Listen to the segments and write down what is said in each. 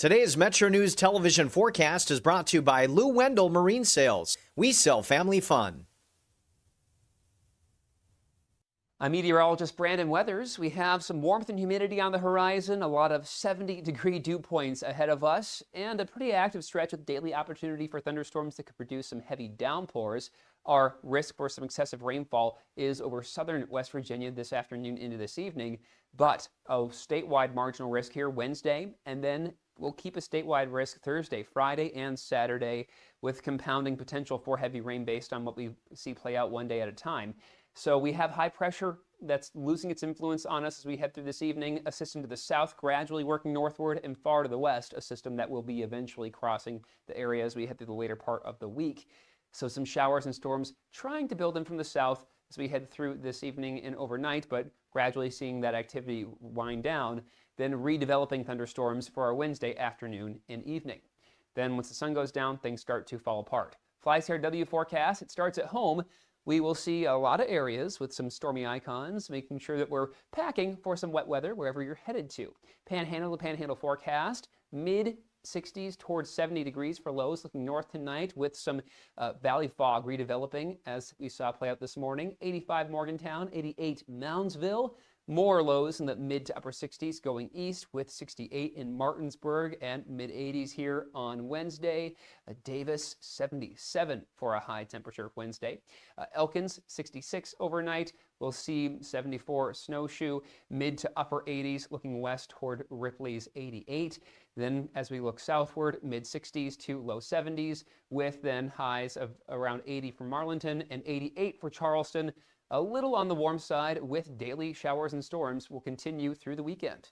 Today's MetroNews television forecast is brought to you by Lou Wendell Marine Sales. We sell family fun. I'm meteorologist Brandon Weathers. We have some warmth and humidity on the horizon, a lot of 70-degree dew points ahead of us, and a pretty active stretch with daily opportunity for thunderstorms that could produce some heavy downpours. Our risk for some excessive rainfall is over southern West Virginia this afternoon into this evening, but a statewide marginal risk here Wednesday, and then we'll keep a statewide risk Thursday, Friday, and Saturday with compounding potential for heavy rain based on what we see play out one day at a time. So we have high pressure that's losing its influence on us as we head through this evening, a system to the south gradually working northward, and far to the west, a system that will be eventually crossing the area as we head through the later part of the week. So some showers and storms trying to build in from the south as we head through this evening and overnight, but gradually seeing that activity wind down, then redeveloping thunderstorms for our Wednesday afternoon and evening. Then once the sun goes down, things start to fall apart. FlyCRW forecast, it starts at home. We will see a lot of areas with some stormy icons, making sure that we're packing for some wet weather wherever you're headed to. Panhandle to Panhandle forecast, mid-60s towards 70 degrees for lows, looking north tonight with some valley fog redeveloping as we saw play out this morning. 85 Morgantown, 88 Moundsville. More lows in the mid to upper 60s going east with 68 in Martinsburg and mid-80s here on Wednesday. Davis, 77 for a high temperature Wednesday. Elkins, 66 overnight. We'll see 74 Snowshoe, mid to upper 80s looking west toward Ripley's 88. Then as we look southward, mid-60s to low 70s with then highs of around 80 for Marlinton and 88 for Charleston. A little on the warm side with daily showers and storms will continue through the weekend.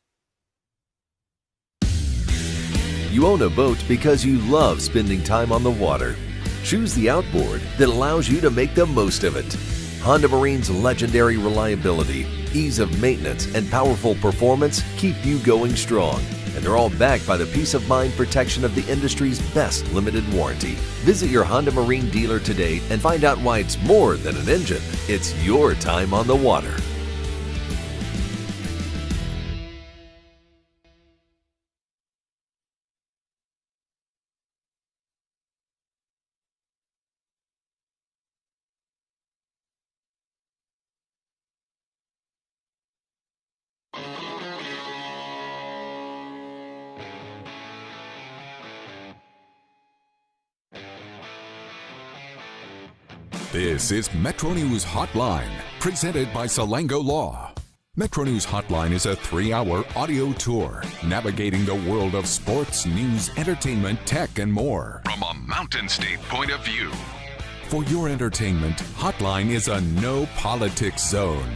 You own a boat because you love spending time on the water. Choose the outboard that allows you to make the most of it. Honda Marine's legendary reliability, ease of maintenance, and powerful performance keep you going strong. And they're all backed by the peace of mind protection of the industry's best limited warranty. Visit your Honda Marine dealer today and find out why it's more than an engine. It's your time on the water. This is MetroNews Hotline, presented by Salango Law. MetroNews Hotline is a 3-hour audio tour navigating the world of sports, news, entertainment, tech, and more from a Mountain State point of view. For your entertainment, Hotline is a no politics zone.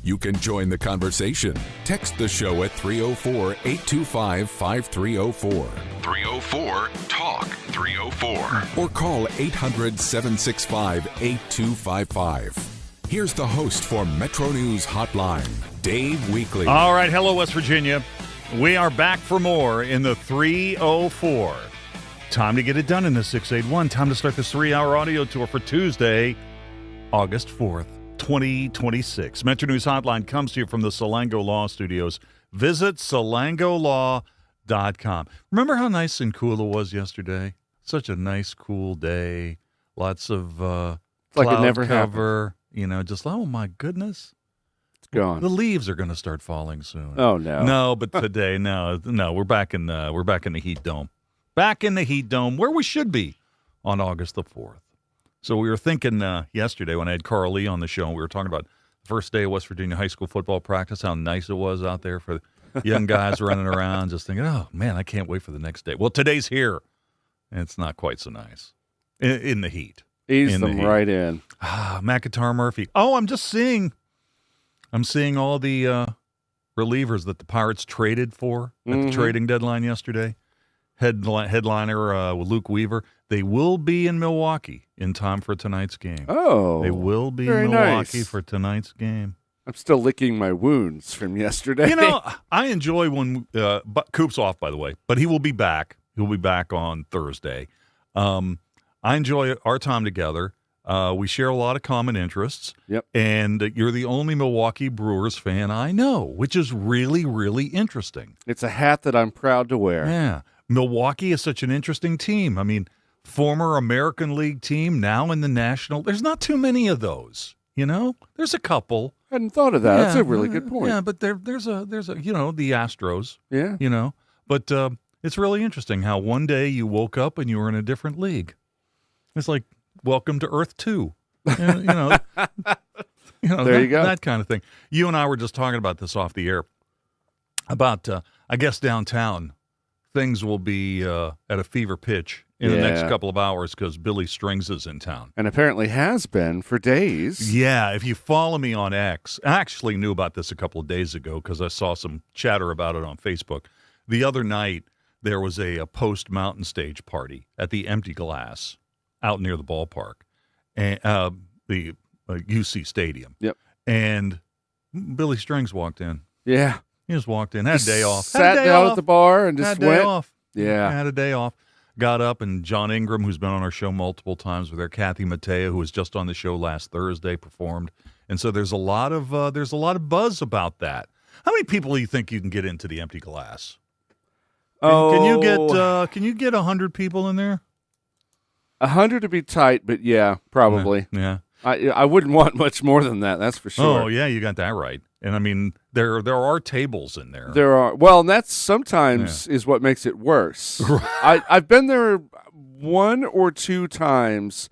You can join the conversation. Text the show at 304-825-5304. 304-TALK-304. Or call 800-765-8255. Here's the host for MetroNews Hotline, Dave Weekley. All right, hello, West Virginia. We are back for more in the 304. Time to get it done in the 681. Time to start this 3-hour audio tour for Tuesday, August 4th. 2026. MetroNews Hotline comes to you from the Salango Law Studios. Visit salangolaw.com. Remember how nice and cool it was yesterday? Such a nice, cool day. Lots of cloud like it never cover. happened. You know, just, oh, my goodness. It's gone. The leaves are going to start falling soon. Oh, no. No, but today, no, we're back in the heat dome. Back in the heat dome where we should be on August the 4th. So we were thinking yesterday when I had Carl Lee on the show, and we were talking about the first day of West Virginia high school football practice, how nice it was out there for young guys running around, just thinking, oh, man, I can't wait for the next day. Well, today's here, and it's not quite so nice in the heat. Ease them right in. McIntyre Murphy. Oh, I'm seeing all the relievers that the Pirates traded for at the trading deadline yesterday. Headliner with Luke Weaver. They will be in Milwaukee in time for tonight's game. Oh, they will be in Milwaukee for tonight's game. I'm still licking my wounds from yesterday. You know, I enjoy when Coop's off, by the way, but he will be back. He'll be back on Thursday. I enjoy our time together. We share a lot of common interests. Yep. And you're the only Milwaukee Brewers fan I know, which is really, really interesting. It's a hat that I'm proud to wear. Yeah. Milwaukee is such an interesting team. I mean, former American League team, now in the National. There's not too many of those, you know? There's a couple. I hadn't thought of that. That's a really good point. Yeah, but there's a you know, the Astros. Yeah. You know, but it's really interesting how one day you woke up and you were in a different league. It's like welcome to Earth 2. You know, there you go. That kind of thing. You and I were just talking about this off the air about I guess downtown things will be at a fever pitch in the next couple of hours because Billy Strings is in town. And apparently has been for days. Yeah, if you follow me on X, I actually knew about this a couple of days ago because I saw some chatter about it on Facebook. The other night, there was a post-mountain stage party at the Empty Glass out near the ballpark, and the UC Stadium. Yep. And Billy Strings walked in. Yeah. He just walked in, had a day off. Sat down at the bar and just had a went. day off. Yeah. Had a day off. Got up, and John Ingram, who's been on our show multiple times with her, Kathy Mattea, who was just on the show last Thursday, performed. And so there's a lot of buzz about that. How many people do you think you can get into the Empty Glass? Can you get 100 people in there? 100 to be tight, but yeah, probably. Yeah. I wouldn't want much more than that. That's for sure. Oh yeah, you got that right. And I mean, there are tables in there. There are. Well, and that's sometimes is what makes it worse. I've been there one or two times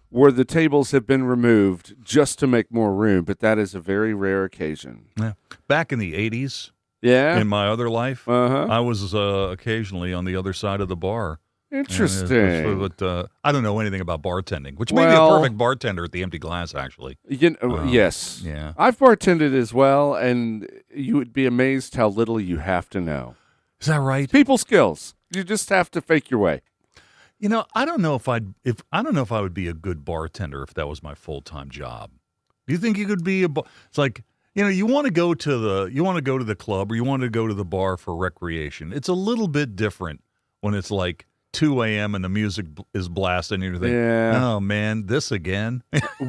where the tables have been removed just to make more room, but that is a very rare occasion. Yeah. Back in the 80s, in my other life, I was occasionally on the other side of the bar. Interesting. But I don't know anything about bartending, which may be a perfect bartender at the Empty Glass, actually. Yes. Yeah. I've bartended as well, and you would be amazed how little you have to know. Is that right? People skills. You just have to fake your way. You know, I don't know if I would be a good bartender if that was my full-time job. Do you think you could be it's like, you know, you want to go to the club or you want to go to the bar for recreation. It's a little bit different when it's like 2 a.m. and the music is blasting and you're thinking, oh man, this again.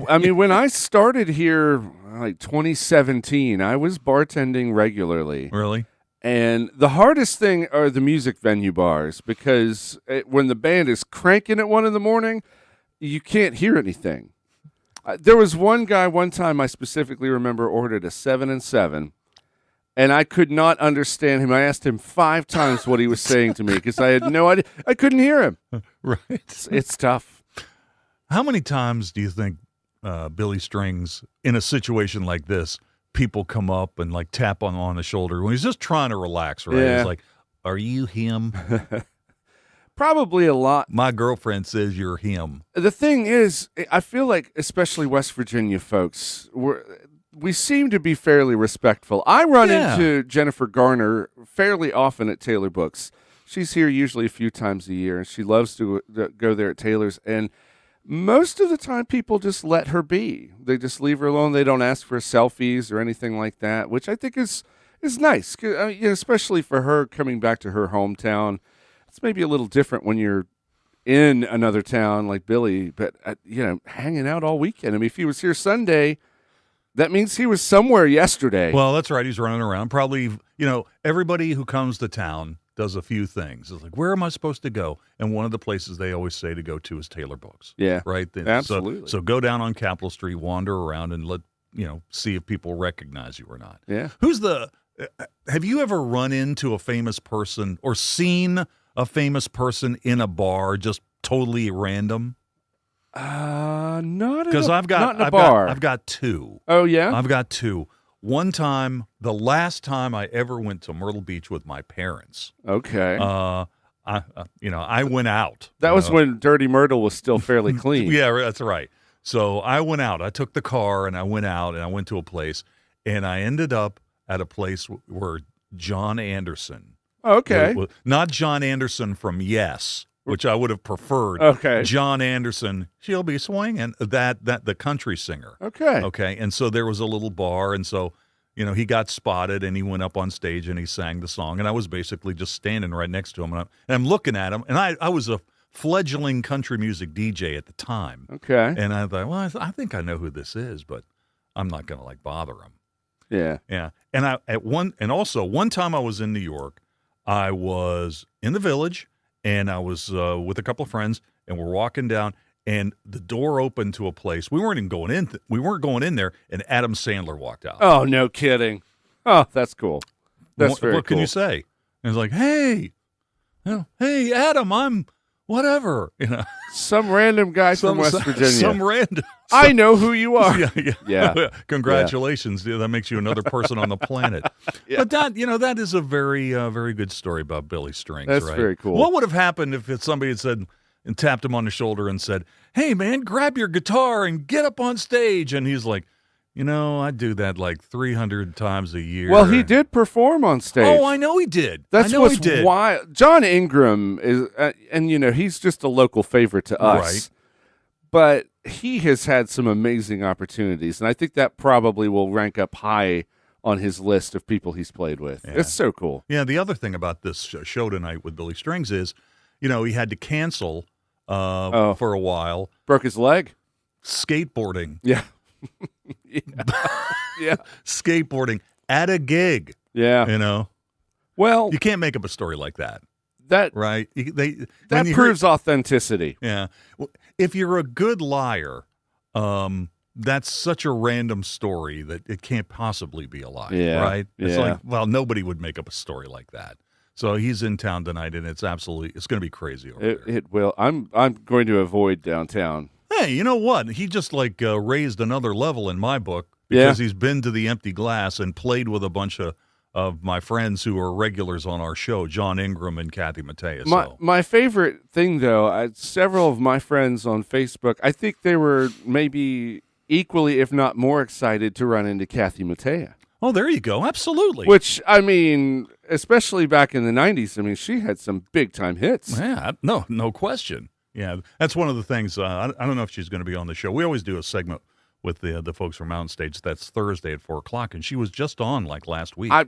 I mean, when I started here, like 2017, I was bartending regularly. Really? And the hardest thing are the music venue bars because when the band is cranking at 1 a.m, you can't hear anything. There was one guy one time I specifically remember ordered a 7 and 7. And I could not understand him. I asked him 5 times what he was saying to me because I had no idea. I couldn't hear him. Right. It's tough. How many times do you think Billy Strings, in a situation like this, people come up and like tap on the shoulder when he's just trying to relax, right? Yeah. It's like, are you him? Probably a lot. My girlfriend says you're him. The thing is, I feel like especially West Virginia folks, we seem to be fairly respectful. I run into Jennifer Garner fairly often at Taylor Books. She's here usually a few times a year, and she loves to go there at Taylor's. And most of the time, people just let her be. They just leave her alone. They don't ask for selfies or anything like that, which I think is nice, I mean, especially for her coming back to her hometown. It's maybe a little different when you're in another town like Billy, but hanging out all weekend. I mean, if he was here Sunday, that means he was somewhere yesterday. Well, that's right. He's running around. Probably, everybody who comes to town does a few things. It's like, where am I supposed to go? And one of the places they always say to go to is Taylor Books. Yeah. Right? Absolutely. So go down on Capitol Street, wander around, and see if people recognize you or not. Yeah. Have you ever run into a famous person or seen a famous person in a bar just totally random? Not because I've got 2. Oh yeah, I've got 2. One time, the last time I ever went to Myrtle Beach with my parents. Okay. I went out. That was when Dirty Myrtle was still fairly clean. Yeah, that's right. So I went out. I took the car and I went out and I went to a place and I ended up at a place where John Anderson. Okay. Not John Anderson from Yes, which I would have preferred. Okay. John Anderson, she'll be swinging, that the country singer. Okay. Okay. And so there was a little bar, and so, he got spotted, and he went up on stage, and he sang the song, and I was basically just standing right next to him, and I'm looking at him, and I was a fledgling country music DJ at the time. Okay. And I thought, well, I think I know who this is, but I'm not going to, bother him. Yeah. Yeah. And also one time I was in New York, I was in the Village, and I was with a couple of friends, and we're walking down, and the door opened to a place. We weren't even going in. We weren't going in there, and Adam Sandler walked out. Oh, no kidding. Oh, that's cool. That's very cool. What can you say? And it's like, hey, hey, Adam, I'm whatever. Some random guy from West Virginia. Some random. I know who you are. Yeah. Congratulations. Yeah. That makes you another person on the planet. But that is a very, very good story about Billy Strings. That's right? very cool. What would have happened if somebody had said and tapped him on the shoulder and said, hey, man, grab your guitar and get up on stage? And he's like, I do that like 300 times a year. Well, he did perform on stage. Oh, I know he did. That's what's why John Ingram is, and he's just a local favorite to us. Right. But he has had some amazing opportunities, and I think that probably will rank up high on his list of people he's played with. Yeah. It's so cool. Yeah, the other thing about this show tonight with Billy Strings is, he had to cancel for a while. Broke his leg? Skateboarding. Yeah. Yeah. Skateboarding at a gig. Yeah. Well, you can't make up a story like that. Right? That proves authenticity. Yeah. Well, if you're a good liar, that's such a random story that it can't possibly be a lie. Yeah. Right? It's yeah. like, well, nobody would make up a story like that. So he's in town tonight, and it's going to be crazy over there. It will. I'm going to avoid downtown. Hey, you know what? He just raised another level in my book because he's been to the Empty Glass and played with a bunch of my friends who are regulars on our show, John Ingram and Kathy Mateus. My favorite thing, though, several of my friends on Facebook, I think they were maybe equally, if not more excited to run into Kathy Mateus. Oh, there you go. Absolutely. Which, especially back in the 90s, she had some big-time hits. Yeah, no question. Yeah, that's one of the things. I don't know if she's going to be on the show. We always do a segment with the folks from Mountain Stage. That's Thursday at 4 o'clock, and she was just on last week. I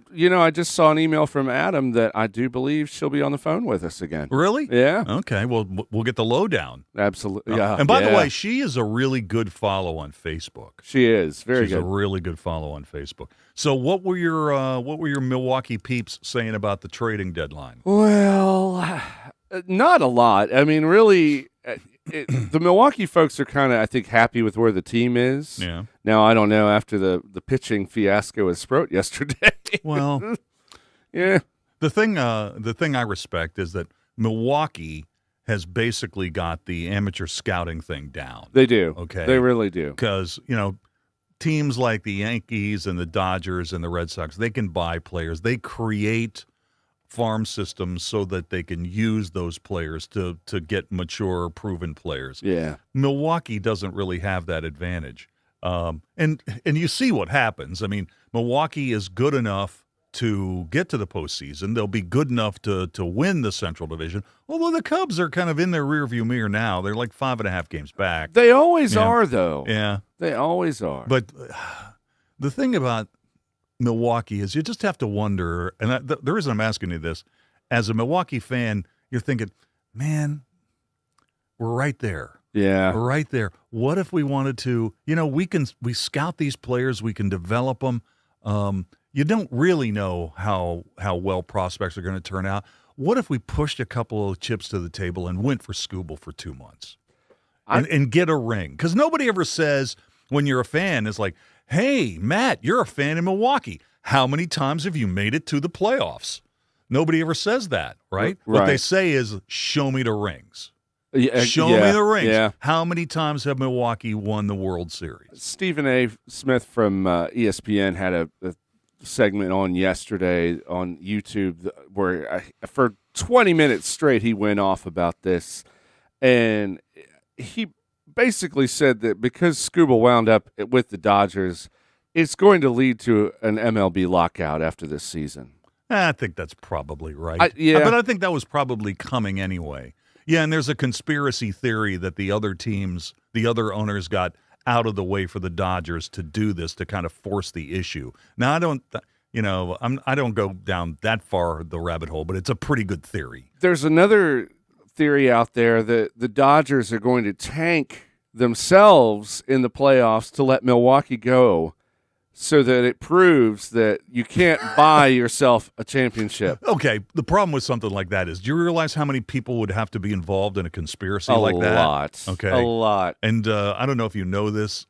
just saw an email from Adam that I do believe she'll be on the phone with us again. Really? Yeah. Okay, well, we'll get the lowdown. Absolutely. Yeah. And by the way, she is a really good follow on Facebook. She is. She's a really good follow on Facebook. So what were your Milwaukee peeps saying about the trading deadline? Well, not a lot. Really, the Milwaukee folks are kind of, I think, happy with where the team is. Yeah. Now, I don't know after the pitching fiasco with Sproat yesterday. Well, yeah. The thing I respect is that Milwaukee has basically got the amateur scouting thing down. They do. Okay. They really do. Because, teams like the Yankees and the Dodgers and the Red Sox, they can buy players. They create farm systems so that they can use those players to get mature, proven players. Yeah. Milwaukee doesn't really have that advantage. And you see what happens. Milwaukee is good enough to get to the postseason. They'll be good enough to win the Central Division, although the Cubs are kind of in their rearview mirror now. They're like 5.5 games back. They always are, though. Yeah. They always are. But the thing about Milwaukee is you just have to wonder, and the reason I'm asking you this, as a Milwaukee fan, you're thinking, man, we're right there. Yeah. We're right there. What if we wanted to, we scout these players, we can develop them. You don't really know how well prospects are going to turn out. What if we pushed a couple of chips to the table and went for Scooble for 2 months and get a ring? Because nobody ever says when you're a fan, it's like, hey, Matt, you're a fan in Milwaukee. How many times have you made it to the playoffs? Nobody ever says that, right? What they say is, show me the rings. Show me the rings. Yeah. How many times have Milwaukee won the World Series? Stephen A. Smith from ESPN had a segment on yesterday on YouTube where for 20 minutes straight he went off about this, and he basically said that because Scuba wound up with the Dodgers, it's going to lead to an MLB lockout after this season. I think that's probably right. But I think that was probably coming anyway. Yeah, and there's a conspiracy theory that the other teams, the other owners got out of the way for the Dodgers to do this, to kind of force the issue. Now, I don't go down that far the rabbit hole, but it's a pretty good theory. There's another theory out there that the Dodgers are going to tank themselves in the playoffs to let Milwaukee go so that it proves that you can't buy yourself a championship. Okay, the problem with something like that is, do you realize how many people would have to be involved in a conspiracy like that? A lot. Okay. A lot. And I don't know if you know this.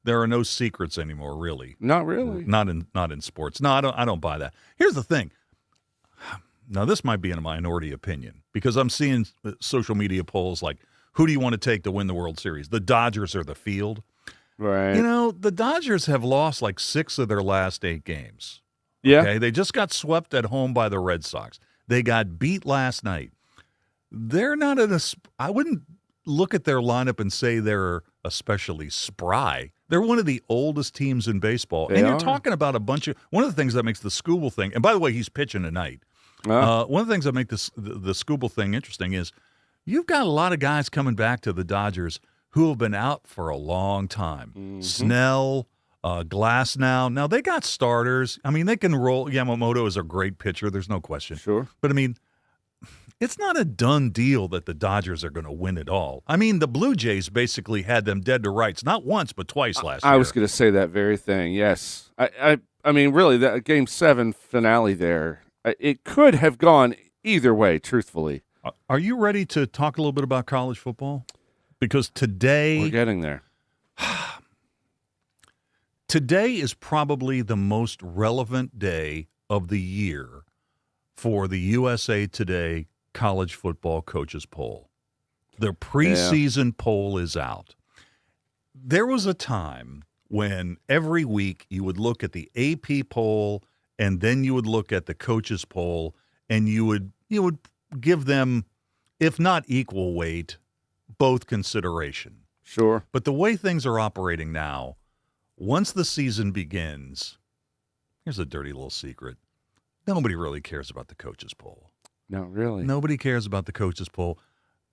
There are no secrets anymore, really. Not really. Not in sports. No, I don't buy that. Here's the thing. Now, this might be in a minority opinion because I'm seeing social media polls like, who do you want to take to win the World Series? The Dodgers or the field? Right. You know, the Dodgers have lost like 6 of their last 8 games. Yeah. Okay? They just got swept at home by the Red Sox. They got beat last night. They're not I wouldn't look at their lineup and say they're especially spry. They're one of the oldest teams in baseball. They and you're are. talking about one of the things that makes the Scooble thing, and by the way, he's pitching tonight. One of the things that make the Scooble thing interesting is you've got a lot of guys coming back to the Dodgers who have been out for a long time. Mm-hmm. Snell, Glass now. Now, they got starters. I mean, they can roll. Yamamoto is a great pitcher. There's no question. Sure. But, I mean, it's not a done deal that the Dodgers are going to win it all. I mean, the Blue Jays basically had them dead to rights, not once but twice last year. I was going to say that very thing, yes. I mean, really, that Game 7 finale there, it could have gone either way, truthfully. Are you ready to talk a little bit about college football? Because today We're getting there. Today is probably the most relevant day of the year for the USA Today College Football Coaches Poll. The preseason poll is out. There was a time when every week you would look at the AP poll and then you would look at the coaches poll and you would give them, if not equal weight, both consideration. Sure. But the way things are operating now, once the season begins, here's a dirty little secret. Nobody really cares about the coaches poll. No, really. Nobody cares about the coaches poll.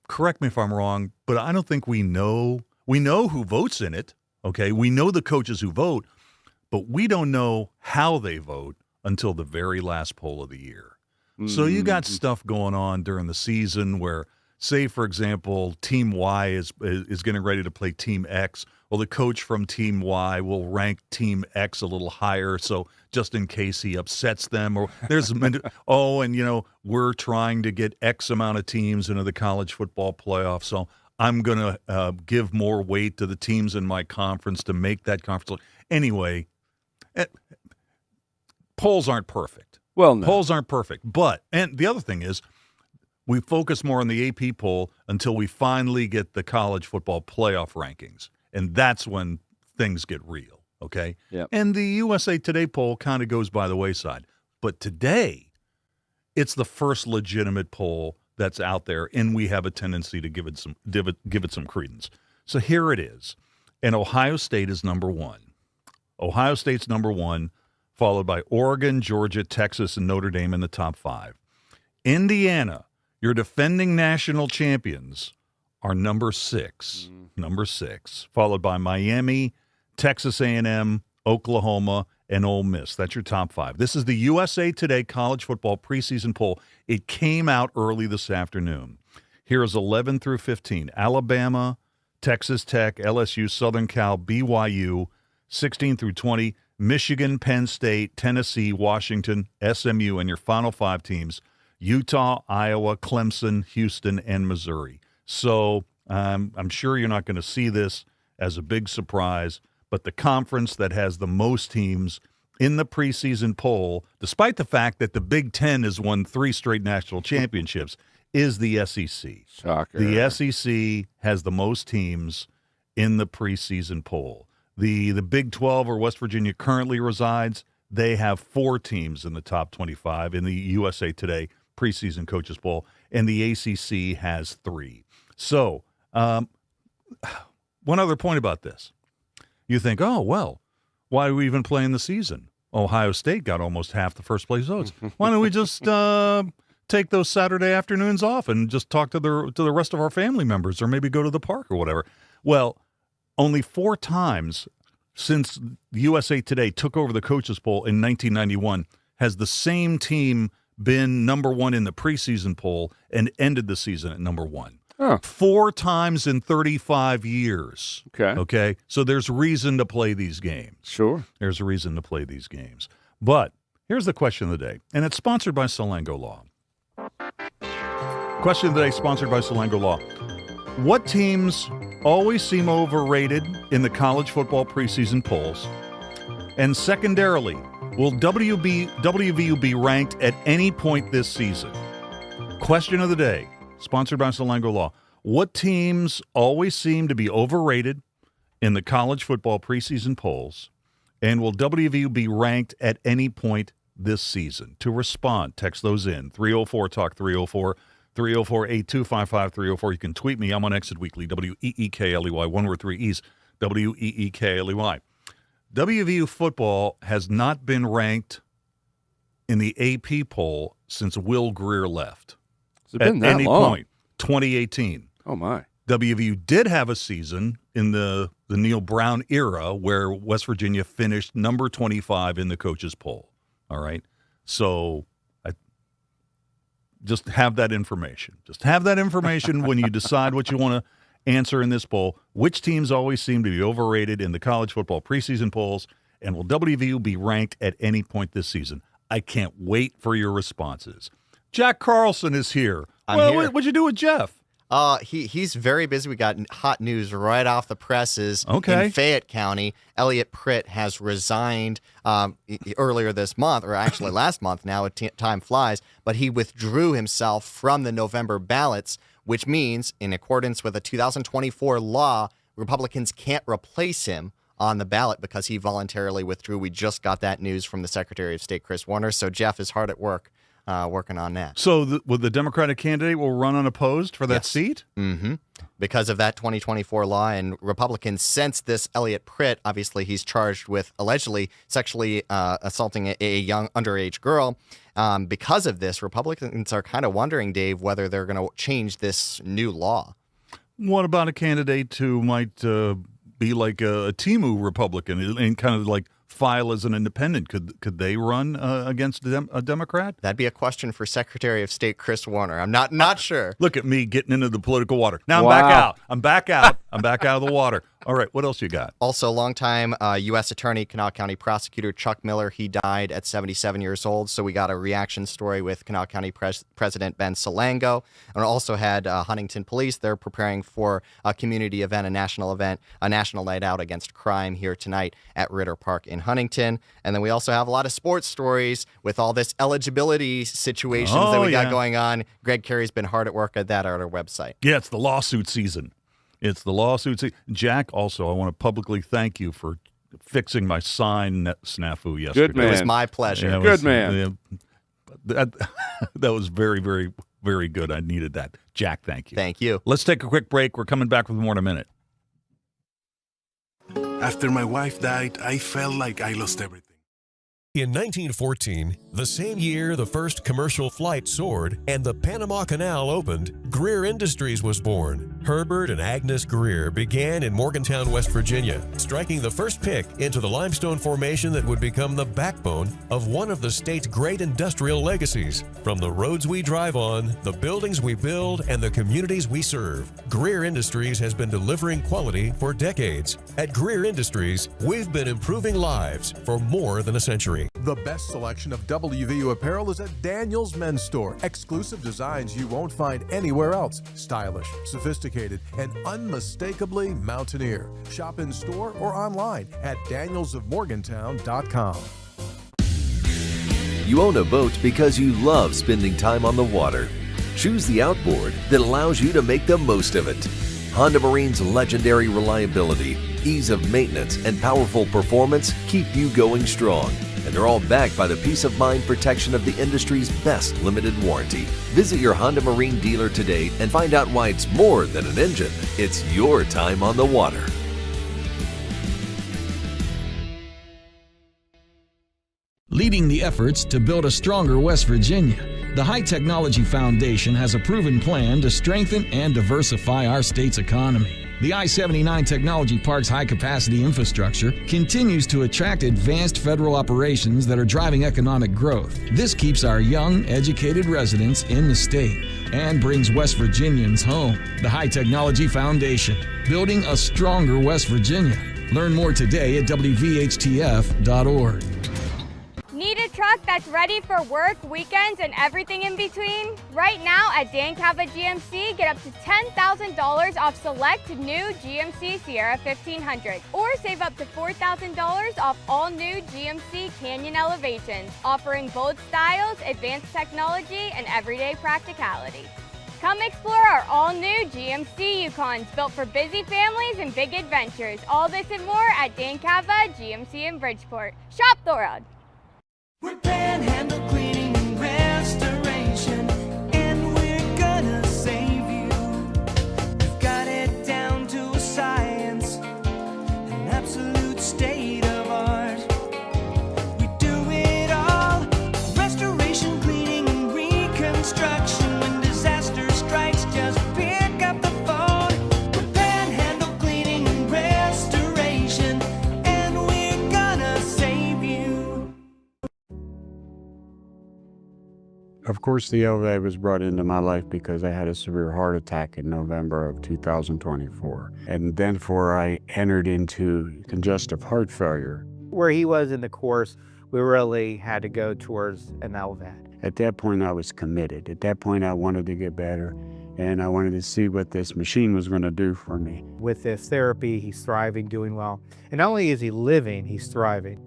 Correct me if I'm wrong, but I don't think we know who votes in it. Okay, we know the coaches who vote, but we don't know how they vote until the very last poll of the year. So you got stuff going on during the season where, say, for example, Team Y is getting ready to play Team X. Well, the coach from Team Y will rank Team X a little higher, so just in case he upsets them. Or there's we're trying to get X amount of teams into the college football playoff, so I'm going to give more weight to the teams in my conference to make that conference. Anyway, polls aren't perfect. Well, no. Polls aren't perfect. And the other thing is, we focus more on the AP poll until we finally get the college football playoff rankings. And that's when things get real, okay? Yep. And the USA Today poll kind of goes by the wayside. But today, it's the first legitimate poll that's out there, and we have a tendency to give it some credence. So here it is. And Ohio State is number 1. Ohio State's number 1, followed by Oregon, Georgia, Texas, and Notre Dame in the top 5. Indiana, your defending national champions, are number 6. Number 6, followed by Miami, Texas A&M, Oklahoma, and Ole Miss. That's your top 5. This is the USA Today College Football preseason poll. It came out early this afternoon. Here is 11 through 15. Alabama, Texas Tech, LSU, Southern Cal, BYU. 16 through 20, Michigan, Penn State, Tennessee, Washington, SMU, and your final 5 teams, Utah, Iowa, Clemson, Houston, and Missouri. So I'm sure you're not going to see this as a big surprise, but the conference that has the most teams in the preseason poll, despite the fact that the Big Ten has won 3 straight national championships, is the SEC. Shocker. The SEC has the most teams in the preseason poll. The Big 12, where West Virginia currently resides, they have 4 teams in the top 25 in the USA Today preseason coaches poll, and the ACC has 3. So, one other point about this. You think, oh, well, why are we even playing the season? Ohio State got almost half the first place votes. Why don't we just take those Saturday afternoons off and just talk to the rest of our family members, or maybe go to the park or whatever? Well, only 4 times since USA Today took over the coaches poll in 1991 has the same team been number 1 in the preseason poll and ended the season at number 1. 4 times in 35 years. Okay. So there's reason to play these games. Sure. There's a reason to play these games. But here's the question of the day, and it's sponsored by Salango Law. Question of the day sponsored by Salango Law. What teams always seem overrated in the college football preseason polls? And secondarily, will WVU be ranked at any point this season? Question of the day, sponsored by Salango Law. What teams always seem to be overrated in the college football preseason polls? And will WVU be ranked at any point this season? To respond, text those in. 304-TALK, 304-825-5304. You can tweet me. I'm on Exit Weekly, WEEKLEY, one word, 3 E's, WEEKLEY. WVU football has not been ranked in the AP poll since Will Greer left. Has it been that any long? point, 2018. Oh, my. WVU did have a season in the Neil Brown era where West Virginia finished number 25 in the coaches poll. All right? So just have that information. Just have that information when you decide what you want to answer in this poll. Which teams always seem to be overrated in the college football preseason polls, and will WVU be ranked at any point this season? I can't wait for your responses. Jack Carlson is here. I'm here. What'd you do with Jeff? He's very busy. We got hot news right off the presses Okay. in Fayette County. Elliot Pritt has resigned earlier this month, or actually last month now, time flies, but he withdrew himself from the November ballots, which means, in accordance with a 2024 law, Republicans can't replace him on the ballot because he voluntarily withdrew. We just got that news from the Secretary of State, Chris Warner, so Jeff is hard at work. Working on that. So the Democratic candidate will run unopposed for that seat? Mm-hmm. Because of that 2024 law, and Republicans, since this Elliot Pritt, obviously he's charged with allegedly sexually assaulting a young underage girl. Because of this, Republicans are kind of wondering, Dave, whether they're going to change this new law. What about a candidate who might be like a Timu Republican and kind of like file as an independent? Could they run against a Democrat? That'd be a question for Secretary of State Chris Warner. I'm not sure. Look at me getting into the political water. Now Wow. I'm back out. I'm back out of the water. All right, what else you got? Also, longtime U.S. Attorney, Kanawha County Prosecutor Chuck Miller, he died at 77 years old, so we got a reaction story with Kanawha County President Ben Salango. And also had Huntington Police. They're preparing for a community event, a national night out against crime here tonight at Ritter Park in Huntington. And then we also have a lot of sports stories with all this eligibility situations that we got going on. Greg Carey's been hard at work at that at our website. Yeah, it's the lawsuit season. Jack, also, I want to publicly thank you for fixing my sign snafu yesterday. Good man. It was my pleasure. Yeah, Good man. That was very, very, very good. I needed that. Jack, thank you. Thank you. Let's take a quick break. We're coming back with more in a minute. After my wife died, I felt like I lost everything. In 1914, the same year the first commercial flight soared and the Panama Canal opened, Greer Industries was born. Herbert and Agnes Greer began in Morgantown, West Virginia, striking the first pick into the limestone formation that would become the backbone of one of the state's great industrial legacies. From the roads we drive on, the buildings we build, and the communities we serve, Greer Industries has been delivering quality for decades. At Greer Industries, we've been improving lives for more than a century. The best selection of WVU apparel is at Daniel's Men's Store. Exclusive designs you won't find anywhere else. Stylish, sophisticated, and unmistakably Mountaineer. Shop in store or online at danielsofmorgantown.com. You own a boat because you love spending time on the water. Choose the outboard that allows you to make the most of it. Honda Marine's legendary reliability, ease of maintenance, and powerful performance keep you going strong. And they're all backed by the peace of mind protection of the industry's best limited warranty. Visit your Honda Marine dealer today and find out why it's more than an engine. It's your time on the water. Leading the efforts to build a stronger West Virginia, the High Technology Foundation has a proven plan to strengthen and diversify our state's economy. The I-79 Technology Park's high-capacity infrastructure continues to attract advanced federal operations that are driving economic growth. This keeps our young, educated residents in the state. and brings West Virginians home. The High Technology Foundation, building a stronger West Virginia. Learn more today at WVHTF.org. Need a truck that's ready for work, weekends, and everything in between? Right now at Dan Cava GMC, get up to $10,000 off select new GMC Sierra 1500, or save up to $4,000 off all new GMC Canyon Elevations, offering bold styles, advanced technology, and everyday practicality. Come explore our all-new GMC Yukons, built for busy families and big adventures. All this and more at Dan Cava GMC in Bridgeport. Shop Thorold. We're Panhandle Cleaning and Restoration, and we're gonna save you. We've got it down to a science, an absolute state of art. We do it all, restoration, cleaning, and reconstruction. When disaster strikes, just pick up the phone. We're Panhandle Cleaning and Restoration, and we're gonna save you. Of course, the elevator was brought into my life because I had a severe heart attack in November of 2024. And then I entered into congestive heart failure. Where he was in the course, we really had to go towards an LVAD. At that point, I was committed. At that point, I wanted to get better, and I wanted to see what this machine was going to do for me. With this therapy, he's thriving, doing well. And not only is he living, he's thriving.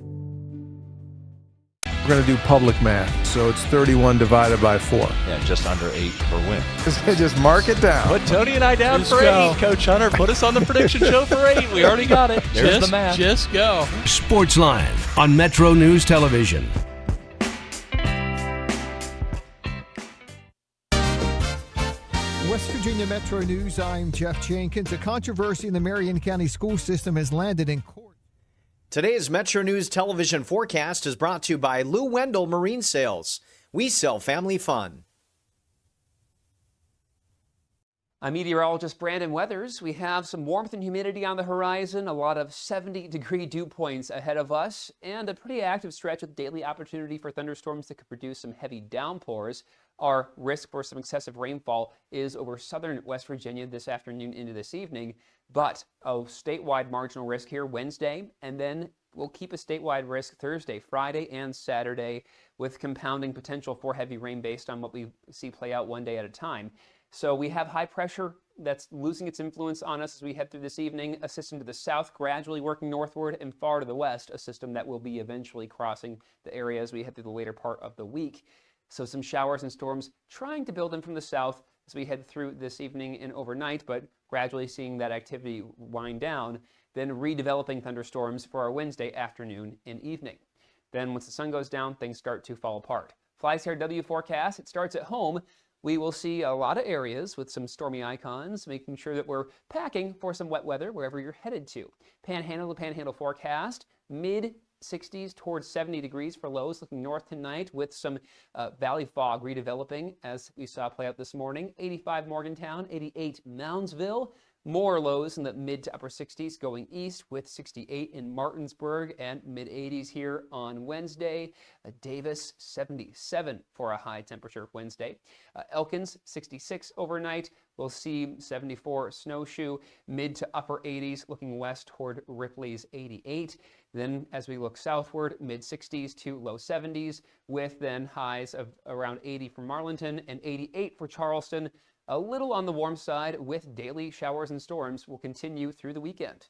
We're going to do public math, so it's 31 divided by 4. Yeah, just under 8 per win. Just mark it down. Put Tony and I down for 8, Coach Hunter. Put us on the prediction show for 8. We already got it. There's the math. Just go. Sportsline on MetroNews Television. West Virginia Metro News, I'm Jeff Jenkins. A controversy in the Marion County school system has landed in court. Today's Metro News television forecast is brought to you by Lou Wendell Marine Sales. We sell family fun. I'm meteorologist Brandon Weathers. We have some warmth and humidity on the horizon, a lot of 70-degree dew points ahead of us, and a pretty active stretch with daily opportunity for thunderstorms that could produce some heavy downpours. Our risk for some excessive rainfall is over southern West Virginia this afternoon into this evening, but a statewide marginal risk here Wednesday, and then we'll keep a statewide risk Thursday, Friday, and Saturday, with compounding potential for heavy rain based on what we see play out one day at a time. So we have high pressure that's losing its influence on us as we head through this evening, a system to the south gradually working northward, and far to the west, a system that will be eventually crossing the area as we head through the later part of the week. So some showers and storms trying to build in from the south as we head through this evening and overnight, but gradually seeing that activity wind down, then redeveloping thunderstorms for our Wednesday afternoon and evening. Then once the sun goes down, things start to fall apart. FlyCRW forecast, it starts at home. We will see a lot of areas with some stormy icons, making sure that we're packing for some wet weather wherever you're headed to. Panhandle to Panhandle forecast, mid-60s towards 70 degrees for lows, looking north tonight with some valley fog redeveloping as we saw play out this morning. 85 Morgantown, 88 Moundsville. More lows in the mid to upper 60s going east with 68 in Martinsburg and mid-80s here on Wednesday. Davis, 77 for a high temperature Wednesday. Elkins, 66 overnight. We'll see 74 Snowshoe, mid to upper 80s looking west toward Ripley's 88. Then as we look southward, mid-60s to low 70s with then highs of around 80 for Marlinton and 88 for Charleston. A little on the warm side with daily showers and storms will continue through the weekend.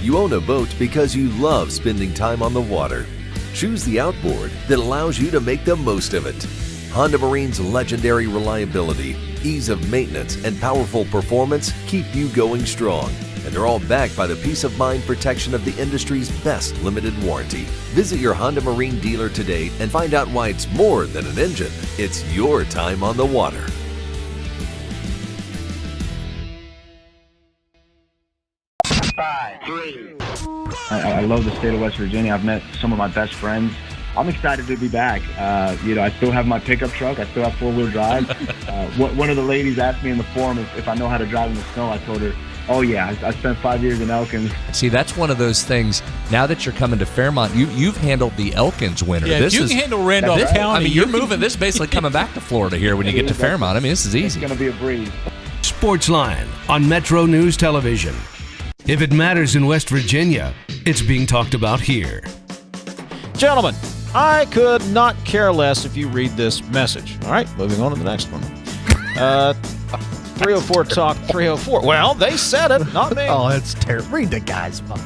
You own a boat because you love spending time on the water. Choose the outboard that allows you to make the most of it. Honda Marine's legendary reliability, ease of maintenance, and powerful performance keep you going strong. And they're all backed by the peace of mind protection of the industry's best limited warranty. Visit your Honda Marine dealer today and find out why it's more than an engine. It's your time on the water. I love the state of West Virginia. I've met some of my best friends. I'm excited to be back. I still have my pickup truck. I still have four-wheel drive. One of the ladies asked me in the forum if I know how to drive in the snow. I told her Oh, yeah. I spent 5 years in Elkins. See, that's one of those things. Now that you're coming to Fairmont, you've handled the Elkins winter. Yeah, if you can handle Randolph County, I mean, you're moving. This is basically coming back to Florida here when you get to Fairmont. I mean, this is easy. It's going to be a breeze. Sportsline on Metro News Television. If it matters in West Virginia, it's being talked about here. Gentlemen, I could not care less if you read this message. All right, moving on to the next one. 304 Talk 304. Well, they said it, not me. Oh, that's terrible. Read the guy's mind.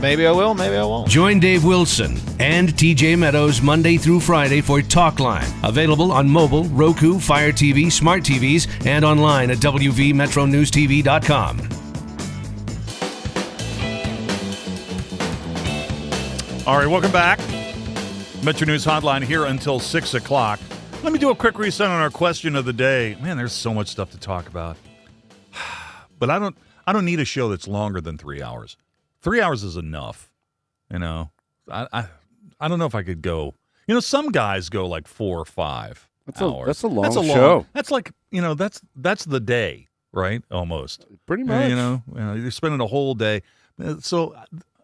Maybe I will, maybe I won't. Join Dave Wilson and TJ Meadows Monday through Friday for Talkline. Available on mobile, Roku, Fire TV, smart TVs, and online at WVMetroNewsTV.com. All right, welcome back. Metro News Hotline here until 6 o'clock. Let me do a quick reset on our question of the day. Man, there's so much stuff to talk about. But I don't need a show that's longer than 3 hours. 3 hours is enough. You know, I don't know if I could go. You know, some guys go like 4 or 5 hours. That's a long show. That's like, you know, that's the day, right? Almost. Pretty much. You know, you're spending a whole day. So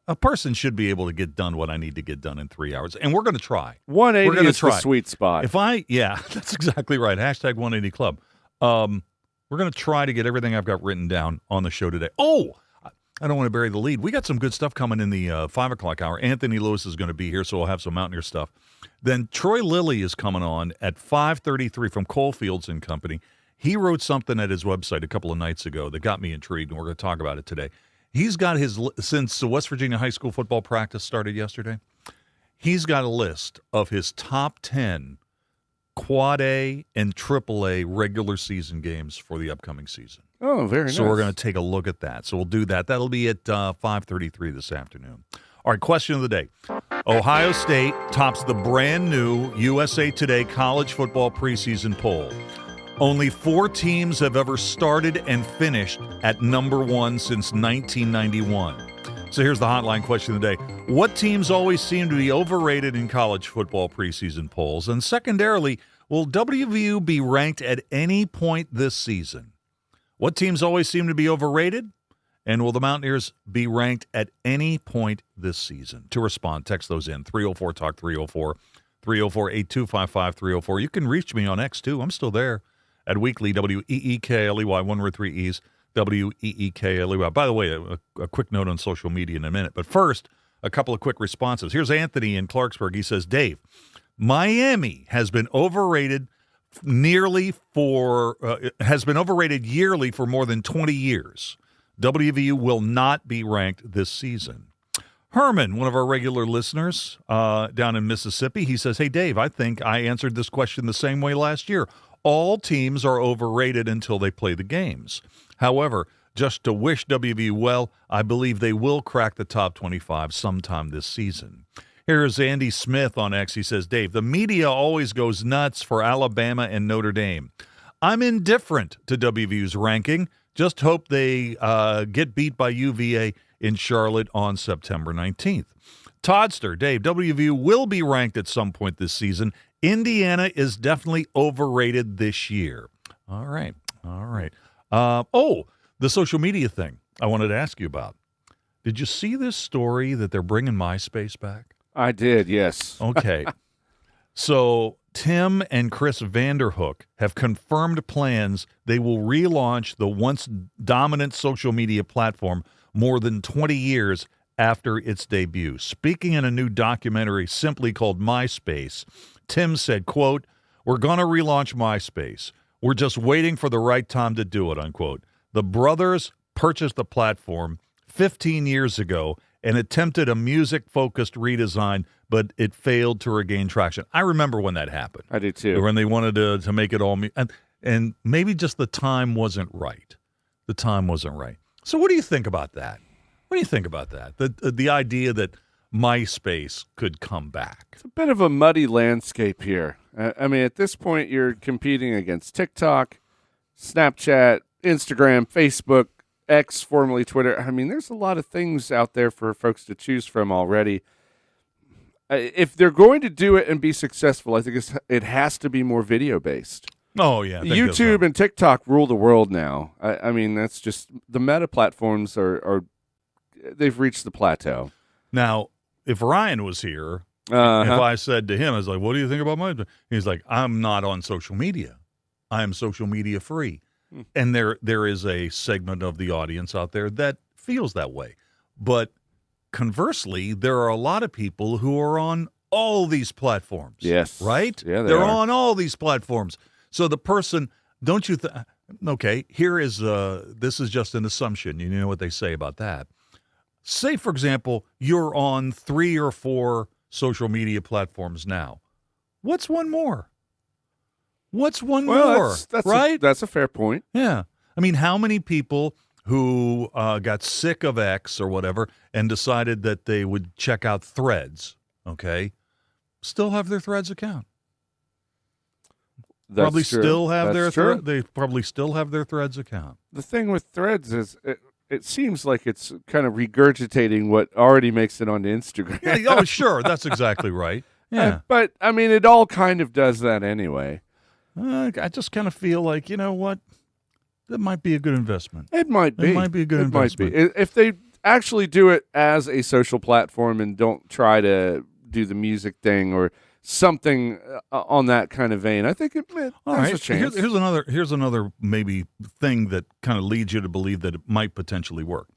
a person should be able to get done what I need to get done in 3 hours. And we're going to try. 180 is the sweet spot. Yeah, that's exactly right. Hashtag 180 Club. We're going to try to get everything I've got written down on the show today. Oh, I don't want to bury the lead. We got some good stuff coming in the 5 o'clock hour. Anthony Lewis is going to be here, so we'll have some Mountaineer stuff. Then Troy Lilly is coming on at 5:33 from Coalfields and Company. He wrote something at his website a couple of nights ago that got me intrigued, and we're going to talk about it today. He's got since the West Virginia high school football practice started yesterday, he's got a list of his top 10 Quad A and AAA regular season games for the upcoming season. Oh, very nice. So we're going to take a look at that. So we'll do that. That'll be at 5:33 this afternoon. All right, question of the day. Ohio State tops the brand new USA Today college football preseason poll. Only 4 teams have ever started and finished at number 1 since 1991. So here's the hotline question of the day. What teams always seem to be overrated in college football preseason polls? And secondarily, will WVU be ranked at any point this season? What teams always seem to be overrated? And will the Mountaineers be ranked at any point this season? To respond, text those in. 304-TALK 304, 304-8255-304. You can reach me on X, too. I'm still there. At Weekly, WEEKLEY, 1 word 3 E's, WEEKLEY. By the way, a quick note on social media in a minute. But first, a couple of quick responses. Here's Anthony in Clarksburg. He says, Dave, Miami has been overrated yearly for more than 20 years. WVU will not be ranked this season. Herman, one of our regular listeners down in Mississippi, he says, hey, Dave, I think I answered this question the same way last year. All teams are overrated until they play the games. However, just to wish WVU well, I believe they will crack the top 25 sometime this season. Here's Andy Smith on X. He says, Dave, the media always goes nuts for Alabama and Notre Dame. I'm indifferent to WVU's ranking. Just hope they get beat by UVA in Charlotte on September 19th. Toddster, Dave, WVU will be ranked at some point this season. Indiana is definitely overrated this year. All right. The social media thing I wanted to ask you about. Did you see this story that they're bringing MySpace back? I did, yes. Okay. So Tim and Chris Vanderhook have confirmed plans they will relaunch the once dominant social media platform more than 20 years after its debut. Speaking in a new documentary simply called MySpace, Tim said, quote, we're going to relaunch MySpace. We're just waiting for the right time to do it, unquote. The brothers purchased the platform 15 years ago and attempted a music-focused redesign, but it failed to regain traction. I remember when that happened. I do too. When they wanted to make it all and maybe just the time wasn't right. The time wasn't right. So what do you think about that? What do you think about that? The idea that MySpace could come back. It's a bit of a muddy landscape here. I mean, at this point, you're competing against TikTok, Snapchat, Instagram, Facebook, X, formerly Twitter. I mean, there's a lot of things out there for folks to choose from already. If they're going to do it and be successful, I think it has to be more video-based. Oh, yeah. YouTube and TikTok rule the world now. I mean, that's just the meta platforms are they've reached the plateau. Now, if Ryan was here, if I said to him, I was like, what do you think about my? He's like, I'm not on social media. I am social media free. And there is a segment of the audience out there that feels that way. But conversely, there are a lot of people who are on all these platforms. Yes. Right? Yeah, They're are. on all these platforms. So the person, don't you think, okay, here is, this is just an assumption. You know what they say about that. Say, for example, you're on 3 or 4 social media platforms now. What's one more? What's one more? That's right? That's a fair point. Yeah. I mean, how many people who got sick of X or whatever and decided that they would check out Threads, okay, still have their Threads account? That's probably true. still have That's they probably still have their Threads account. The thing with Threads is it seems like it's kind of regurgitating what already makes it onto Instagram. Yeah, oh, sure. That's exactly right. Yeah. But, I mean, it all kind of does that anyway. I just kind of feel like, you know what? That might be a good investment. It might be. It might be a good investment. Might be. If they actually do it as a social platform and don't try to do the music thing or something on that kind of vein, I think it has a chance. Here's another maybe thing that kind of leads you to believe that it might potentially work.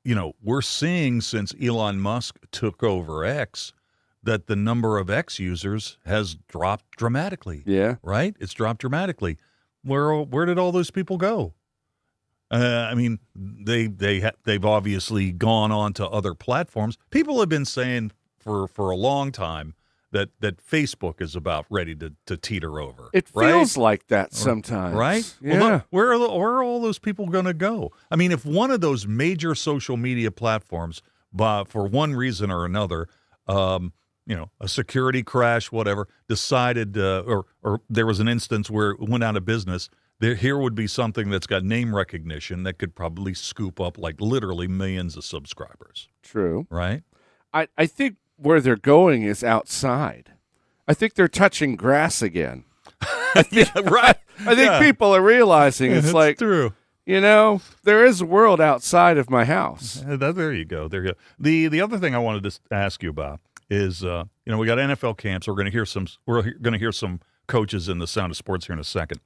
You know, we're seeing since Elon Musk took over X that the number of X users has dropped dramatically. Yeah. Right? It's dropped dramatically. Where did all those people go? I mean, they've obviously gone on to other platforms. People have been saying for a long time that Facebook is about ready to teeter over. It right? feels like that sometimes. Right? Yeah. Well, look, where are all those people going to go? I mean, if one of those major social media platforms, for one reason or another, you know, a security crash, whatever, decided, or there was an instance where it went out of business, here would be something that's got name recognition that could probably scoop up like literally millions of subscribers. True. Right? I think where they're going is outside. I think they're touching grass again. Right. I think people are realizing it's like, true. You know, there is a world outside of my house. There you go. There you go. The other thing I wanted to ask you about is, you know, we got NFL camps. We're going to hear some coaches in the Sound of Sports here in a second.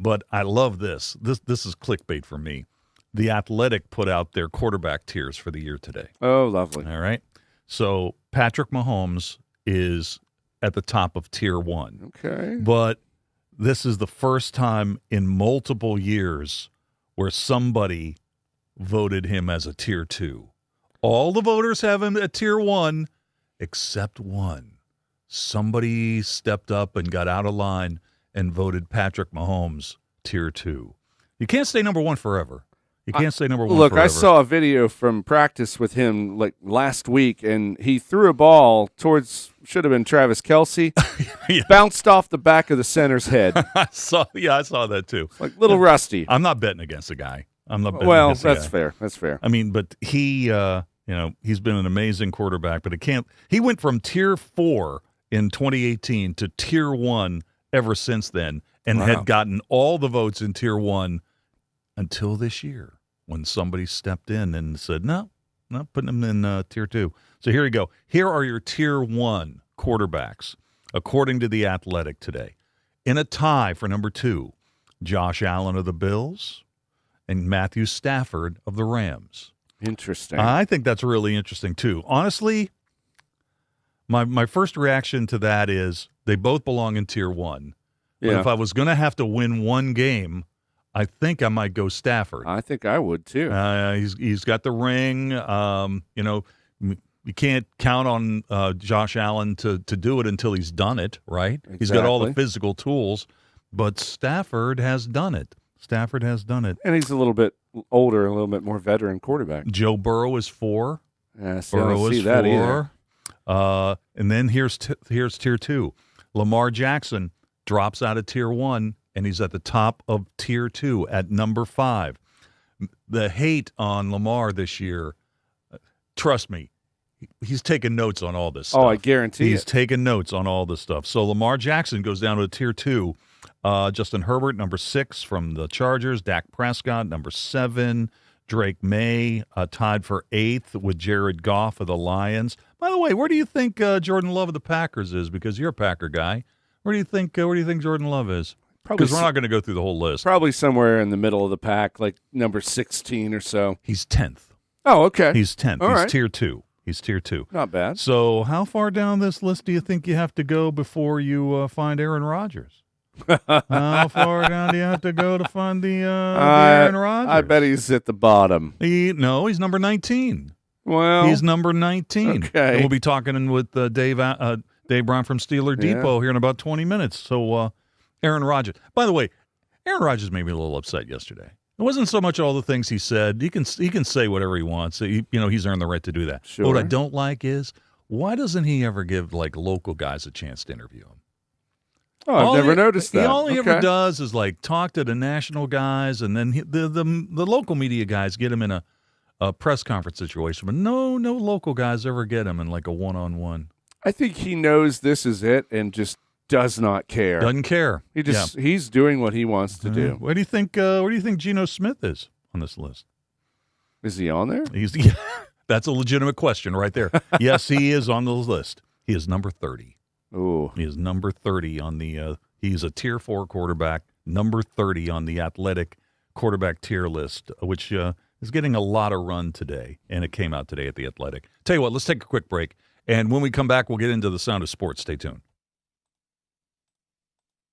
But I love this. This is clickbait for me. The Athletic put out their quarterback tiers for the year today. Oh, lovely. All right. So Patrick Mahomes is at the top of tier 1. Okay. But this is the first time in multiple years where somebody voted him as a tier 2. All the voters have him at tier 1 except one. Somebody stepped up and got out of line and voted Patrick Mahomes tier 2. You can't stay number 1 forever. You can't stay number 1 Look, forever. I saw a video from practice with him like last week, and he threw a ball towards, should have been Travis Kelce, bounced off the back of the center's head. I saw that too. Like little rusty. I'm not betting against the guy. I'm not betting Well, against the that's guy. fair. That's fair. I mean, but he, you know, he's been an amazing quarterback, but he went from tier 4 in 2018 to tier 1 ever since then, and had gotten all the votes in tier 1 until this year, when somebody stepped in and said, no, not putting him in tier 2. So here you go. Here are your tier 1 quarterbacks, according to The Athletic today. In a tie for number 2, Josh Allen of the Bills and Matthew Stafford of the Rams. Interesting. I think that's really interesting, too. Honestly, my first reaction to that is they both belong in tier 1. But if I was going to have to win one game, I think I might go Stafford. I think I would too. He's got the ring. You know, you can't count on Josh Allen to do it until he's done it, right? Exactly. He's got all the physical tools, but Stafford has done it. Stafford has done it. And he's a little bit older, a little bit more veteran quarterback. Joe Burrow is 4. Yeah, so I don't see that 4. either. And then here's tier 2. Lamar Jackson drops out of tier 1. And he's at the top of tier 2 at number 5. The hate on Lamar this year, trust me, he's taking notes on all this stuff. Oh, I guarantee He's taking notes on all this stuff. So Lamar Jackson goes down to a tier 2. Justin Herbert, number 6 from the Chargers. Dak Prescott, number 7. Drake May tied for 8th with Jared Goff of the Lions. By the way, where do you think Jordan Love of the Packers is? Because you're a Packer guy. Where do you think Jordan Love is? Because we're not going to go through the whole list. Probably somewhere in the middle of the pack, like number 16 or so. He's 10th. Oh, okay. He's 10th. All He's right. tier 2. He's tier 2. Not bad. So how far down this list do you think you have to go before you find Aaron Rodgers? How far down do you have to go to find the Aaron Rodgers? I bet he's at the bottom. He's number 19. Well, he's number 19. Okay. And we'll be talking with Dave Brown from Steeler Depot here in about 20 minutes. So Aaron Rodgers. By the way, Aaron Rodgers made me a little upset yesterday. It wasn't so much all the things he said. He can say whatever he wants. He's earned the right to do that. Sure. But what I don't like is, why doesn't he ever give like local guys a chance to interview him? Oh, I've never noticed that. All he ever does is like talk to the national guys, and then the local media guys get him in a press conference situation. But no local guys ever get him in like a one-on-one. I think he knows this is it and just does not care. Doesn't care. He's doing what he wants to do. Where do you think Geno Smith is on this list? Is he on there? That's a legitimate question right there. Yes, he is on the list. He is number 30. Ooh. He is number 30 on the he's a tier 4 quarterback, number 30 on the athletic quarterback tier list, which is getting a lot of run today, and it came out today at the Athletic. Tell you what, let's take a quick break, and when we come back, we'll get into the sound of sports. Stay tuned.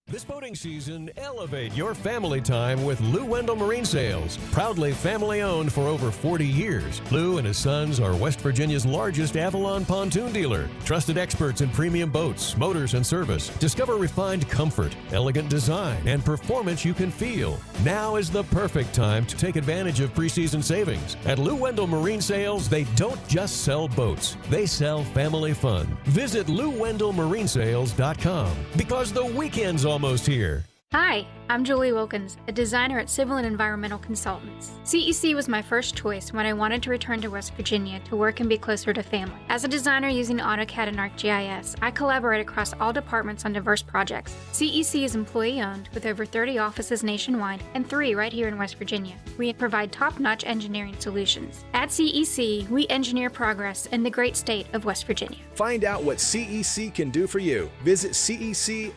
This boating season, elevate your family time with Lou Wendell Marine Sales. Proudly family-owned for over 40 years, Lou and his sons are West Virginia's largest Avalon pontoon dealer. Trusted experts in premium boats, motors, and service. Discover refined comfort, elegant design, and performance you can feel. Now is the perfect time to take advantage of preseason savings. At Lou Wendell Marine Sales, they don't just sell boats. They sell family fun. Visit LouWendellMarineSales.com because the weekend's almost here. Hi, I'm Julie Wilkins, a designer at Civil and Environmental Consultants. CEC was my first choice when I wanted to return to West Virginia to work and be closer to family. As a designer using AutoCAD and ArcGIS, I collaborate across all departments on diverse projects. CEC is employee-owned with over 30 offices nationwide and 3 right here in West Virginia. We provide top-notch engineering solutions. At CEC, we engineer progress in the great state of West Virginia. Find out what CEC can do for you. Visit cecinc.com.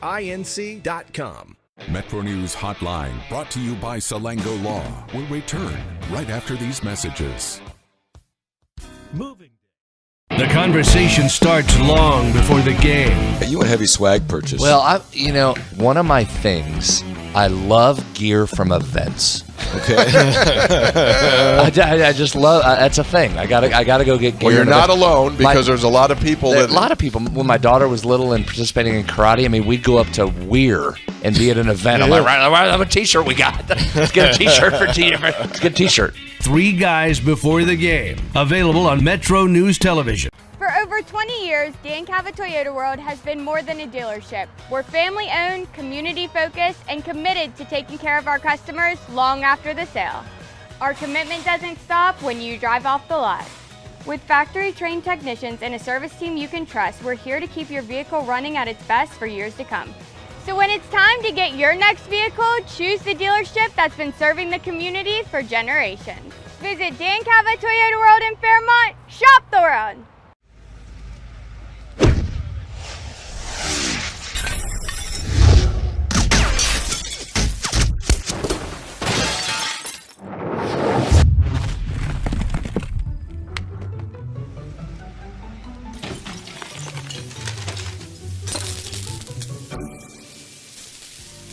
MetroNews Hotline, brought to you by Salango Law, will return right after these messages. Moving. The conversation starts long before the game. You a heavy swag purchase? Well, one of my things, I love gear from events. Okay, I just love. That's a thing. I gotta go get gear. Well, you're not alone because there's a lot of people. A lot of people. When my daughter was little and participating in karate, I mean, we'd go up to Weir and be at an event. I'm like, right, I have a T-shirt. We got. Let's get a T-shirt for Let's get a T-shirt. 3 guys before the game. Available on Metro News Television. For over 20 years, Dan Cava Toyota World has been more than a dealership. We're family-owned, community-focused, and committed to taking care of our customers long after the sale. Our commitment doesn't stop when you drive off the lot. With factory-trained technicians and a service team you can trust, we're here to keep your vehicle running at its best for years to come. So when it's time to get your next vehicle, choose the dealership that's been serving the community for generations. Visit Dan Cava Toyota World in Fairmont. Shop the world.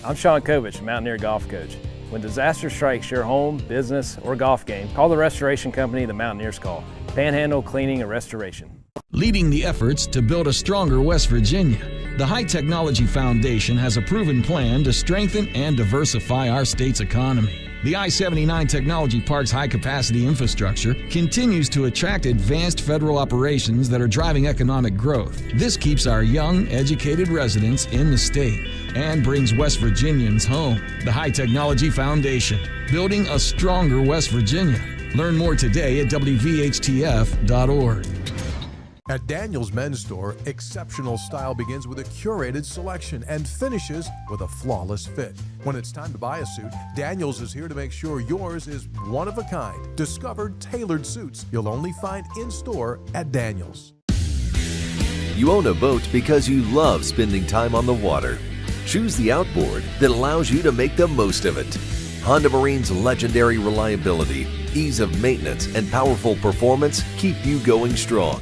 I'm Sean Kovich, Mountaineer Golf Coach. When disaster strikes your home, business, or golf game, call the restoration company the Mountaineers call. Panhandle Cleaning and Restoration. Leading the efforts to build a stronger West Virginia, the High Technology Foundation has a proven plan to strengthen and diversify our state's economy. The I-79 Technology Park's high-capacity infrastructure continues to attract advanced federal operations that are driving economic growth. This keeps our young, educated residents in the state and brings West Virginians home. The High Technology Foundation, building a stronger West Virginia. Learn more today at WVHTF.org. At Daniel's Men's Store, exceptional style begins with a curated selection and finishes with a flawless fit. When it's time to buy a suit, Daniel's is here to make sure yours is one of a kind. Discover tailored suits you'll only find in-store at Daniel's. You own a boat because you love spending time on the water. Choose the outboard that allows you to make the most of it. Honda Marine's legendary reliability, ease of maintenance, and powerful performance keep you going strong.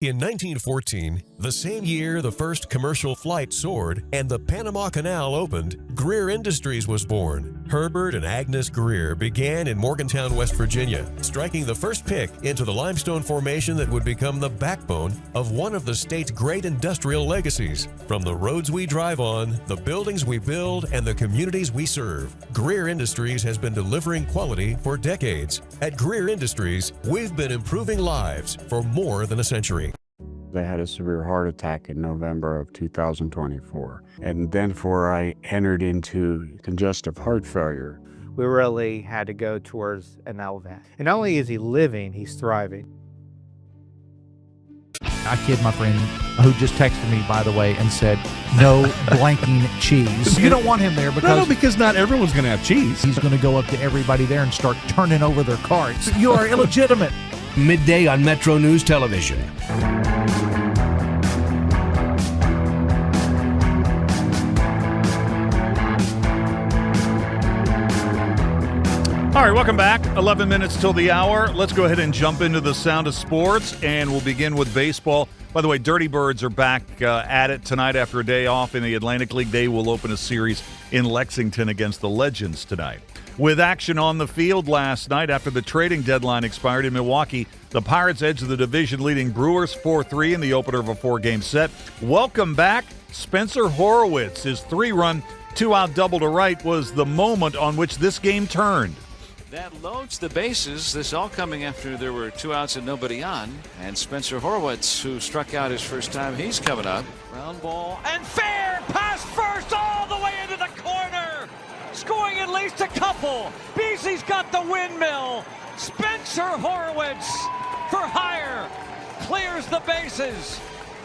In 1914, the same year the first commercial flight soared and the Panama Canal opened, Greer Industries was born. Herbert and Agnes Greer began in Morgantown, West Virginia, striking the first pick into the limestone formation that would become the backbone of one of the state's great industrial legacies. From the roads we drive on, the buildings we build, and the communities we serve, Greer Industries has been delivering quality for decades. At Greer Industries, we've been improving lives for more than a century. I had a severe heart attack in November of 2024. And then I entered into congestive heart failure. We really had to go towards an LVAD. And not only is he living, he's thriving. I kid my friend who just texted me, by the way, and said, no blanking cheese. You don't want him there because not everyone's going to have cheese. He's going to go up to everybody there and start turning over their carts. You are illegitimate. Midday on MetroNews Television. All right, welcome back. 11 minutes till the hour. Let's go ahead and jump into the sound of sports, and we'll begin with baseball. By the way, Dirty Birds are back at it tonight after a day off in the Atlantic League. They will open a series in Lexington against the Legends tonight. With action on the field last night after the trading deadline expired in Milwaukee, the Pirates edged the division-leading Brewers 4-3 in the opener of a four-game set. Welcome back, Spencer Horowitz. His three-run, two-out double to right was the moment on which this game turned. That loads the bases. This all coming after there were two outs and nobody on. And Spencer Horowitz, who struck out his first time, he's coming up. Ground ball and fair pass first all the way into the corner. Scoring at least a couple. Beasley's got the windmill. Spencer Horowitz for hire. Clears the bases.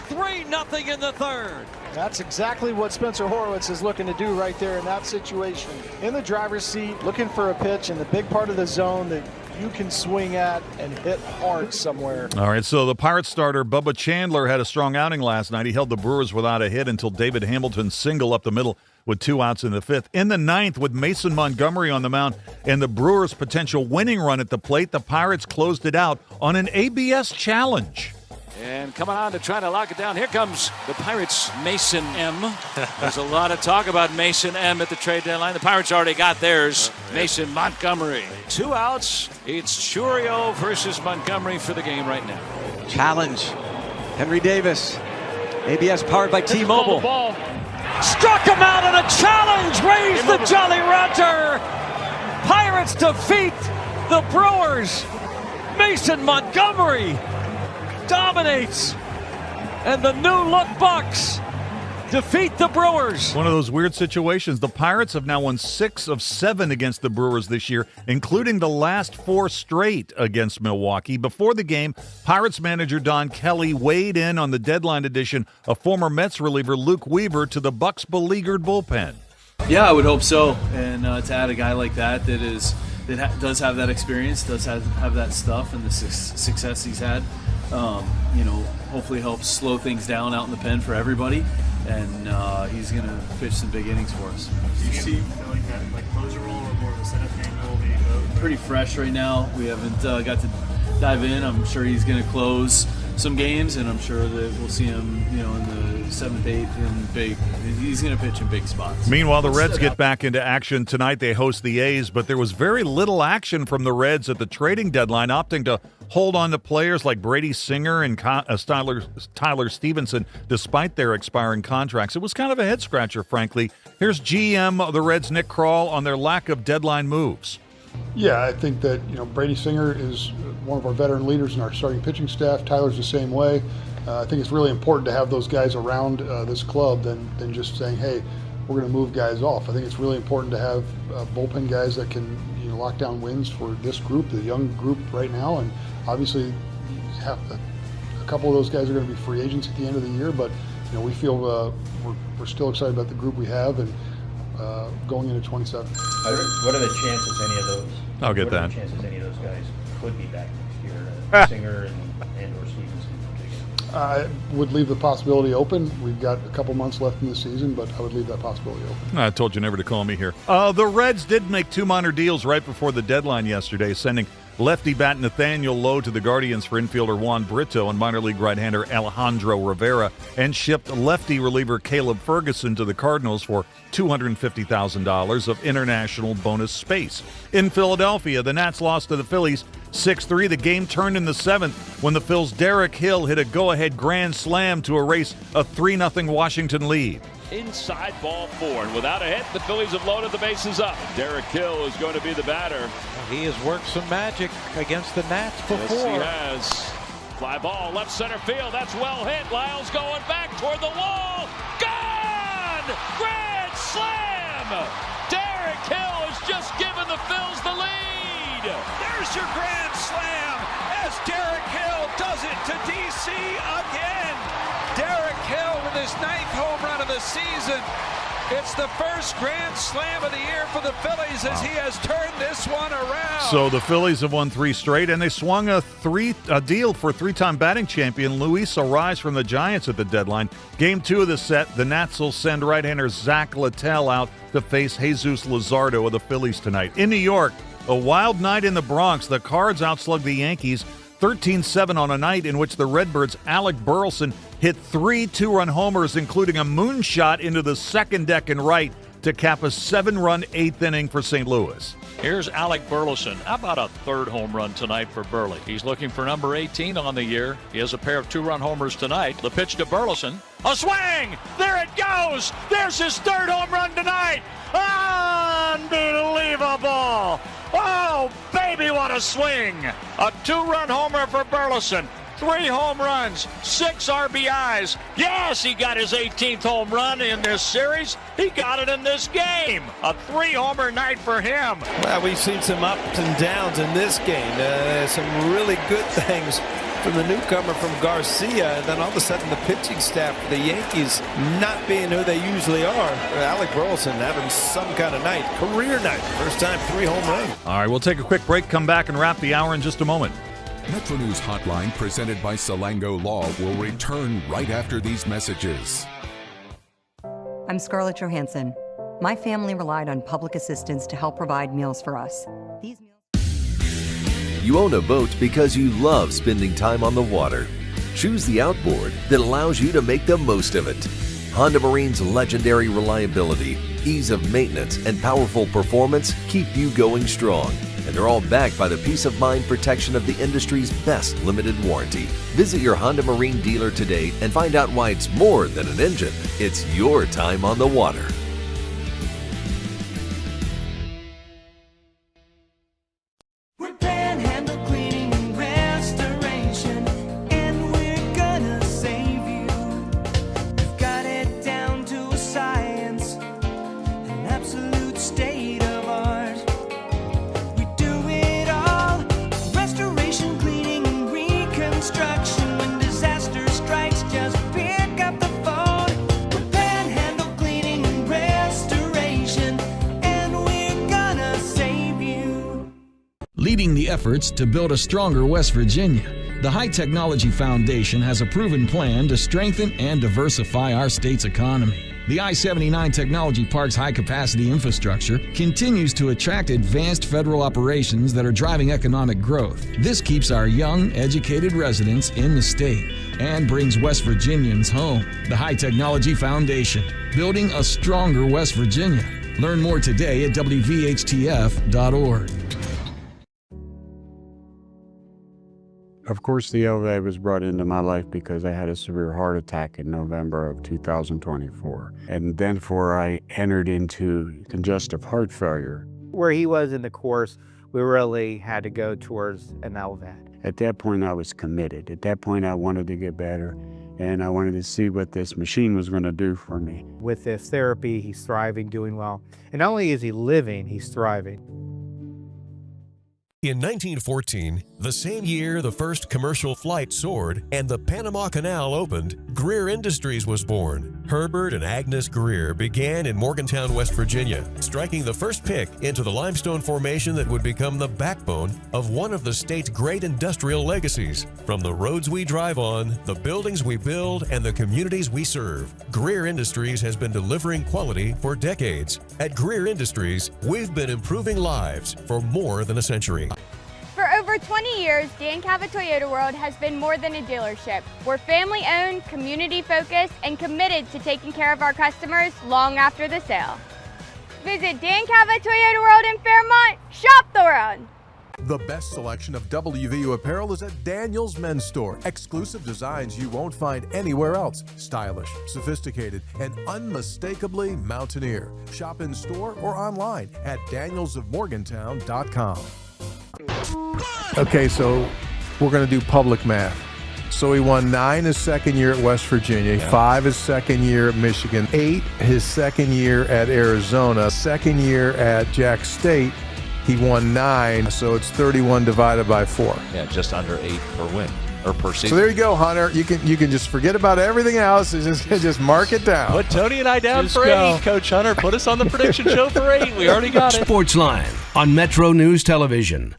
3-0 in the third. That's exactly what Spencer Horowitz is looking to do right there in that situation. In the driver's seat, looking for a pitch in the big part of the zone that you can swing at and hit hard somewhere. All right, so the Pirates starter Bubba Chandler had a strong outing last night. He held the Brewers without a hit until David Hamilton's single up the middle with two outs in the fifth. In the ninth, with Mason Montgomery on the mound and the Brewers' potential winning run at the plate, the Pirates closed it out on an ABS challenge. And coming on to try to lock it down. Here comes the Pirates' Mason M. There's a lot of talk about Mason M at the trade deadline. The Pirates already got theirs. Mason Montgomery. Two outs. It's Churio versus Montgomery for the game right now. Challenge. Henry Davis. ABS powered by T-Mobile. Struck him out on a challenge. Raised the Jolly Roger. Pirates defeat the Brewers. Mason Montgomery dominates, and the new look Bucks defeat the Brewers. One of those weird situations. The Pirates have now won 6 of 7 against the Brewers this year, including the last 4 straight against Milwaukee. Before the game, Pirates manager Don Kelly weighed in on the deadline addition of former Mets reliever Luke Weaver to the Bucks' beleaguered bullpen. Yeah, I would hope so, and to add a guy like that does have that experience, does have that stuff, and the success he's had. Hopefully helps slow things down out in the pen for everybody, and he's going to pitch some big innings for us. Do you see like closer role or more of a setup man role? Pretty fresh right now. We haven't got to dive in. I'm sure he's going to close some games, and I'm sure that we'll see him, in the 7th, 8th, and big. He's going to pitch in big spots. Meanwhile, the Reds get back into action tonight. They host the A's, but there was very little action from the Reds at the trading deadline, opting to hold on to players like Brady Singer and Tyler Stevenson, despite their expiring contracts. It was kind of a head-scratcher, frankly. Here's GM of the Reds, Nick Krall, on their lack of deadline moves. Yeah, I think that Brady Singer is one of our veteran leaders in our starting pitching staff. Tyler's the same way. I think it's really important to have those guys around this club than just saying, hey, we're going to move guys off. I think it's really important to have bullpen guys that can lock down wins for this group, the young group right now, and obviously have A couple of those guys are going to be free agents at the end of the year, but we feel we're still excited about the group we have and going into 27. What are the chances any of those? I'll get what that. Are the chances any of those guys could be back next year? Singer and/or Stevenson. I would leave the possibility open. We've got a couple months left in the season, but I would leave that possibility open. I told you never to call me here. The Reds did make two minor deals right before the deadline yesterday, sending lefty bat Nathaniel Lowe to the Guardians for infielder Juan Brito and minor league right-hander Alejandro Rivera, and shipped lefty reliever Caleb Ferguson to the Cardinals for $250,000 of international bonus space. In Philadelphia, the Nats lost to the Phillies 6-3. The game turned in the seventh when the Phils' Derek Hill hit a go-ahead grand slam to erase a 3-0 Washington lead. Inside ball four, and without a hit, the Phillies have loaded the bases up. Derek Hill is going to be the batter. He has worked some magic against the Nats before. Yes, he has. Fly ball, left center field. That's well hit. Lyles going back toward the wall. Gone! Grand slam! Derek Hill has just given the Phils the lead. There's your grand slam as Derek Hill does it to DC again. Derek Hill with his 9th home run of the season. It's the first grand slam of the year for the Phillies as he has turned this one around. So the Phillies have won 3 straight, and they swung a deal for 3-time batting champion Luis Arraez from the Giants at the deadline. Game 2 of the set, the Nats will send right-hander Zach Littell out to face Jesus Luzardo of the Phillies tonight. In New York, a wild night in the Bronx. The Cards outslugged the Yankees 13-7 on a night in which the Redbirds' Alec Burleson hit 3 2-run homers, including a moonshot into the second deck and right to cap a 7-run 8th inning for St. Louis. Here's Alec Burleson. How about a 3rd home run tonight for Burley? He's looking for number 18 on the year. He has a pair of 2-run homers tonight. The pitch to Burleson. A swing! There it goes! There's his 3rd home run tonight! Unbelievable! Oh, baby, what a swing! A 2-run homer for Burleson. 3 home runs, 6 RBIs. Yes, he got his 18th home run in this series. He got it in this game. A 3-homer night for him. Well, we've seen some ups and downs in this game. Some really good things from the newcomer from Garcia, and then all of a sudden the pitching staff for the Yankees not being who they usually are. Alec Burleson having some kind of night, career night. First time 3 home runs. All right, we'll take a quick break, come back and wrap the hour in just a moment. MetroNews Hotline, presented by Salango Law, will return right after these messages. I'm Scarlett Johansson. My family relied on public assistance to help provide meals for us. These meals. You own a boat because you love spending time on the water. Choose the outboard that allows you to make the most of it. Honda Marine's legendary reliability, ease of maintenance, and powerful performance keep you going strong. And they're all backed by the peace of mind protection of the industry's best limited warranty. Visit your Honda Marine dealer today and find out why it's more than an engine. It's your time on the water. We're Panhandle Cleaning and Restoration, and we're gonna save you. We've got it down to a science, an absolute state of art. We do it all, restoration, cleaning, and reconstruction. When disaster strikes, just pick up the phone. We're Panhandle Cleaning and Restoration, and we're gonna save you. Leading the efforts to build a stronger West Virginia, the High Technology Foundation has a proven plan to strengthen and diversify our state's economy. The I-79 Technology Park's high-capacity infrastructure continues to attract advanced federal operations that are driving economic growth. This keeps our young, educated residents in the state and brings West Virginians home. The High Technology Foundation, building a stronger West Virginia. Learn more today at WVHTF.org. Of course, the LVA was brought into my life because I had a severe heart attack in November of 2024. And then I entered into congestive heart failure. Where he was in the course, we really had to go towards an LVAD. At that point, I was committed. At that point, I wanted to get better, and I wanted to see what this machine was going to do for me. With this therapy, he's thriving, doing well. And not only is he living, he's thriving. In 1914, the same year the first commercial flight soared and the Panama Canal opened, Greer Industries was born. Herbert and Agnes Greer began in Morgantown, West Virginia, striking the first pick into the limestone formation that would become the backbone of one of the state's great industrial legacies. From the roads we drive on, the buildings we build, and the communities we serve, Greer Industries has been delivering quality for decades. At Greer Industries, we've been improving lives for more than a century. For over 20 years, Dan Cava Toyota World has been more than a dealership. We're family-owned, community-focused, and committed to taking care of our customers long after the sale. Visit Dan Cava Toyota World in Fairmont. Shop the world. The best selection of WVU apparel is at Daniel's Men's Store. Exclusive designs you won't find anywhere else. Stylish, sophisticated, and unmistakably Mountaineer. Shop in store or online at danielsofmorgantown.com. Okay, so we're going to do public math. So he won 9 his second year at West Virginia, 5 his second year at Michigan, 8 his second year at Arizona, second year at Jack State. He won 9, so it's 31 divided by 4. Yeah, just under 8 per win or per season. So there you go, Hunter. You can just forget about everything else. Just mark it down. Put Tony and I down for 8, Coach Hunter. Put us on the prediction show for 8. We already got it. Sportsline on MetroNews Television.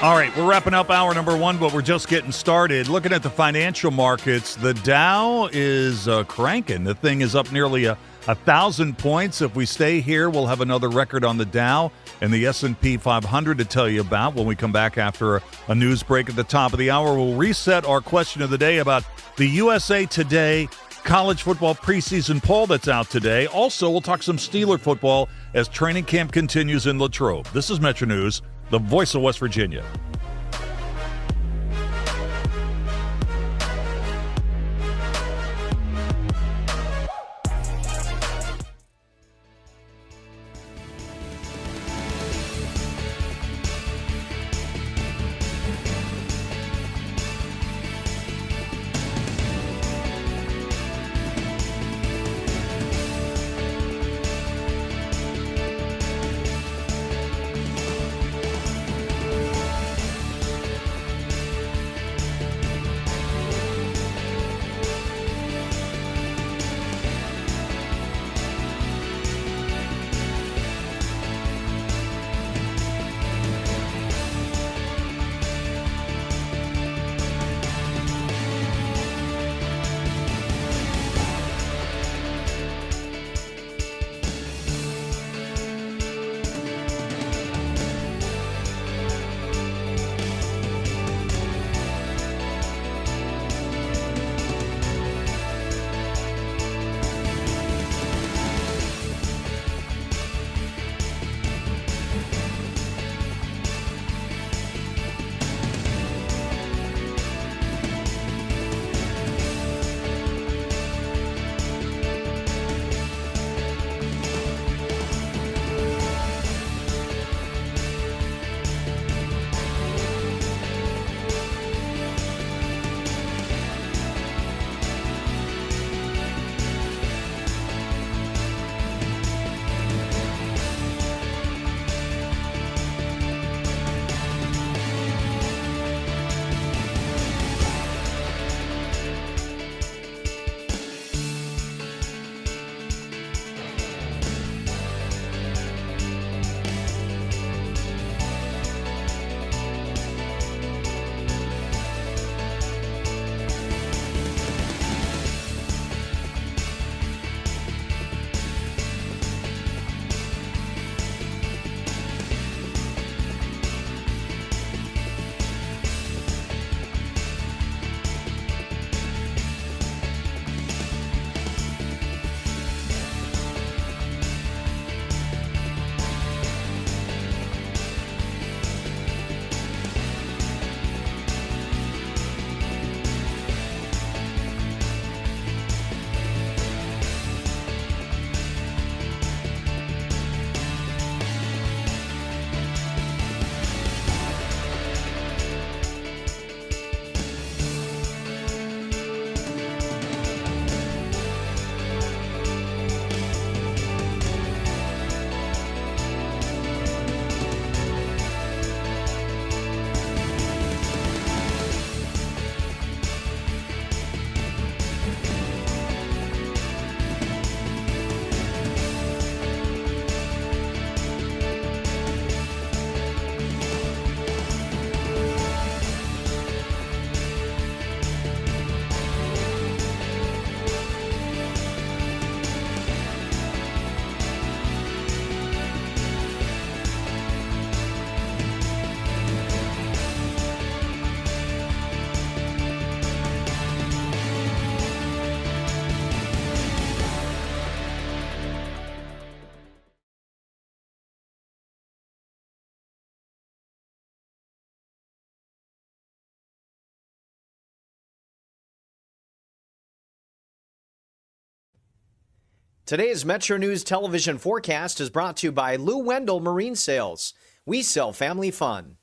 All right, we're wrapping up hour number 1, but we're just getting started. Looking at the financial markets, the Dow is cranking. The thing is up nearly 1,000 points. If we stay here, we'll have another record on the Dow and the S&P 500 to tell you about when we come back after a news break at the top of the hour. We'll reset our question of the day about the USA Today college football preseason poll that's out today. Also, we'll talk some Steeler football as training camp continues in Latrobe. This is Metro News, the voice of West Virginia. Today's Metro News television forecast is brought to you by Lou Wendell Marine Sales. We sell family fun.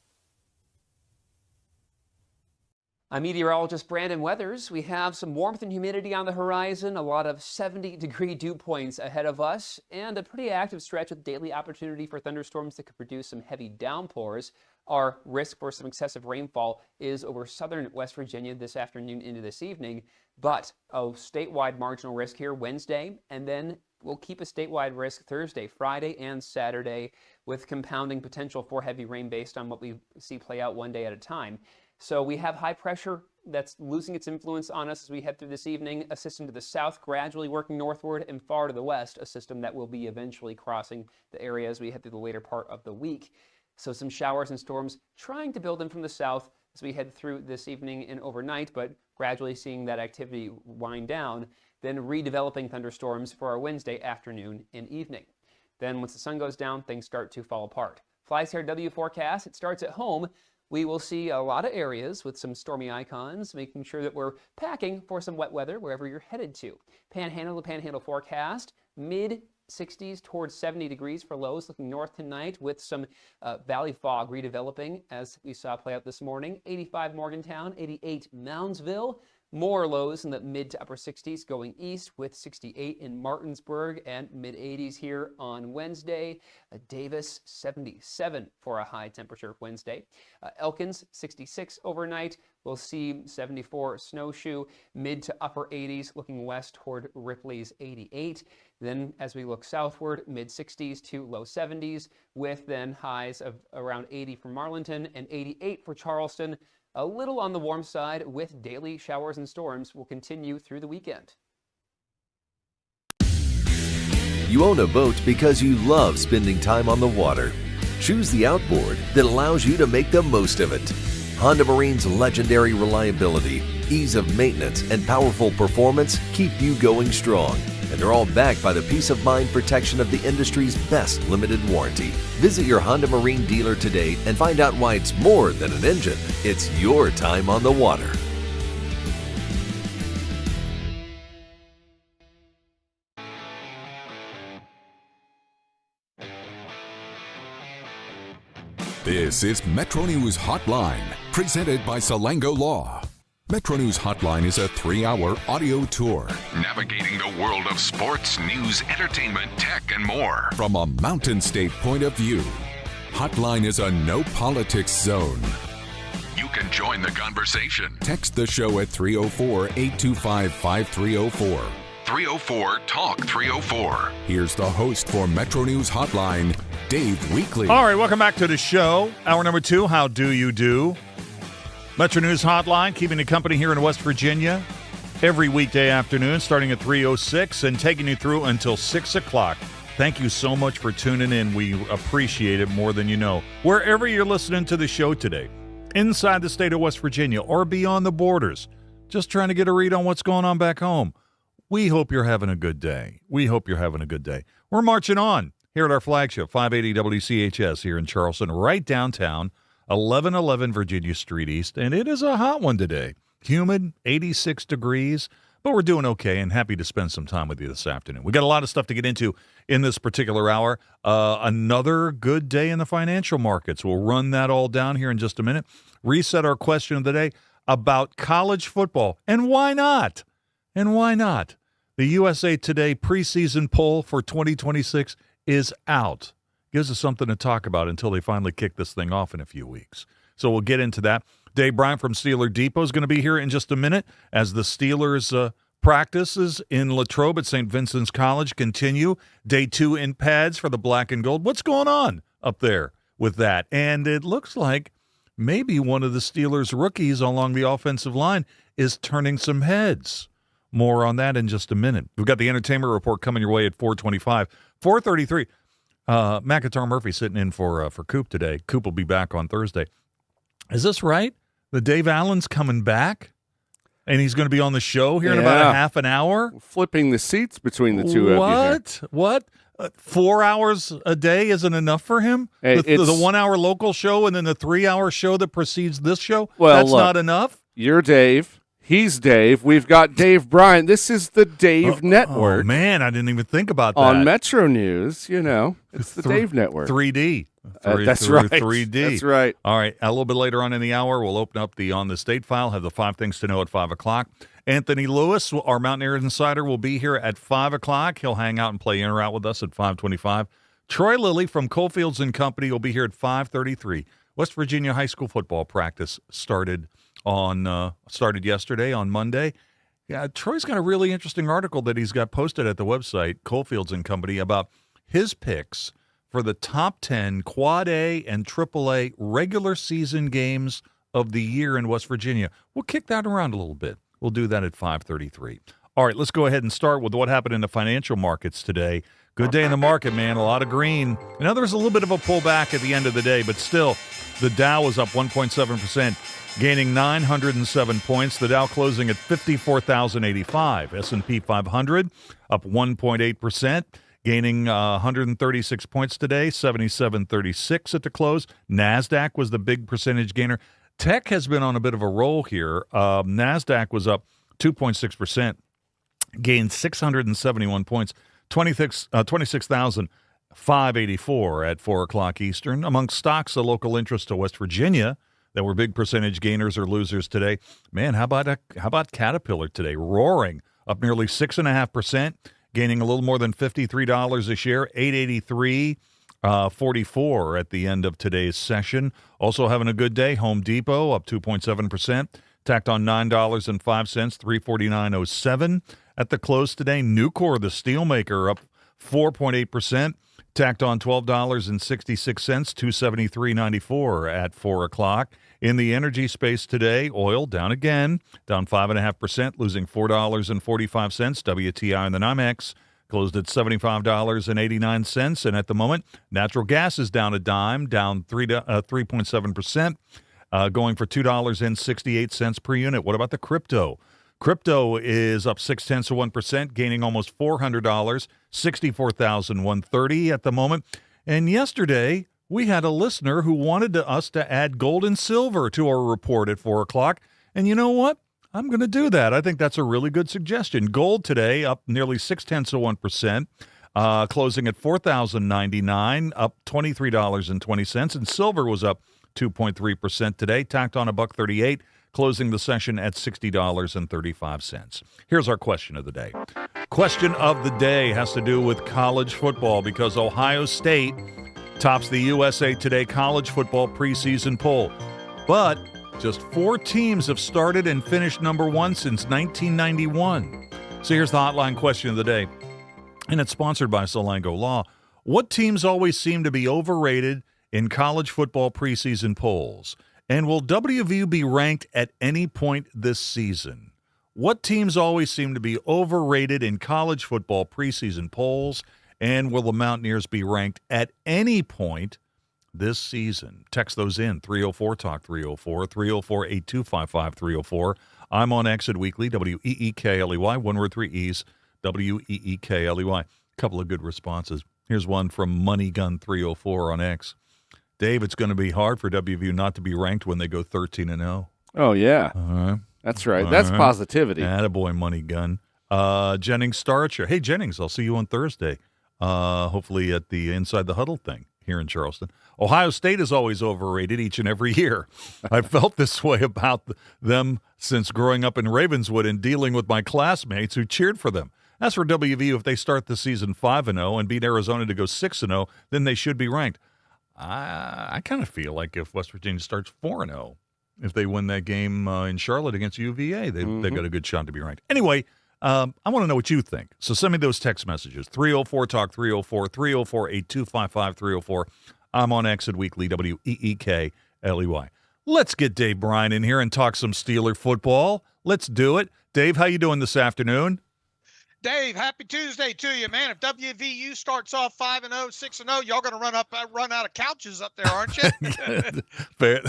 I'm meteorologist Brandon Weathers. We have some warmth and humidity on the horizon, a lot of 70-degree dew points ahead of us, and a pretty active stretch with daily opportunity for thunderstorms that could produce some heavy downpours. Our risk for some excessive rainfall is over southern West Virginia this afternoon into this evening, but a statewide marginal risk here Wednesday, and then we'll keep a statewide risk Thursday, Friday, and Saturday with compounding potential for heavy rain based on what we see play out one day at a time. So we have high pressure that's losing its influence on us as we head through this evening, a system to the south gradually working northward, and far to the west, a system that will be eventually crossing the area as we head through the later part of the week. So some showers and storms trying to build in from the south as we head through this evening and overnight, but gradually seeing that activity wind down, then redeveloping thunderstorms for our Wednesday afternoon and evening. Then once the sun goes down, things start to fall apart. FlyCRW forecast, it starts at home. We will see a lot of areas with some stormy icons, making sure that we're packing for some wet weather wherever you're headed to. Panhandle to Panhandle forecast, mid-60s towards 70 degrees for lows, looking north tonight with some valley fog redeveloping as we saw play out this morning. 85 Morgantown, 88 Moundsville. More lows in the mid to upper 60s going east with 68 in Martinsburg and mid-80s here on Wednesday. Davis, 77 for a high temperature Wednesday. Elkins, 66 overnight. We'll see 74 Snowshoe, mid to upper 80s looking west toward Ripley's 88. Then as we look southward, mid-60s to low 70s with then highs of around 80 for Marlinton and 88 for Charleston. A little on the warm side with daily showers and storms will continue through the weekend. You own a boat because you love spending time on the water. Choose the outboard that allows you to make the most of it. Honda Marine's legendary reliability, ease of maintenance, and powerful performance keep you going strong. And they're all backed by the peace of mind protection of the industry's best limited warranty. Visit your Honda Marine dealer today and find out why it's more than an engine. It's your time on the water. This is MetroNews Hotline, presented by Salango Law. MetroNews Hotline is a 3-hour audio tour navigating the world of sports, news, entertainment, tech, and more from a Mountain State point of view. Hotline is a no politics zone. You can join the conversation. Text the show at 304-825-5304. 304-TALK-304. Here's the host for MetroNews Hotline, Dave Weekley. All right, welcome back to the show. Hour number 2, how do you do? Metro News Hotline, keeping you company here in West Virginia every weekday afternoon, starting at 3:06 and taking you through until 6 o'clock. Thank you so much for tuning in. We appreciate it more than you know. Wherever you're listening to the show today, inside the state of West Virginia or beyond the borders, just trying to get a read on what's going on back home. We hope you're having a good day. We hope you're having a good day. We're marching on here at our flagship, 580 WCHS here in Charleston, right downtown, 1111 Virginia Street East, and it is a hot one today. Humid, 86 degrees, but we're doing okay and happy to spend some time with you this afternoon. We got a lot of stuff to get into in this particular hour. Another good day in the financial markets. We'll run that all down here in just a minute. Reset our question of the day about college football, and why not? And why not? The USA Today preseason poll for 2026 is out. Gives us something to talk about until they finally kick this thing off in a few weeks. So we'll get into that. Dave Bryan from Steeler Depot is going to be here in just a minute as the Steelers practices in Latrobe at St. Vincent's College continue. Day 2 in pads for the black and gold. What's going on up there with that? And it looks like maybe one of the Steelers rookies along the offensive line is turning some heads. More on that in just a minute. We've got the entertainment report coming your way at 4:25. 4:33. McIntyre Murphy sitting in for Coop today. Coop will be back on Thursday. Is this right? The Dave Allen's coming back? And he's going to be on the show here in about a half an hour? Flipping the seats between the two of you. What? 4 hours a day isn't enough for him? Hey, the 1 hour local show and then the 3 hour show that precedes this show? Well, that's look, not enough? You're Dave. He's Dave. We've got Dave Bryan. This is the Dave Network. Oh, man, I didn't even think about that. On MetroNews, it's the Dave Network. 3D. That's right. 3D. That's right. All right, a little bit later on in the hour, we'll open up the On the State file, have the 5 things to know at 5 o'clock. Anthony Lewis, our Mountaineer Insider, will be here at 5 o'clock. He'll hang out and play in or out with us at 5:25. Troy Lilly from Coalfields Company will be here at 5:33. West Virginia high school football practice started yesterday on Monday. Yeah, Troy's got a really interesting article that he's got posted at the website, Coalfields Company, about his picks for the top 10 Quad A and AAA regular season games of the year in West Virginia. We'll kick that around a little bit. We'll do that at 5:33. All right, let's go ahead and start with what happened in the financial markets today. Good day in the market, man. A lot of green. I know there was a little bit of a pullback at the end of the day, but still, the Dow was up 1.7%, gaining 907 points. The Dow closing at 54,085. S&P 500 up 1.8%. Gaining 136 points today, 77.36 at the close. NASDAQ was the big percentage gainer. Tech has been on a bit of a roll here. NASDAQ was up 2.6%, gained 671 points, 26,584 at 4 o'clock Eastern. Among stocks of local interest to West Virginia that were big percentage gainers or losers today. Man, how about Caterpillar today? Roaring, up nearly 6.5%. Gaining a little more than $53 a share, $883.44 at the end of today's session. Also having a good day, Home Depot up 2.7%, tacked on $9.05, $349.07 at the close today. Nucor, the steelmaker, up 4.8%, tacked on $12.66, $273.94 at 4 o'clock. In the energy space today, oil down again, down 5.5%, losing $4.45. WTI and the NYMEX closed at $75.89. And at the moment, natural gas is down a dime, down 3.7%, going for $2.68 per unit. What about the crypto? Crypto is up 0.6%, gaining almost $400, $64,130 at the moment. And yesterday, we had a listener who wanted us to add gold and silver to our report at 4 o'clock. And you know what? I'm going to do that. I think that's a really good suggestion. Gold today up nearly 0.6%, closing at $4,099, up $23.20. And silver was up 2.3% today, tacked on $1.38, closing the session at $60.35. Here's our question of the day. Question of the day has to do with college football because Ohio State tops the USA Today college football preseason poll. But just 4 teams have started and finished number 1 since 1991. So here's the hotline question of the day, and it's sponsored by Salango Law. What teams always seem to be overrated in college football preseason polls? And will WVU be ranked at any point this season? What teams always seem to be overrated in college football preseason polls? And will the Mountaineers be ranked at any point this season? Text those in, 304-TALK, 304-304-8255-304. I'm on X at Weekly, WEEKLEY, one word, 3 E's, WEEKLEY. A couple of good responses. Here's one from Money Gun 304 on X. Dave, it's going to be hard for WVU not to be ranked when they go 13-0. Oh, yeah. All right. That's right. That's positivity. Attaboy, Money Gun. Jennings Starcher. Hey, Jennings, I'll see you on Thursday. Hopefully at the Inside the Huddle thing here in Charleston. Ohio State is always overrated each and every year. I've felt this way about them since growing up in Ravenswood and dealing with my classmates who cheered for them. As for WVU, if they start the season 5-0 and beat Arizona to go 6-0, then they should be ranked. I kind of feel like if West Virginia starts 4-0, if they win that game in Charlotte against UVA, they've got a good shot to be ranked. Anyway, I want to know what you think. So send me those text messages. 304-TALK, 304-304-8255-304. I'm on X at Weekly, WEEKLEY. Let's get Dave Bryan in here and talk some Steeler football. Let's do it. Dave, how you doing this afternoon? Dave, happy Tuesday to you, man. If WVU starts off 5-0, 6-0, y'all going to run out of couches up there, aren't you? Fair.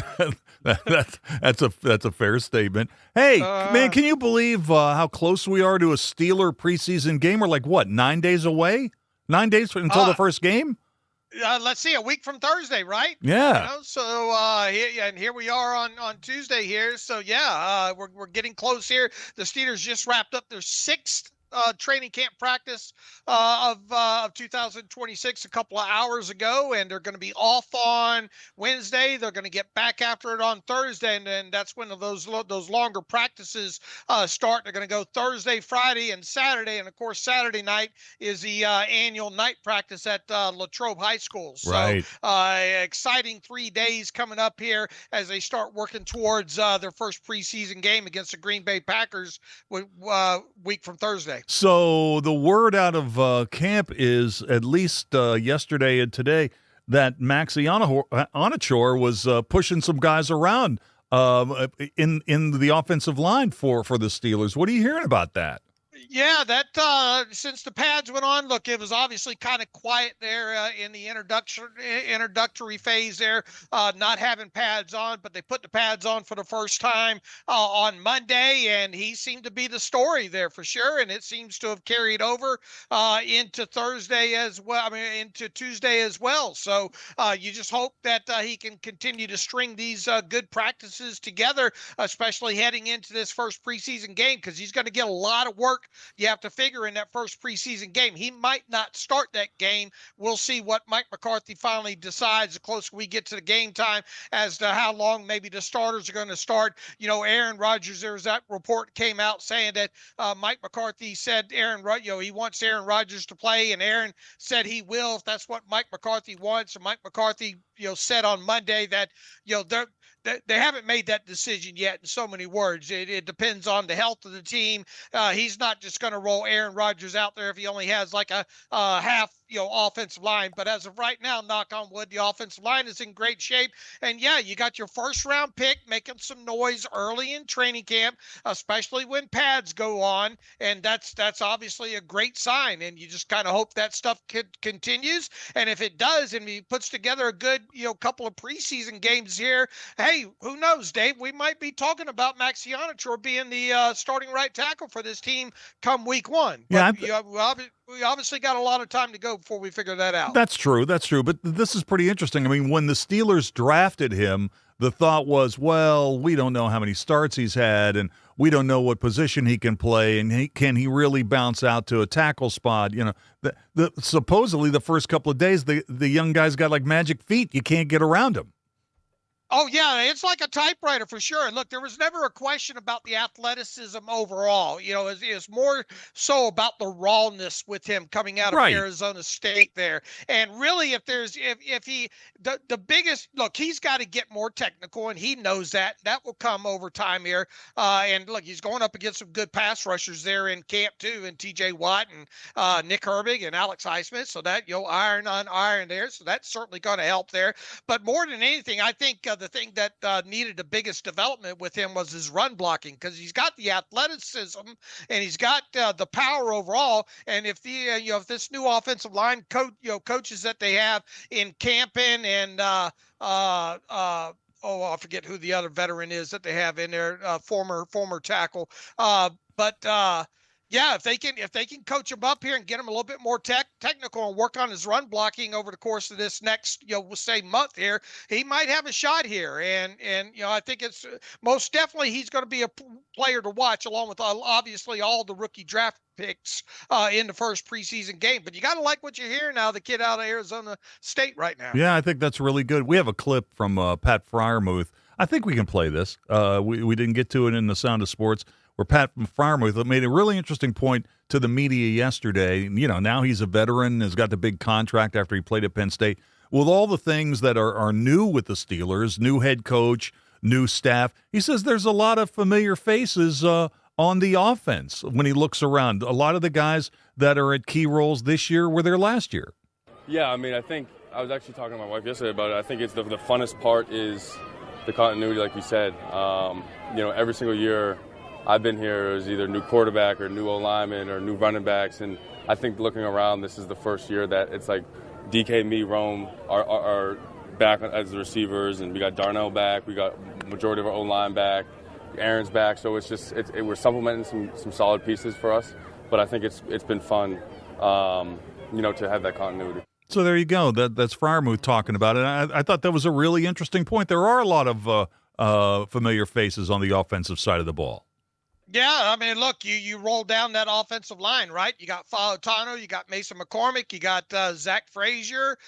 That's a fair statement. Hey, man, can you believe how close we are to a Steeler preseason game? We're like, what, 9 days away? 9 days until the first game? Let's see, a week from Thursday, right? Yeah. You know, so here we are on Tuesday here. So yeah, we're getting close here. The Steelers just wrapped up their 6th training camp practice of 2026 a couple of hours ago, and they're going to be off on Wednesday. They're going to get back after it on Thursday, and then that's when those longer practices start. They're going to go Thursday, Friday, and Saturday, and of course Saturday night is the annual night practice at Latrobe High School. So Right. Exciting 3 days coming up here as they start working towards their first preseason game against the Green Bay Packers week from Thursday. So the word out of camp is, at least yesterday and today, that Maxi Onachor was pushing some guys around in the offensive line for the Steelers. What are you hearing about that? Yeah, that since the pads went on, look, it was obviously kind of quiet there in the introductory phase there, not having pads on, but they put the pads on for the first time on Monday, and he seemed to be the story there for sure, and it seems to have carried over into Thursday as well, into Tuesday as well. So you just hope that he can continue to string these good practices together, especially heading into this first preseason game, because he's going to get a lot of work. You have to figure in that first preseason game. He might not start that game. We'll see what Mike McCarthy finally decides the closer we get to the game time as to how long maybe the starters are going to start. You know, Aaron Rodgers, there was that report came out saying that Mike McCarthy said he wants Aaron Rodgers to play, and Aaron said he will if that's what Mike McCarthy wants. And Mike McCarthy, said on Monday that, they haven't made that decision yet in so many words. It depends on the health of the team. He's not just going to roll Aaron Rodgers out there if he only has like a half, offensive line. But as of right now, knock on wood, the offensive line is in great shape. And yeah, you got your first round pick making some noise early in training camp, especially when pads go on. And that's obviously a great sign. And you just kind of hope that stuff continues. And if it does, and he puts together a good, couple of preseason games here, hey, who knows, Dave? We might be talking about Maxi Onachor being the starting right tackle for this team come week 1. But we obviously got a lot of time to go before we figure that out. That's true. But this is pretty interesting. I mean, when the Steelers drafted him, the thought was, well, we don't know how many starts he's had, and we don't know what position he can play, and can he really bounce out to a tackle spot? Supposedly the first couple of days, the young guy's got like magic feet. You can't get around him. Oh, yeah, it's like a typewriter for sure. Look, there was never a question about the athleticism overall. It's more so about the rawness with him coming out of Arizona State there. And really, the biggest, look, he's got to get more technical, and he knows that. That will come over time here. And look, he's going up against some good pass rushers there in camp too, and TJ Watt and Nick Herbig and Alex Highsmith. So that, iron on iron there. So that's certainly going to help there. But more than anything, I think the thing that needed the biggest development with him was his run blocking, because he's got the athleticism and he's got the power overall. And if if this new offensive line coaches that they have in Campen and I forget who the other veteran is that they have in there, former tackle, yeah, if they can coach him up here and get him a little bit more technical and work on his run blocking over the course of this next, we'll say month here, he might have a shot here. And I think it's most definitely he's going to be a player to watch, along with obviously all the rookie draft picks in the first preseason game. But you got to like what you're hearing now, the kid out of Arizona State right now. Yeah, I think that's really good. We have a clip from Pat Freiermuth. I think we can play this. We didn't get to it in the Sound of Sports, where Pat Freiermuth made a really interesting point to the media yesterday. Now he's a veteran, has got the big contract after he played at Penn State. With all the things that are new with the Steelers, new head coach, new staff, he says there's a lot of familiar faces on the offense when he looks around. A lot of the guys that are at key roles this year were there last year. Yeah, I think I was actually talking to my wife yesterday about it. I think it's the funnest part is the continuity, like you said. Every single year I've been here, it was either new quarterback or new O-lineman or new running backs, and I think looking around, this is the first year that it's like DK, me, Rome are back as the receivers, and we got Darnell back, we got majority of our O-line back, Aaron's back, so we're supplementing some solid pieces for us, but I think it's been fun, to have that continuity. So there you go. That's Fryermuth talking about it. I thought that was a really interesting point. There are a lot of familiar faces on the offensive side of the ball. Yeah, I mean, look, you roll down that offensive line, right? You got Fautano, you got Mason McCormick, you got Zach Frazier,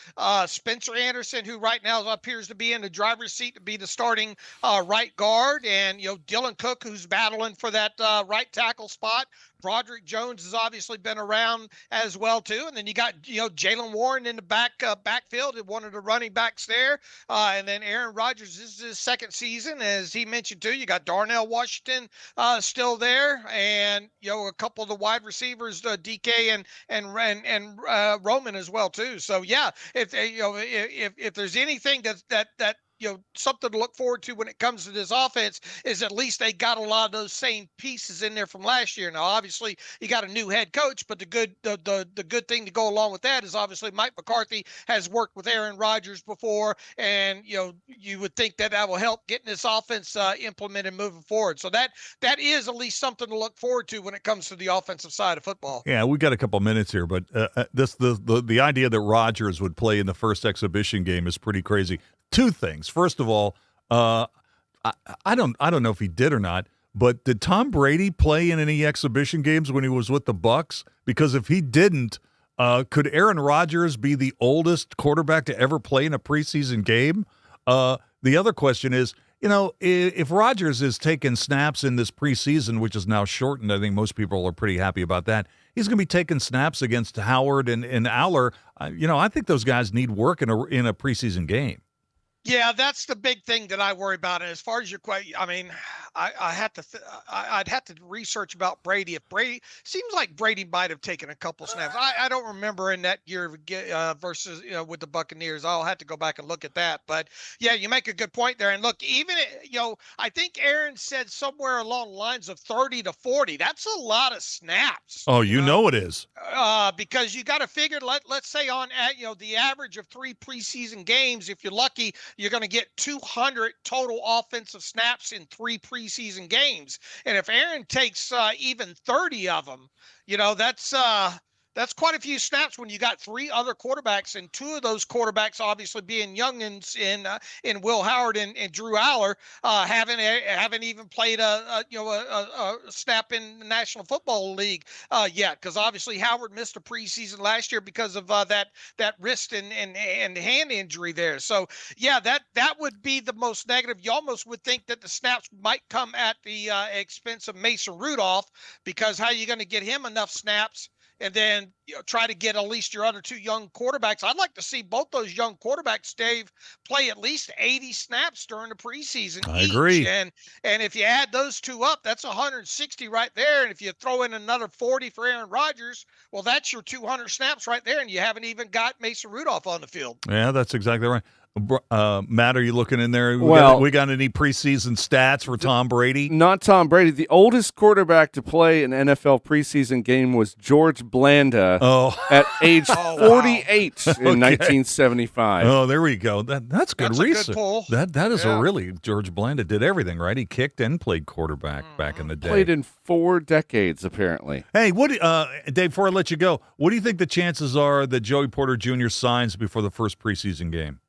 Spencer Anderson, who right now appears to be in the driver's seat to be the starting right guard, and Dylan Cook, who's battling for that right tackle spot. Broderick Jones has obviously been around as well too, and then you got Jalen Warren in the backfield, one of the running backs there, and then Aaron Rodgers. This is his second season, as he mentioned too. You got Darnell Washington still there, and a couple of the wide receivers, DK and Roman as well too. So yeah, if there's anything that something to look forward to when it comes to this offense is at least they got a lot of those same pieces in there from last year. Now, obviously, you got a new head coach, but the good thing to go along with that is obviously Mike McCarthy has worked with Aaron Rodgers before, and you would think that will help getting this offense implemented moving forward. So that is at least something to look forward to when it comes to the offensive side of football. Yeah, we got a couple minutes here, but the idea that Rodgers would play in the first exhibition game is pretty crazy. Two things. First of all, I don't know if he did or not, but did Tom Brady play in any exhibition games when he was with the Bucs? Because if he didn't, could Aaron Rodgers be the oldest quarterback to ever play in a preseason game? The other question is, if Rodgers is taking snaps in this preseason, which is now shortened, I think most people are pretty happy about that. He's going to be taking snaps against Howard and Aller. I think those guys need work in a preseason game. Yeah, that's the big thing that I worry about. And as far as your question, I mean, I'd have to research about Brady. If Brady seems like Brady might have taken a couple snaps. I don't remember in that year versus with the Buccaneers. I'll have to go back and look at that. But yeah, you make a good point there. And look, even I think Aaron said somewhere along the lines of 30 to 40. That's a lot of snaps. Oh, you know it is. Because you got to figure. Let's say on the average of 3 preseason games, if you're lucky, you're going to get 200 total offensive snaps in 3 preseason games. And if Aaron takes even 30 of them, that's quite a few snaps when you got 3 other quarterbacks, and 2 of those quarterbacks obviously being youngins in Will Howard and Drew Aller, haven't even played a snap in the National Football League yet, because obviously Howard missed a preseason last year because of that wrist and hand injury there. So yeah, that would be the most negative. You almost would think that the snaps might come at the expense of Mason Rudolph, because how are you going to get him enough snaps and then try to get at least your other 2 young quarterbacks? I'd like to see both those young quarterbacks, Dave, play at least 80 snaps during the preseason. I agree. And if you add those 2 up, that's 160 right there. And if you throw in another 40 for Aaron Rodgers, well, that's your 200 snaps right there. And you haven't even got Mason Rudolph on the field. Yeah, that's exactly right. Matt, are you looking in there? We got any preseason stats for Tom Brady? Not Tom Brady. The oldest quarterback to play an NFL preseason game was George Blanda at age 48 in 1975. Oh, there we go. That's good research. A good pull. That is a really George Blanda did everything, right? He kicked and played quarterback back in the day. Played in 4 decades, apparently. Hey, Dave, before I let you go, what do you think the chances are that Joey Porter Jr. signs before the first preseason game?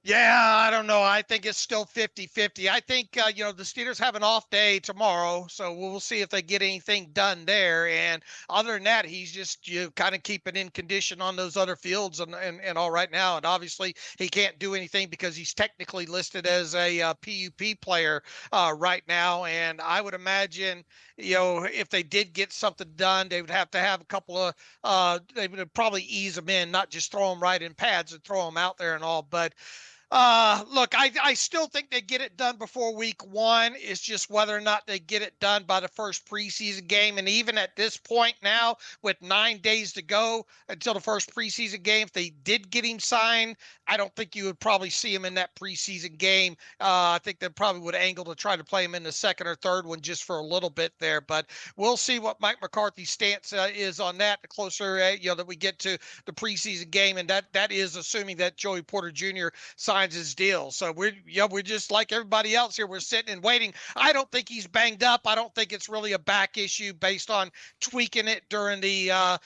Yeah, I don't know. I think it's still 50-50. I think, the Steelers have an off day tomorrow, so we'll see if they get anything done there. And other than that, he's just kind of keeping in condition on those other fields and all right now. And obviously, he can't do anything because he's technically listed as a PUP player right now. And I would imagine, if they did get something done, they would have to have a couple of they would probably ease them in, not just throw them right in pads and throw them out there and all. But look, I still think they get it done before week 1. It's just whether or not they get it done by the first preseason game. And even at this point now, with 9 days to go until the first preseason game, if they did get him signed, I don't think you would probably see him in that preseason game. I think they probably would angle to try to play him in the second or third one just for a little bit there. But we'll see what Mike McCarthy's stance is on that the closer that we get to the preseason game. And that is assuming that Joey Porter Jr. signs signs his deal. So we're just like everybody else here. We're sitting and waiting. I don't think he's banged up. I don't think it's really a back issue based on tweaking it during the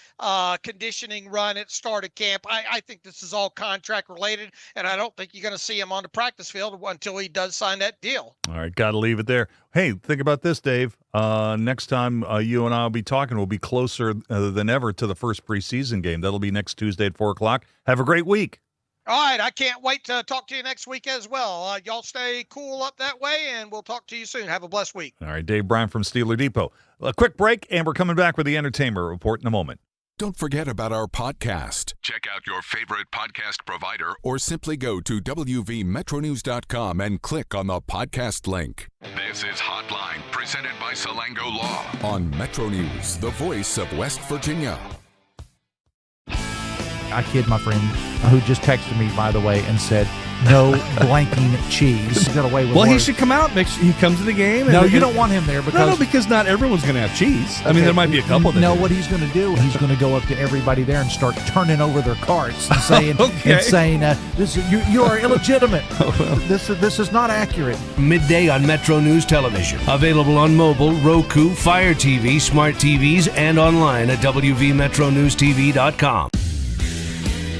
conditioning run at start of camp. I think this is all contract related, and I don't think you're going to see him on the practice field until he does sign that deal. All right, got to leave it there. Hey, think about this, Dave. Next time you and I will be talking, we'll be closer than ever to the first preseason game. That'll be next Tuesday at 4 o'clock. Have a great week. All right, I can't wait to talk to you next week as well. Y'all stay cool up that way, and we'll talk to you soon. Have a blessed week. All right, Dave Bryan from Steeler Depot. A quick break, and we're coming back with the Entertainment Report in a moment. Don't forget about our podcast. Check out your favorite podcast provider or simply go to WVMetroNews.com and click on the podcast link. This is Hotline, presented by Salango Law on MetroNews, the voice of West Virginia. I kid my friend who just texted me, by the way, and said, no blanking cheese. Got away with well, he words. should come out. He comes to the game. No, you don't want him there. Because because not everyone's going to have cheese. I mean, there might be a couple that No, do. what he's going to do, he's going to go up to everybody there and start turning over their carts and saying, this you are illegitimate. This is not accurate. Midday on Metro News Television. Available on mobile, Roku, Fire TV, smart TVs, and online at WVMetroNewsTV.com.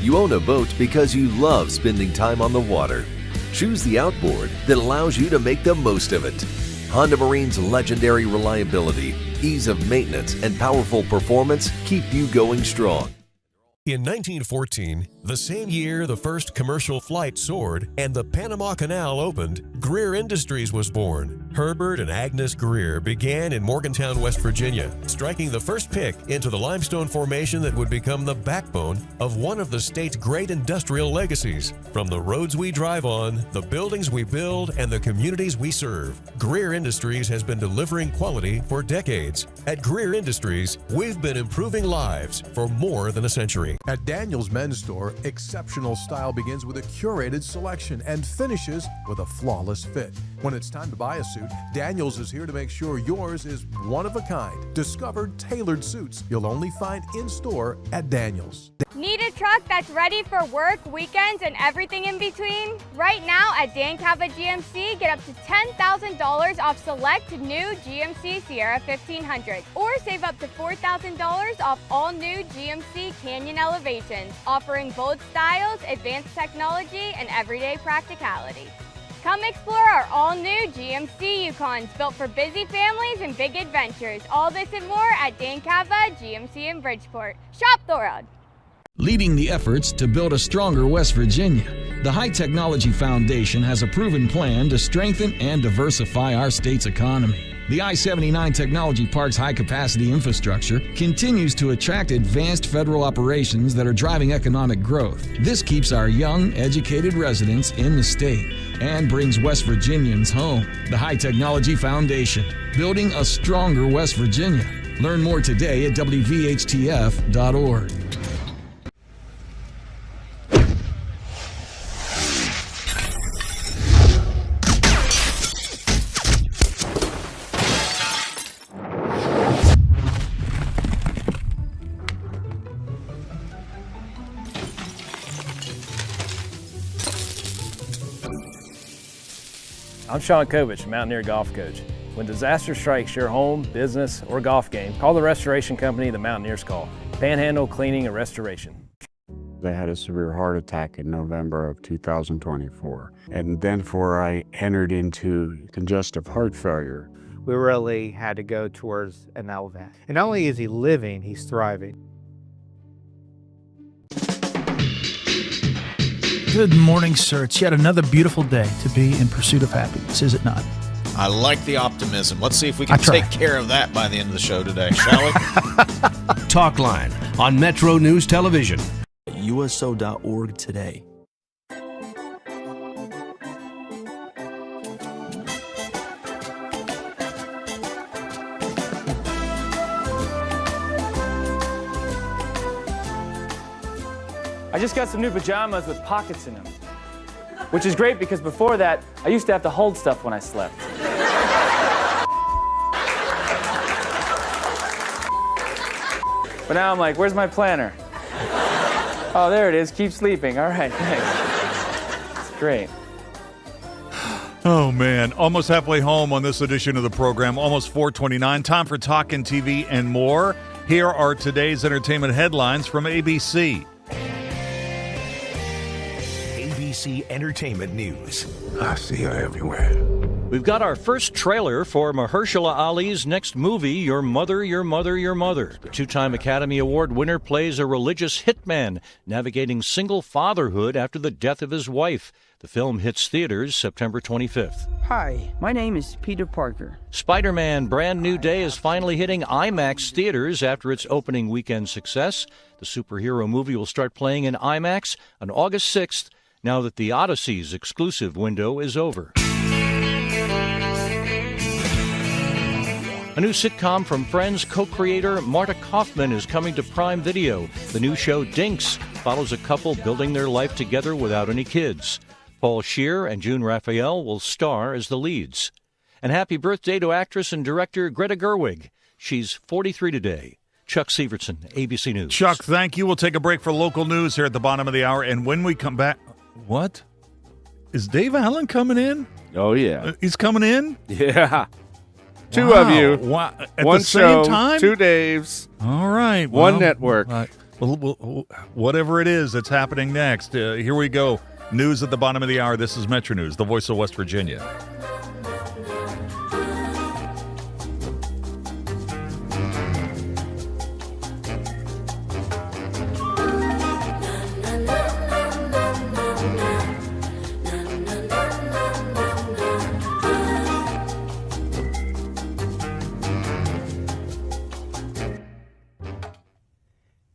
You own a boat because you love spending time on the water. Choose the outboard that allows you to make the most of it. Honda Marine's legendary reliability, ease of maintenance, and powerful performance keep you going strong. In 1914, the same year the first commercial flight soared and the Panama Canal opened, Greer Industries was born. Herbert and Agnes Greer began in Morgantown, West Virginia, striking the first pick into the limestone formation that would become the backbone of one of the state's great industrial legacies. From the roads we drive on, the buildings we build, and the communities we serve, Greer Industries has been delivering quality for decades. At Greer Industries, we've been improving lives for more than a century. At Daniel's Men's Store, exceptional style begins with a curated selection and finishes with a flawless fit. When it's time to buy a suit, Daniel's is here to make sure yours is one of a kind. Discover tailored suits you'll only find in-store at Daniel's. Need a truck that's ready for work, weekends, and everything in between? Right now at Dan Cava GMC, get up to $10,000 off select new GMC Sierra 1500, or save up to $4,000 off all new GMC Canyon Elevations, offering bold styles, advanced technology, and everyday practicality. Come explore our all-new GMC Yukons, built for busy families and big adventures. All this and more at Dan Cava GMC in Bridgeport. Shop the world. Leading the efforts to build a stronger West Virginia, the High Technology Foundation has a proven plan to strengthen and diversify our state's economy. The I-79 Technology Park's high-capacity infrastructure continues to attract advanced federal operations that are driving economic growth. This keeps our young, educated residents in the state and brings West Virginians home. The High Technology Foundation, building a stronger West Virginia. Learn more today at WVHTF.org. I'm Sean Kovich, Mountaineer golf coach. When disaster strikes your home, business, or golf game, call the restoration company the Mountaineers call. Panhandle Cleaning and Restoration. I had a severe heart attack in November of 2024. And then I entered into congestive heart failure. We really had to go towards an LVAD. And not only is he living, he's thriving. Good morning, sir. It's yet another beautiful day to be in pursuit of happiness, is it not? I like the optimism. Let's see if we can take care of that by the end of the show today, shall we? Talk Line on Metro News Television. USO.org today. I just got some new pajamas with pockets in them, which is great because before that, I used to have to hold stuff when I slept. But now I'm like, where's my planner? Oh, there it is. Keep sleeping. All right, thanks. Great. Oh, man. Almost halfway home on this edition of the program. Almost 4:29. Time for Talkin' TV and more. Here are today's entertainment headlines from ABC. ABC Entertainment News. I see her everywhere. We've got our first trailer for Mahershala Ali's next movie, Your Mother, Your Mother, Your Mother. The two-time Academy Award winner plays a religious hitman navigating single fatherhood after the death of his wife. The film hits theaters September 25th. Hi, my name is Peter Parker. Spider-Man Brand New Day is finally hitting IMAX theaters after its opening weekend success. The superhero movie will start playing in IMAX on August 6th, now that the Odyssey's exclusive window is over. A new sitcom from Friends co-creator Marta Kaufman is coming to Prime Video. The new show Dinks follows a couple building their life together without any kids. Paul Scheer and June Raphael will star as the leads. And happy birthday to actress and director Greta Gerwig. She's 43 today. Chuck Severson, ABC News. Chuck, thank you. We'll take a break for local news here at the bottom of the hour. And when we come back... What? Is Dave Allen coming in? Oh, yeah. He's coming in? Yeah. Two of you. Wow. At one the same show, time? 2 Daves. All right. One network. Well, whatever it is that's happening next, here we go. News at the bottom of the hour. This is MetroNews, the voice of West Virginia.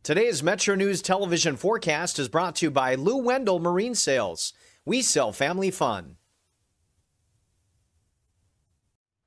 Today's Metro News television forecast is brought to you by Lou Wendell Marine Sales. We sell family fun.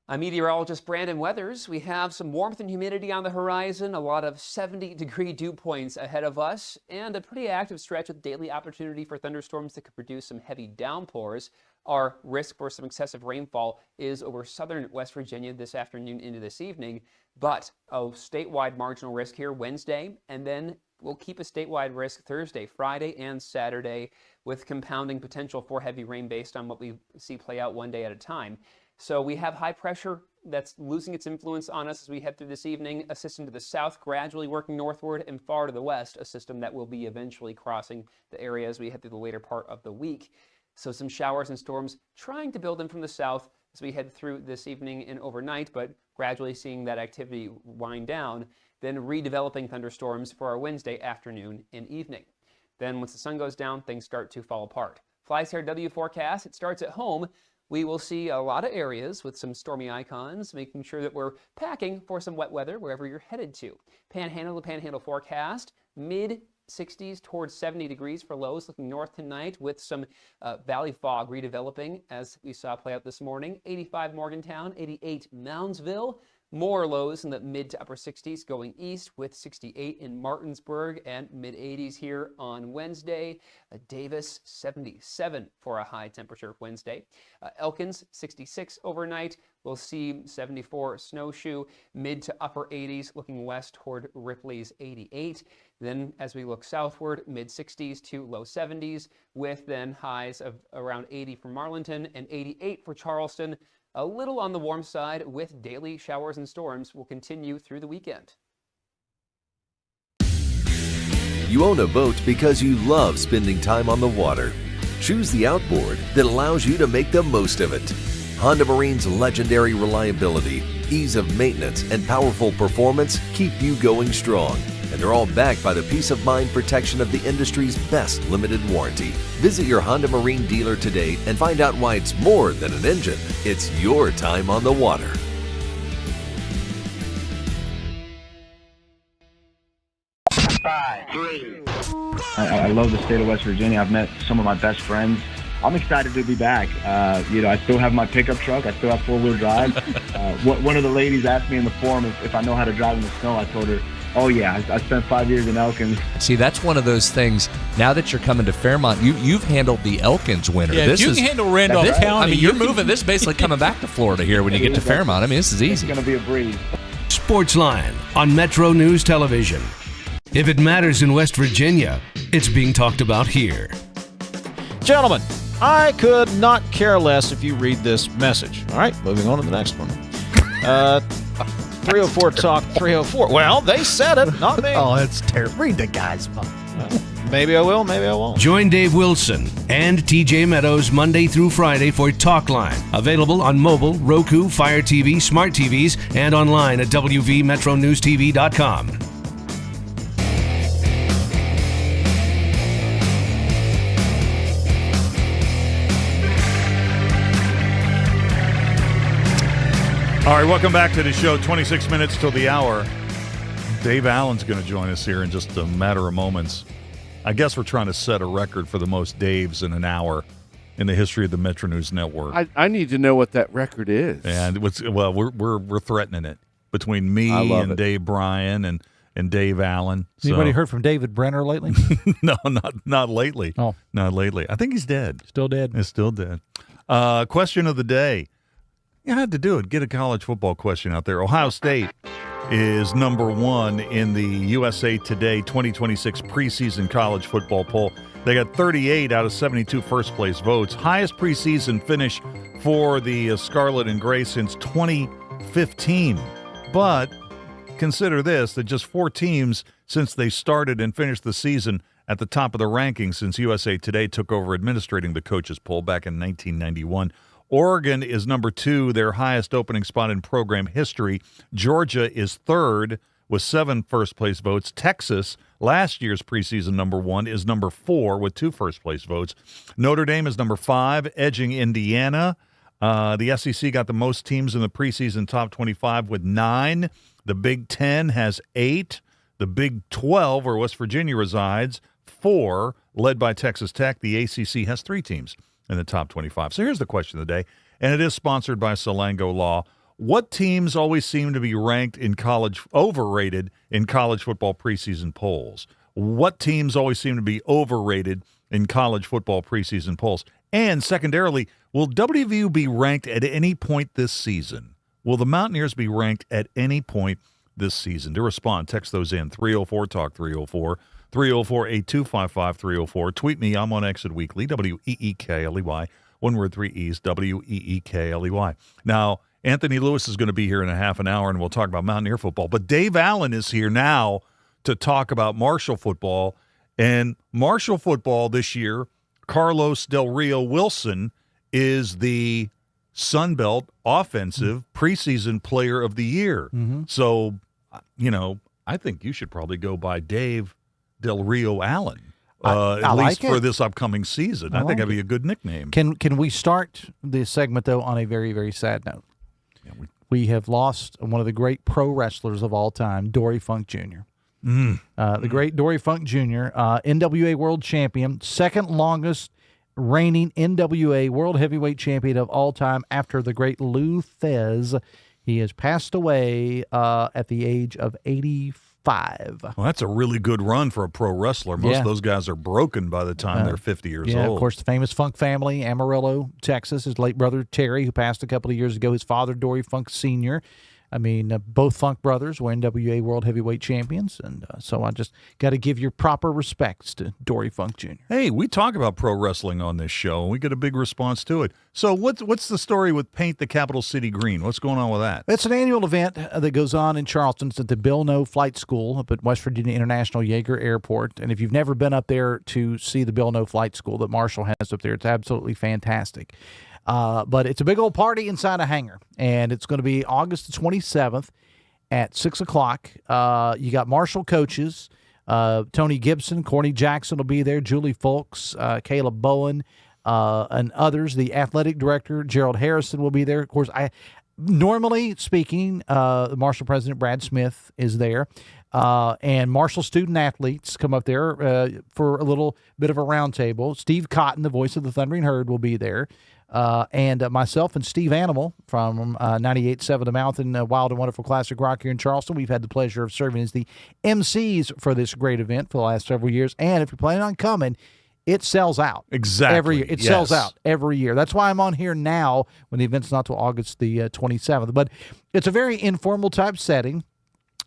I'm meteorologist Brandon Weathers. We have some warmth and humidity on the horizon, a lot of 70-degree dew points ahead of us, and a pretty active stretch with daily opportunity for thunderstorms that could produce some heavy downpours. Our risk for some excessive rainfall is over southern West Virginia this afternoon into this evening, but a statewide marginal risk here Wednesday, and then we'll keep a statewide risk Thursday, Friday, and Saturday with compounding potential for heavy rain based on what we see play out one day at a time. So we have high pressure that's losing its influence on us as we head through this evening, a system to the south gradually working northward, and far to the west, a system that will be eventually crossing the area as we head through the later part of the week. So some showers and storms trying to build in from the south as we head through this evening and overnight, but gradually seeing that activity wind down, then redeveloping thunderstorms for our Wednesday afternoon and evening. Then once the sun goes down, things start to fall apart. FlyCRW forecast, it starts at home. We will see a lot of areas with some stormy icons, making sure that we're packing for some wet weather wherever you're headed to. Panhandle to Panhandle forecast, mid-60s towards 70 degrees for lows, looking north tonight with some valley fog redeveloping as we saw play out this morning. 85 Morgantown, 88 Moundsville. More lows in the mid to upper 60s going east with 68 in Martinsburg and mid-80s here on Wednesday. Davis, 77 for a high temperature Wednesday. Elkins, 66 overnight. We'll see 74 Snowshoe, mid to upper 80s looking west toward Ripley's 88. Then as we look southward, mid-60s to low 70s with then highs of around 80 for Marlinton and 88 for Charleston. A little on the warm side with daily showers and storms will continue through the weekend. You own a boat because you love spending time on the water. Choose the outboard that allows you to make the most of it. Honda Marine's legendary reliability, ease of maintenance, and powerful performance keep you going strong. And they're all backed by the peace of mind protection of the industry's best limited warranty. Visit your Honda Marine dealer today and find out why it's more than an engine. It's your time on the water. I love the state of West Virginia. I've met some of my best friends. I'm excited to be back. I still have my pickup truck. I still have four-wheel drive. One of the ladies asked me in the forum if I know how to drive in the snow. I told her, oh yeah, I spent 5 years in Elkins. See, that's one of those things. Now that you're coming to Fairmont, you've handled the Elkins winter. Yeah, this if you can handle Randolph County. I mean, you're moving. This is basically coming back to Florida here when you get to Fairmont. I mean, this is easy. It's going to be a breeze. Sportsline on Metro News Television. If it matters in West Virginia, it's being talked about here. Gentlemen, I could not care less if you read this message. All right, moving on to the next one. 304 Talk 304. Well, they said it, not me. Oh, that's terrible. Read the guy's phone. Maybe I will, maybe I won't. Join Dave Wilson and TJ Meadows Monday through Friday for Talk Line. Available on mobile, Roku, Fire TV, smart TVs, and online at WVMetroNewsTV.com. All right, welcome back to the show. 26 minutes till the hour. Dave Allen's going to join us here in just a matter of moments. I guess we're trying to set a record for the most Daves in an hour in the history of the MetroNews network. I need to know what that record is. And we're threatening it between me and Dave Bryan and Dave Allen. Anybody heard from David Brenner lately? No, not lately. Oh, not lately. I think he's dead. Still dead. He's still dead. Question of the day. You had to do it. Get a college football question out there. Ohio State is number one in the USA Today 2026 preseason college football poll. They got 38 out of 72 first-place votes. Highest preseason finish for the Scarlet and Gray since 2015. But consider this, that just 4 teams since they started and finished the season at the top of the rankings since USA Today took over administrating the coaches poll back in 1991. Oregon is number 2, their highest opening spot in program history. Georgia is 3rd with 7 first-place votes. Texas, last year's preseason number 1, is number 4 with 2 first-place votes. Notre Dame is number 5, edging Indiana. The SEC got the most teams in the preseason top 25 with 9. The Big Ten has 8. The Big 12, where West Virginia resides, 4, led by Texas Tech. The ACC has 3 teams in the top 25. So here's the question of the day, and it is sponsored by Salango Law. What teams always seem to be ranked in overrated in college football preseason polls? What teams always seem to be overrated in college football preseason polls? And secondarily, will WVU be ranked at any point this season? Will the Mountaineers be ranked at any point this season? To respond, text those in, 304-TALK-304. 304-8255-304. Tweet me. I'm on Exit Weekly, WEEKLEY. One word, 3 E's, WEEKLEY. Now, Anthony Lewis is going to be here in a half an hour, and we'll talk about Mountaineer football. But Dave Allen is here now to talk about Marshall football. And Marshall football this year, Carlos Del Rio Wilson is the Sun Belt Offensive Preseason Player of the Year. Mm-hmm. So, I think you should probably go by Dave Del Rio Allen, at least for this upcoming season. I think that'd be a good nickname. Can we start this segment, though, on a very, very sad note? Yeah, we have lost one of the great pro wrestlers of all time, Dory Funk Jr. The great Dory Funk Jr., NWA World Champion, second longest reigning NWA World Heavyweight Champion of all time after the great Lou Thez. He has passed away at the age of 85. Well, that's a really good run for a pro wrestler. Most of those guys are broken by the time they're 50 years old. Of course, the famous Funk family, Amarillo, Texas. His late brother, Terry, who passed a couple of years ago. His father, Dory Funk Sr., both Funk brothers were NWA World Heavyweight Champions, and so I just got to give your proper respects to Dory Funk Jr. Hey, we talk about pro wrestling on this show, and we get a big response to it. So what's the story with Paint the Capital City Green? What's going on with that? It's an annual event that goes on in Charleston. It's at the Bill Noe Flight School up at West Virginia International Yeager Airport, and if you've never been up there to see the Bill Noe Flight School that Marshall has up there, it's absolutely fantastic. But it's a big old party inside a hangar, and it's going to be August the 27th at 6 o'clock. You got Marshall coaches, Tony Gibson, Corny Jackson will be there, Julie Folks, Caleb Bowen, and others. The athletic director, Gerald Harrison, will be there. Of course, normally speaking, the Marshall president, Brad Smith, is there. And Marshall student athletes come up there for a little bit of a roundtable. Steve Cotton, the voice of the Thundering Herd, will be there. And myself and Steve Animal from 98.7 The Mountain, Wild and Wonderful Classic Rock here in Charleston. We've had the pleasure of serving as the MCs for this great event for the last several years. And if you're planning on coming, it sells out. Exactly. Every year. It sells out every year. That's why I'm on here now when the event's not till August the 27th. But it's a very informal type setting.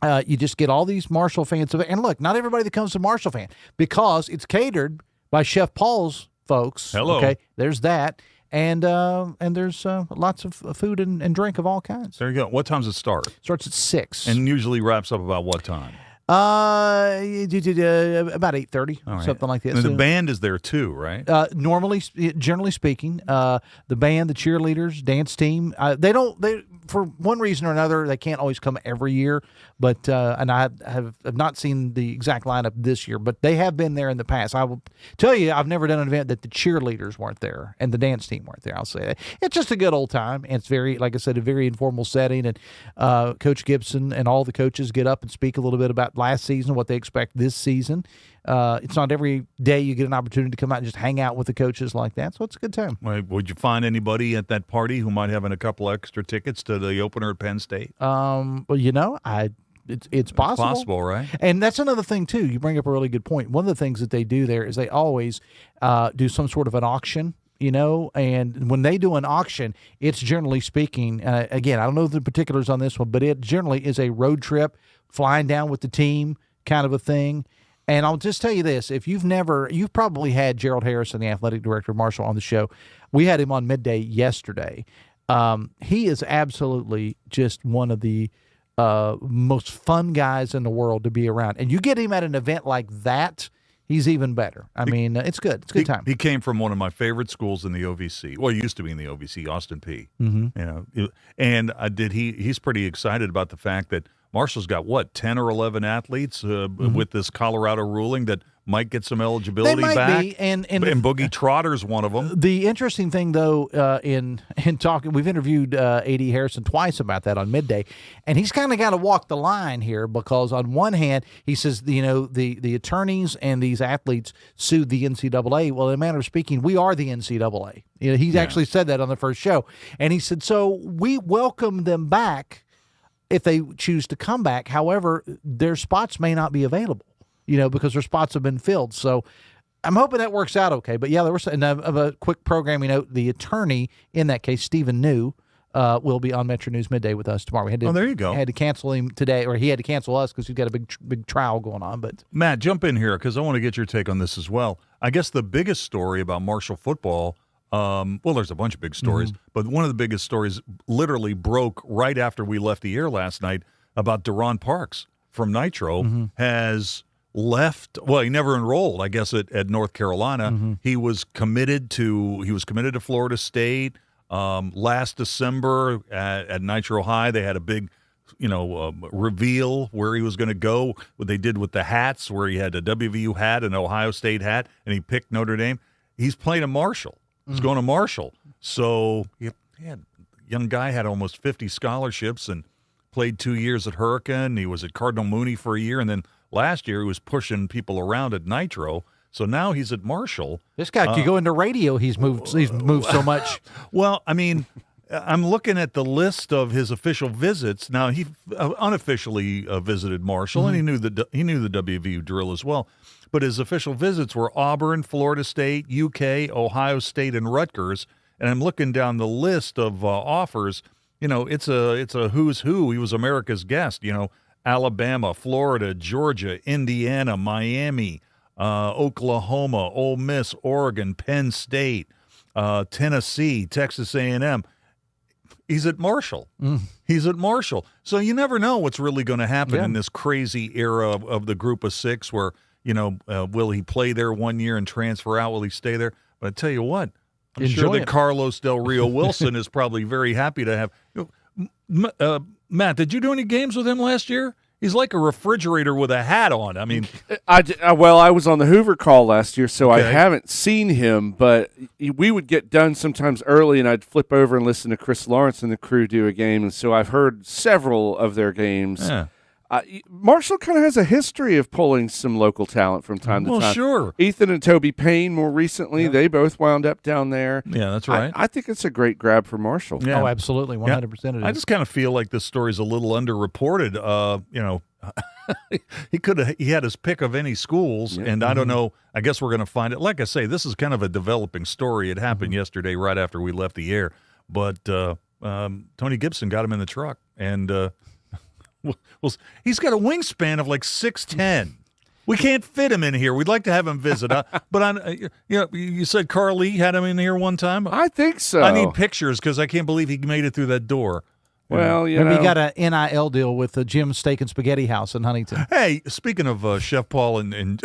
You just get all these Marshall fans. And look, not everybody that comes to Marshall fan, because it's catered by Chef Paul's folks. Hello. Okay, there's that. And there's lots of food and drink of all kinds. There you go. What time does it start? Starts at 6. And usually wraps up about what time? About 8:30, All right. something like that. And the So, band is there too, right? generally speaking, the band, the cheerleaders, dance team, they for one reason or another, they can't always come every year. But and I have not seen the exact lineup this year, but they have been there in the past. I will tell you, I've never done an event that the cheerleaders weren't there and the dance team weren't there. I'll say that. It's just a good old time. And it's very, like I said, a very informal setting. And Coach Gibson and all the coaches get up and speak a little bit about last season, what they expect this season. It's not every day you get an opportunity to come out and just hang out with the coaches like that, so it's a good time. Would you find anybody at that party who might have a couple extra tickets to the opener at Penn State? Well, it's possible. It's possible, right? And that's another thing, too. You bring up a really good point. One of the things that they do there is they always do some sort of an auction, and when they do an auction, it's generally speaking, again, I don't know the particulars on this one, but it generally is a road trip, flying down with the team kind of a thing. And I'll just tell you this, if you've probably had Gerald Harrison, the athletic director of Marshall, on the show. We had him on Midday yesterday. He is absolutely just one of the most fun guys in the world to be around. And you get him at an event like that, he's even better. I mean, it's good. It's a good time. He came from one of my favorite schools in the OVC. Well, he used to be in the OVC, Austin Peay. Mm-hmm. And he's pretty excited about the fact that Marshall's got, 10 or 11 athletes with this Colorado ruling that might get some eligibility They might back. be, and Boogie Trotter's one of them. The interesting thing, though, in talking, we've interviewed A.D. Harrison twice about that on Midday, and he's kind of got to walk the line here because on one hand, he says, the attorneys and these athletes sued the NCAA. Well, in a manner of speaking, we are the NCAA. He's actually said that on the first show, and he said, so we welcome them back if they choose to come back. However, their spots may not be available, because their spots have been filled. So I'm hoping that works out okay. But yeah, there was a quick programming note. The attorney in that case, Stephen Noe, will be on MetroNews Midday with us tomorrow. There you go. Had to cancel him today, or he had to cancel us because he's got a big trial going on. But Matt, jump in here because I want to get your take on this as well. I guess the biggest story about Marshall football, there's a bunch of big stories, but one of the biggest stories literally broke right after we left the air last night about Deron Parks from Nitro has left. Well, he never enrolled, I guess, at North Carolina. He was committed to Florida State. Last December at Nitro High, they had a big reveal where he was going to go, what they did with the hats, where he had a WVU hat, an Ohio State hat, and he picked Notre Dame. He's playing at Marshall. He's going to Marshall. So young guy had almost 50 scholarships and played 2 years at Hurricane. He was at Cardinal Mooney for a year, and then last year he was pushing people around at Nitro. So now he's at Marshall. This guy could go into radio. He's moved so much. Well, I mean, I'm looking at the list of his official visits. Now he unofficially visited Marshall, and he knew the WVU drill as well. But his official visits were Auburn, Florida State, UK, Ohio State, and Rutgers. And I'm looking down the list of offers. It's a who's who. He was America's guest. Alabama, Florida, Georgia, Indiana, Miami, Oklahoma, Ole Miss, Oregon, Penn State, Tennessee, Texas A&M. He's at Marshall. He's at Marshall. So you never know what's really going to happen in this crazy era of the group of six where, will he play there 1 year and transfer out? Will he stay there? But I tell you what, I'm sure that Carlos Del Rio Wilson is probably very happy to have. Matt, did you do any games with him last year? He's like a refrigerator with a hat on. I mean, I was on the Hoover call last year, so I haven't seen him, but we would get done sometimes early, and I'd flip over and listen to Chris Lawrence and the crew do a game, and so I've heard several of their games. Yeah. Marshall kind of has a history of pulling some local talent from time to time. Well, sure. Ethan and Toby Payne more recently, they both wound up down there. Yeah, that's right. I think it's a great grab for Marshall. Yeah. Oh, absolutely, 100% it is. I just kind of feel like this story's a little underreported. He had his pick of any schools, and I don't know. I guess we're going to find it. Like I say, this is kind of a developing story. It happened yesterday right after we left the air, but Tony Gibson got him in the truck, and he's got a wingspan of like 6'10". We can't fit him in here. We'd like to have him visit. You said Carly had him in here one time? I think so. I need pictures because I can't believe he made it through that door. Well, maybe he got an NIL deal with the Jim Steak and Spaghetti House in Huntington. Hey, speaking of Chef Paul and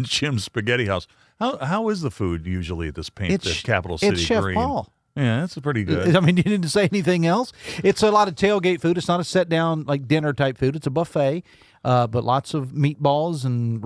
Jim's Spaghetti House, how is the food usually at this Capital City It's Chef Green? Paul. Yeah, that's pretty good. I mean, you didn't say anything else. It's a lot of tailgate food. It's not a sit-down, like, dinner-type food. It's a buffet, but lots of meatballs and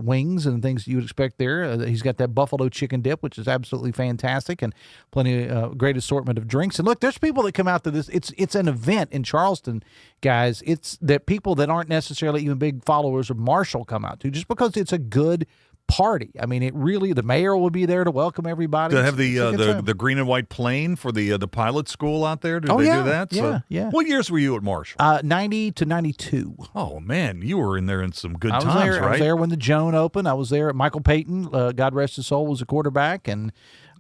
wings and things you would expect there. He's got that buffalo chicken dip, which is absolutely fantastic, and plenty of great assortment of drinks. And, look, there's people that come out to this. It's an event in Charleston, guys. It's that people that aren't necessarily even big followers of Marshall come out to just because it's a good party. I mean, the mayor will be there to welcome everybody. Do they have the green and white plane for the pilot school out there? Did they do that? Yeah. What years were you at Marshall? 90 to 92. Oh, man, you were in there in some good times, right? I was there when the Joan opened. I was there. Michael Payton, God rest his soul, was a quarterback, and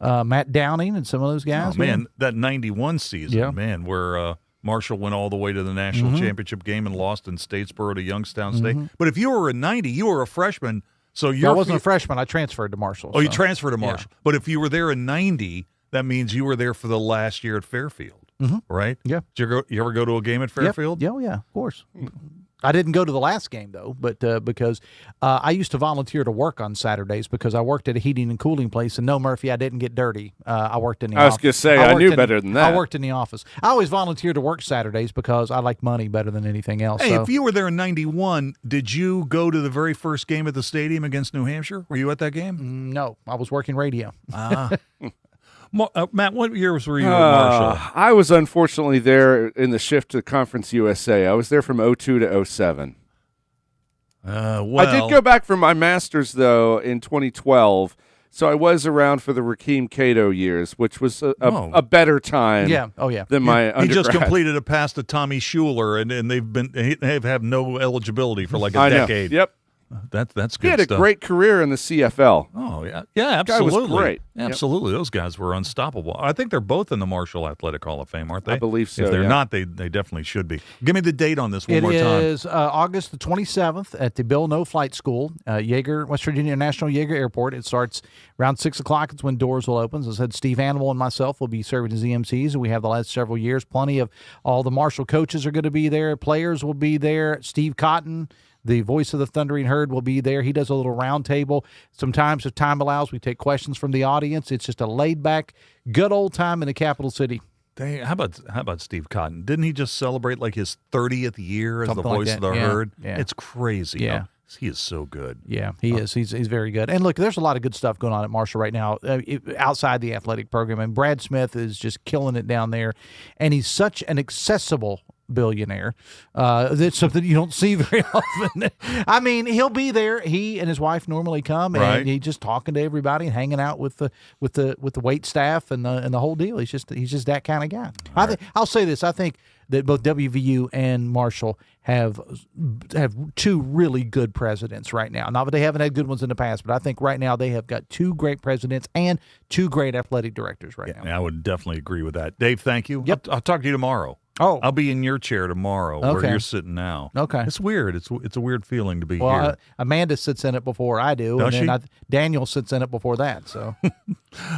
Matt Downing and some of those guys. Oh, man, that 91 season, where Marshall went all the way to the national championship game and lost in Statesboro to Youngstown State. But if you were in 90, you were a freshman. So I wasn't a freshman. I transferred to Marshall. Oh, you transferred to Marshall. Yeah. But if you were there in 90, that means you were there for the last year at Fairfield, right? Yeah. Did you ever go to a game at Fairfield? Yep. Yeah, of course. I didn't go to the last game, though, but because I used to volunteer to work on Saturdays because I worked at a heating and cooling place. And no, Murphy, I didn't get dirty. I worked in the office. I was going to say, I knew better than that. I worked in the office. I always volunteered to work Saturdays because I like money better than anything else. Hey, if you were there in 91, did you go to the very first game at the stadium against New Hampshire? Were you at that game? No, I was working radio. Matt, what years were you at Marshall? I was unfortunately there in the shift to Conference USA. I was there from 02 to 07. I did go back for my master's, though, in 2012. So I was around for the Rakeem Cato years, which was a better time than my undergrad. He just completed a pass to Tommy Schuler, and they have no eligibility for like a decade. Yep. That's good stuff. He had a great career in the CFL. Oh, yeah. Yeah, absolutely. Guy was great. Absolutely. Those guys were unstoppable. I think they're both in the Marshall Athletic Hall of Fame, aren't they? I believe so, If they're not, they definitely should be. Give me the date on this one more time. It is August the 27th at the Bill Noe Flight School, West Virginia International Yeager Airport. It starts around 6 o'clock. It's when doors will open. As I said, Steve Animal and myself will be serving as EMCs, and we have the last several years. Plenty of all the Marshall coaches are going to be there. Players will be there. Steve Cotton, the voice of the Thundering Herd, will be there. He does a little round table. Sometimes, if time allows, we take questions from the audience. It's just a laid-back, good old time in the capital city. How about Steve Cotton? Didn't he just celebrate like his 30th year as Something the like voice that. of the herd? Yeah. It's crazy. Yeah. He is so good. Yeah, he is. He's very good. And look, there's a lot of good stuff going on at Marshall right now outside the athletic program. And Brad Smith is just killing it down there. And he's such an accessible billionaire. That's something you don't see very often. I mean, he'll be there. He and his wife normally come, and he's just talking to everybody and hanging out with the wait staff and the whole deal. He's just that kind of guy. I'll say this. I think that both WVU and Marshall have two really good presidents right now. Not that they haven't had good ones in the past, but I think right now they have got two great presidents and two great athletic directors right now. Yeah, I would definitely agree with that. Dave, thank you. Yep. I'll talk to you tomorrow. Oh, I'll be in your chair tomorrow where you're sitting now. Okay. It's weird. It's a weird feeling to be here. Amanda sits in it before I do. Does and then she? Daniel sits in it before that. So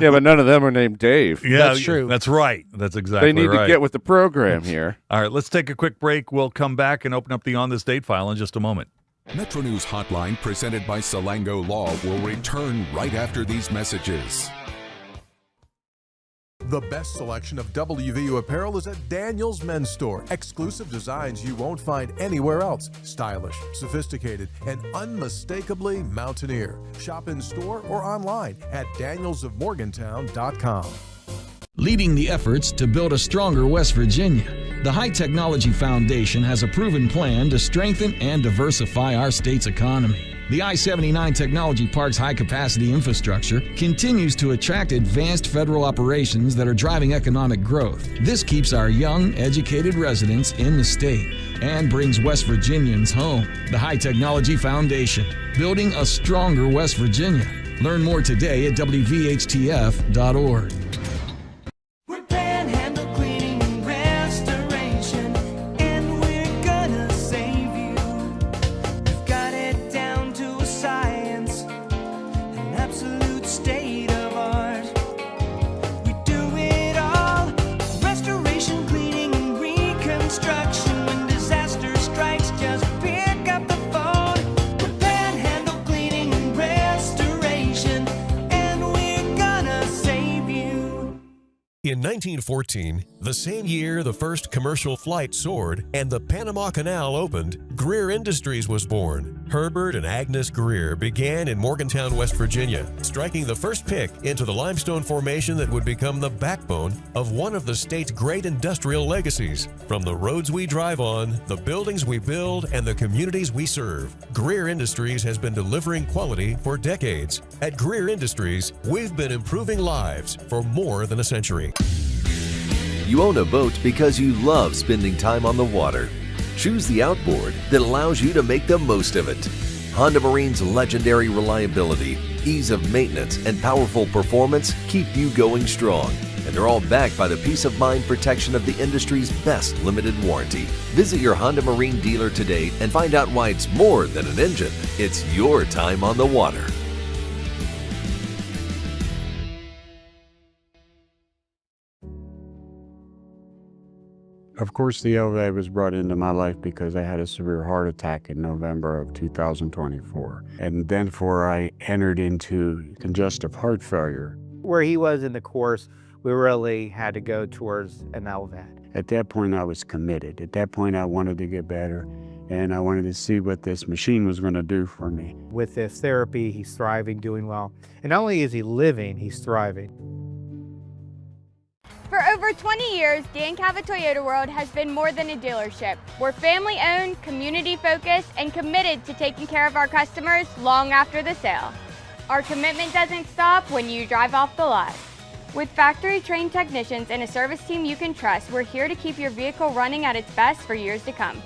yeah, but none of them are named Dave. Yeah, that's true. That's right. That's exactly right. They need to get with the program here. All right, let's take a quick break. We'll come back and open up the On This Date file in just a moment. MetroNews Hotline, presented by Salango Law, will return right after these messages. The best selection of WVU apparel is at Daniel's Men's Store. Exclusive designs you won't find anywhere else. Stylish, sophisticated, and unmistakably Mountaineer. Shop in store or online at danielsofmorgantown.com. Leading the efforts to build a stronger West Virginia, the High Technology Foundation has a proven plan to strengthen and diversify our state's economy. The I-79 Technology Park's high-capacity infrastructure continues to attract advanced federal operations that are driving economic growth. This keeps our young, educated residents in the state and brings West Virginians home. The High Technology Foundation, building a stronger West Virginia. Learn more today at WVHTF.org. Down to In 1914, the same year the first commercial flight soared and the Panama Canal opened, Greer Industries was born. Herbert and Agnes Greer began in Morgantown, West Virginia, striking the first pick into the limestone formation that would become the backbone of one of the state's great industrial legacies. From the roads we drive on, the buildings we build, and the communities we serve, Greer Industries has been delivering quality for decades. At Greer Industries, we've been improving lives for more than a century. You own a boat because you love spending time on the water. Choose the outboard that allows you to make the most of it. Honda Marine's legendary reliability, ease of maintenance, and powerful performance keep you going strong. And they're all backed by the peace of mind protection of the industry's best limited warranty. Visit your Honda Marine dealer today and find out why it's more than an engine. It's your time on the water. Of course, the LVA was brought into my life because I had a severe heart attack in November of 2024. And then I entered into congestive heart failure. Where he was in the course, we really had to go towards an LVAD. At that point, I was committed. At that point, I wanted to get better, and I wanted to see what this machine was going to do for me. With this therapy, he's thriving, doing well. And not only is he living, he's thriving. For over 20 years, Dan Cava Toyota World has been more than a dealership. We're family-owned, community-focused, and committed to taking care of our customers long after the sale. Our commitment doesn't stop when you drive off the lot. With factory-trained technicians and a service team you can trust, we're here to keep your vehicle running at its best for years to come.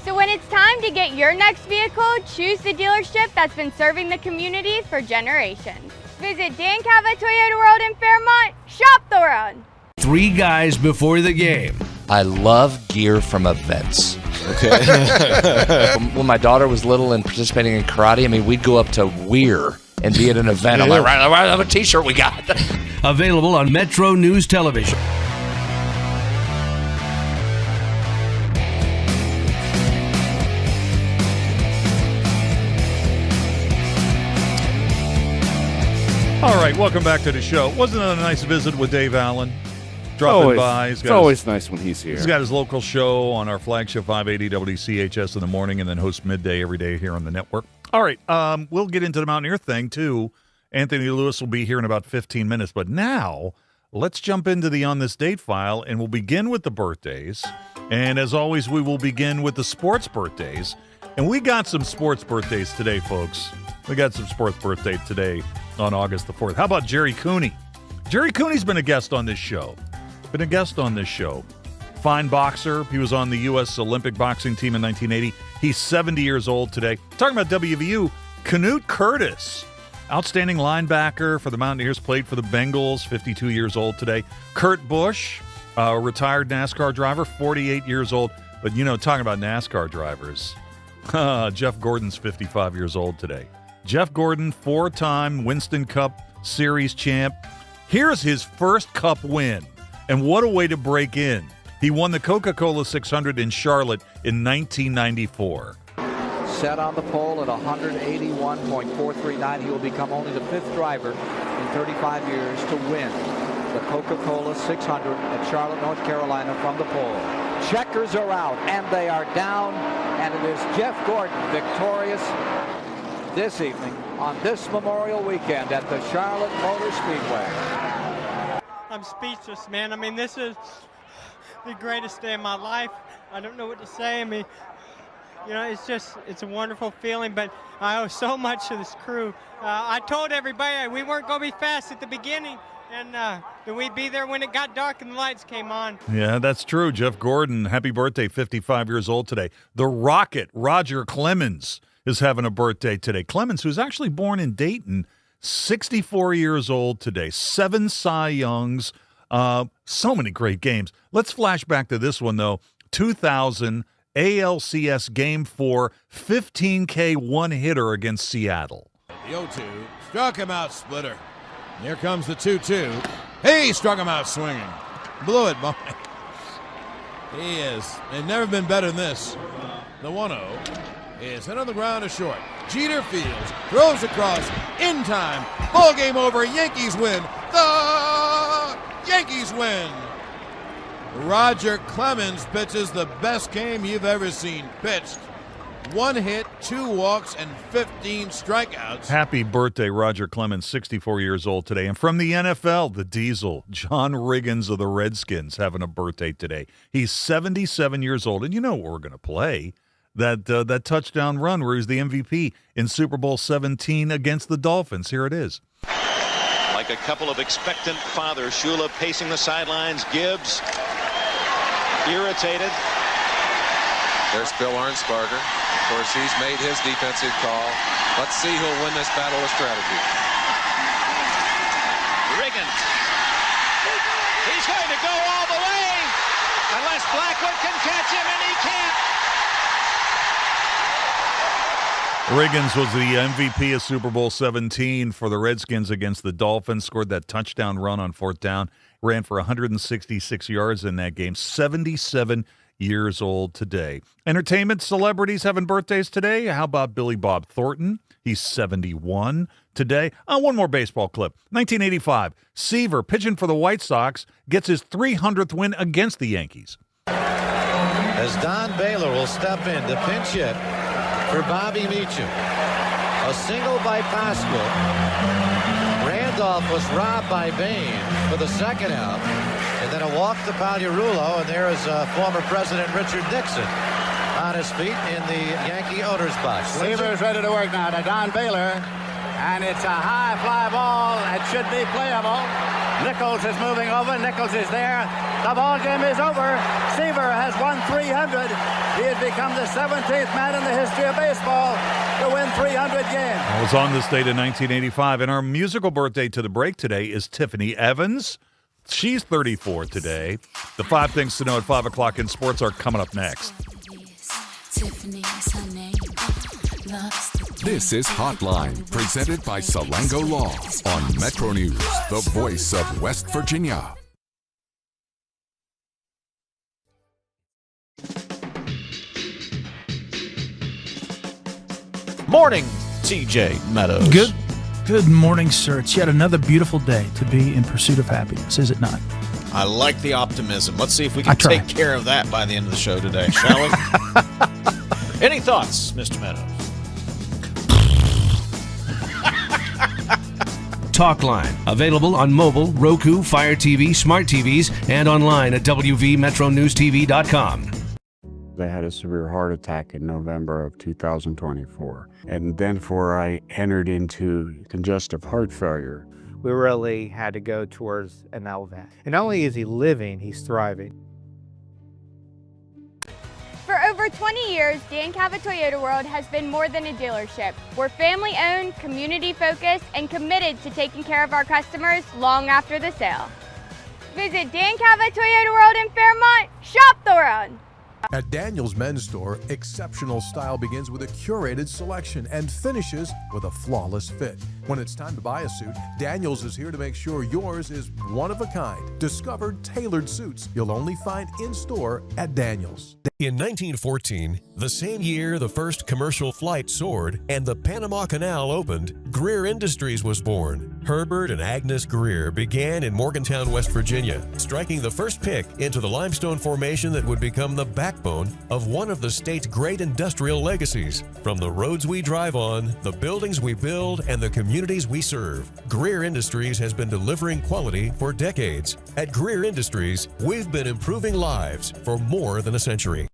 So when it's time to get your next vehicle, choose the dealership that's been serving the community for generations. Visit Dan Cava Toyota World in Fairmont. Shop the world. 3 guys before the game. I love gear from events. Okay. When my daughter was little and participating in karate, I mean, we'd go up to Weir and be at an event. I'm like, right, have a t-shirt we got. Available on Metro News Television. All right, welcome back to the show. Wasn't it a nice visit with Dave Allen? Dropping by. It's always nice when he's here. He's got his local show on our flagship 580 WCHS in the morning and then hosts Midday every day here on the network. All right, we'll get into the Mountaineer thing, too. Anthony Lewis will be here in about 15 minutes. But now, let's jump into the On This Date file, and we'll begin with the birthdays. And as always, we will begin with the sports birthdays. And we got some sports birthdays today, folks. We got some sports birthdays today on August the 4th. How about Jerry Cooney? Jerry Cooney's been a guest on this show. Fine boxer. He was on the U.S. Olympic boxing team in 1980. He's 70 years old today. Talking about WVU, Knute Curtis. Outstanding linebacker for the Mountaineers, played for the Bengals, 52 years old today. Kurt Busch, retired NASCAR driver, 48 years old. But, you know, talking about NASCAR drivers, Jeff Gordon's 55 years old today. Jeff Gordon, 4-time Winston Cup Series champ. Here's his first Cup win. And what a way to break in. He won the Coca-Cola 600 in Charlotte in 1994. Set on the pole at 181.439. He will become only the 5th driver in 35 years to win the Coca-Cola 600 at Charlotte, North Carolina from the pole. Checkers are out, and they are down, and it is Jeff Gordon victorious this evening on this Memorial Weekend at the Charlotte Motor Speedway. I'm speechless, man. I mean, this is the greatest day of my life. I don't know what to say. I mean, you know, it's a wonderful feeling, but I owe so much to this crew. I told everybody we weren't going to be fast at the beginning, and that we'd be there when it got dark and the lights came on. Yeah, that's true. Jeff Gordon, happy birthday, 55 years old today. The Rocket, Roger Clemens, is having a birthday today. Clemens, who's actually born in Dayton, 64 years old today, 7 Cy Youngs, so many great games. Let's flash back to this one, though. 2000 ALCS Game 4, 15K one-hitter against Seattle. The 0-2, struck him out splitter. And here comes the 2-2. He struck him out swinging. Blew it by. He is. They've never been better than this. The 1-0 is hit on the ground to short. Jeter fields, throws across, in time. Ball game over. Yankees win. The Yankees win. Roger Clemens pitches the best game you've ever seen pitched. 1 hit, 2 walks, and 15 strikeouts. Happy birthday, Roger Clemens, 64 years old today. And from the NFL, the Diesel, John Riggins of the Redskins, having a birthday today. He's 77 years old. And you know what we're going to play? That touchdown run where he was the MVP in Super Bowl 17 against the Dolphins. Here it is. Like a couple of expectant fathers, Shula pacing the sidelines, Gibbs irritated. There's Bill Arnsparger. Of course, he's made his defensive call. Let's see who'll win this battle of strategy. Riggins. He's going to go all the way unless Blackwood can catch him, and he can't. Riggins was the MVP of Super Bowl 17 for the Redskins against the Dolphins, scored that touchdown run on 4th down, ran for 166 yards in that game, 77 years old today. Entertainment celebrities having birthdays today. How about Billy Bob Thornton? He's 71 today. One more baseball clip. 1985, Seaver, pitching for the White Sox, gets his 300th win against the Yankees. As Don Baylor will step in to pinch hit for Bobby Meacham. A single by Pascal. Randolph was robbed by Bain for the second out. And then a walk to Pagliarulo, and there is former President Richard Nixon on his feet in the Yankee owner's box. Seaver's ready to work now to Don Baylor, and it's a high fly ball. It should be playable. Nichols is moving over. Nichols is there. The ball game is over. Seaver has won 300. He has become the 17th man in the history of baseball to win 300 games. I was on this date in 1985, and our musical birthday to the break today is Tiffany Evans. She's 34 today. The 5 things to know at 5 o'clock in sports are coming up next. This is Hotline, presented by Salango Law on MetroNews, the voice of West Virginia. Morning, TJ Meadows. Good morning, sir. It's yet another beautiful day to be in pursuit of happiness, is it not? I like the optimism. Let's see if we can take care of that by the end of the show today, shall we? Any thoughts, Mr. Meadows? Talkline, available on mobile, Roku, Fire TV, smart TVs, and online at WVMetroNewsTV.com. I had a severe heart attack in November of 2024. And then I entered into congestive heart failure. We really had to go towards an LVAD. And not only is he living, he's thriving. For over 20 years, Dan Cava Toyota World has been more than a dealership. We're family-owned, community-focused, and committed to taking care of our customers long after the sale. Visit Dan Cava Toyota World in Fairmont. Shop the world. At Daniel's Men's Store, exceptional style begins with a curated selection and finishes with a flawless fit. When it's time to buy a suit, Daniel's is here to make sure yours is one of a kind. Discover tailored suits you'll only find in-store at Daniel's. In 1914, the same year the first commercial flight soared and the Panama Canal opened, Greer Industries was born. Herbert and Agnes Greer began in Morgantown, West Virginia, striking the first pick into the limestone formation that would become the backbone of one of the state's great industrial legacies. From the roads we drive on, the buildings we build, and the communities we serve, Greer Industries has been delivering quality for decades. At Greer Industries, we've been improving lives for more than a century.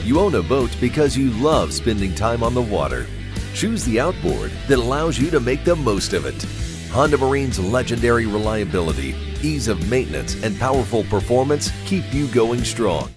You own a boat because you love spending time on the water. Choose the outboard that allows you to make the most of it. Honda Marine's legendary reliability, ease of maintenance, and powerful performance keep you going strong.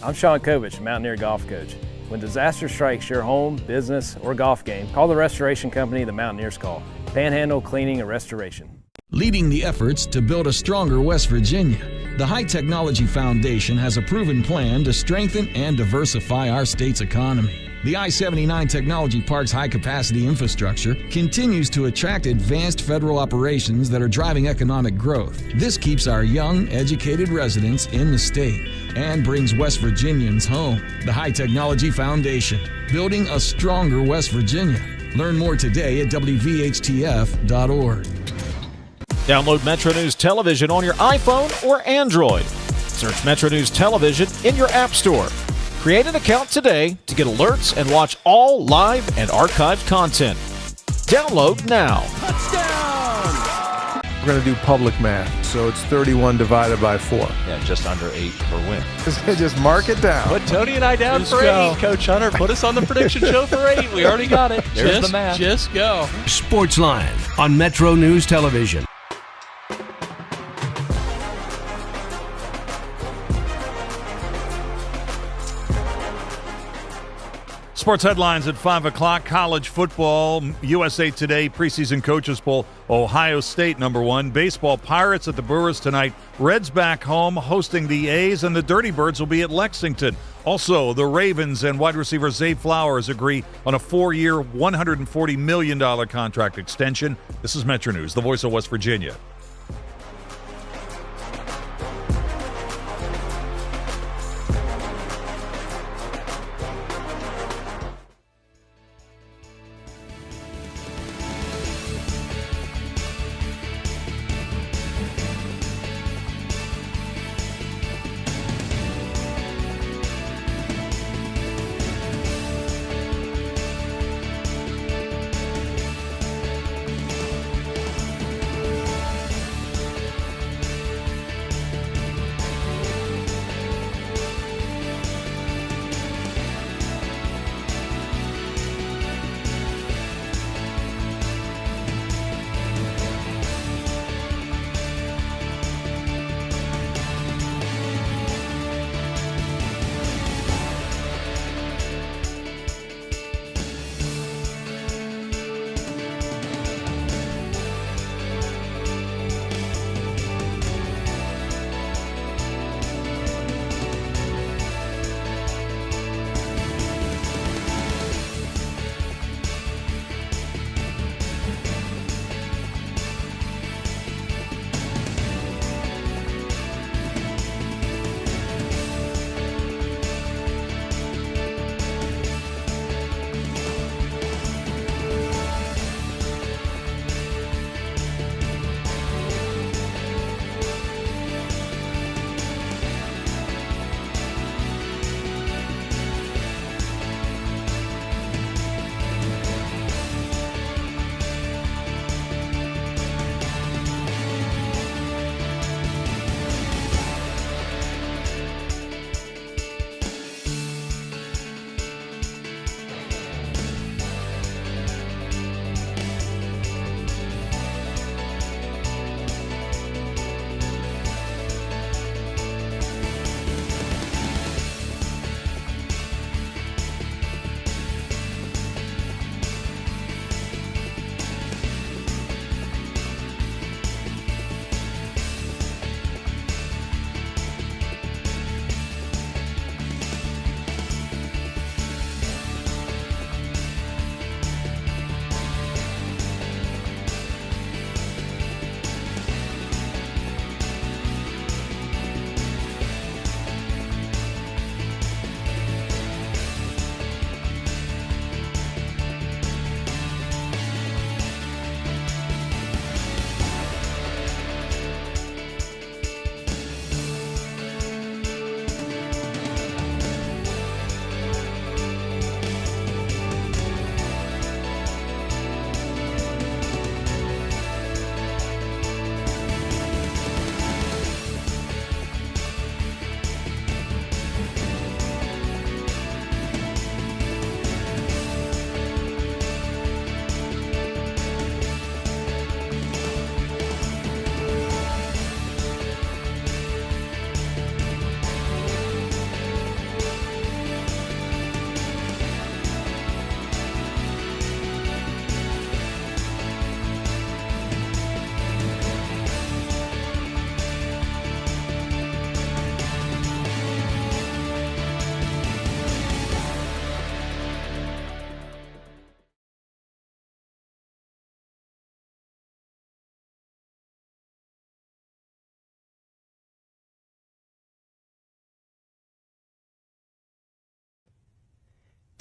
I'm Sean Kovich, Mountaineer Golf Coach. When disaster strikes your home, business, or golf game, call the restoration company the Mountaineers call. Panhandle Cleaning and Restoration. Leading the efforts to build a stronger West Virginia, the High Technology Foundation has a proven plan to strengthen and diversify our state's economy. The I-79 Technology Park's high-capacity infrastructure continues to attract advanced federal operations that are driving economic growth. This keeps our young, educated residents in the state and brings West Virginians home. The High Technology Foundation, building a stronger West Virginia. Learn more today at WVHTF.org. Download MetroNews Television on your iPhone or Android. Search MetroNews Television in your app store. Create an account today to get alerts and watch all live and archived content. Download now. We're going to do public math, so it's 31 divided by 4. Yeah, just under 8 per win. Just mark it down. Put Tony and I down for 8, Coach Hunter. Put us on the prediction show for 8. We already got it. There's the math. Just go. Sportsline on Metro News Television. Sports headlines at 5 o'clock. College football, USA Today preseason coaches poll. Ohio State #1. Baseball, Pirates at the Brewers tonight. Reds back home hosting the A's, and the Dirty Birds will be at Lexington. Also, the Ravens and wide receiver Zay Flowers agree on a 4-year, $140 million contract extension. This is Metro News, the voice of West Virginia.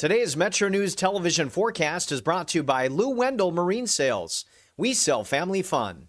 Today's Metro News television forecast is brought to you by Lou Wendell Marine Sales. We sell family fun.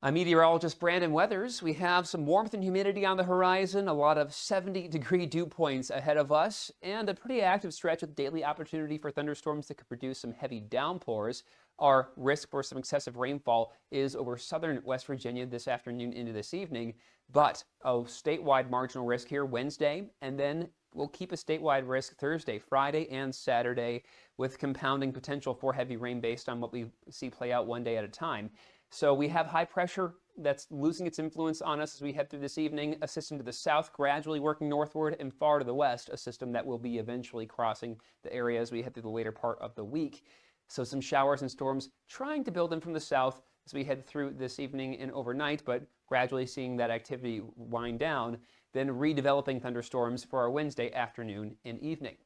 I'm meteorologist Brandon Weathers. We have some warmth and humidity on the horizon, a lot of 70-degree dew points ahead of us, and a pretty active stretch with daily opportunity for thunderstorms that could produce some heavy downpours. Our risk for some excessive rainfall is over southern West Virginia this afternoon into this evening, but a statewide marginal risk here Wednesday, and then we'll keep a statewide risk Thursday, Friday, and Saturday, with compounding potential for heavy rain based on what we see play out one day at a time. So we have high pressure that's losing its influence on us as we head through this evening, a system to the south gradually working northward, and far to the west, a system that will be eventually crossing the area as we head through the later part of the week. So some showers and storms trying to build in from the south as we head through this evening and overnight, but gradually seeing that activity wind down, then redeveloping thunderstorms for our Wednesday afternoon and evening.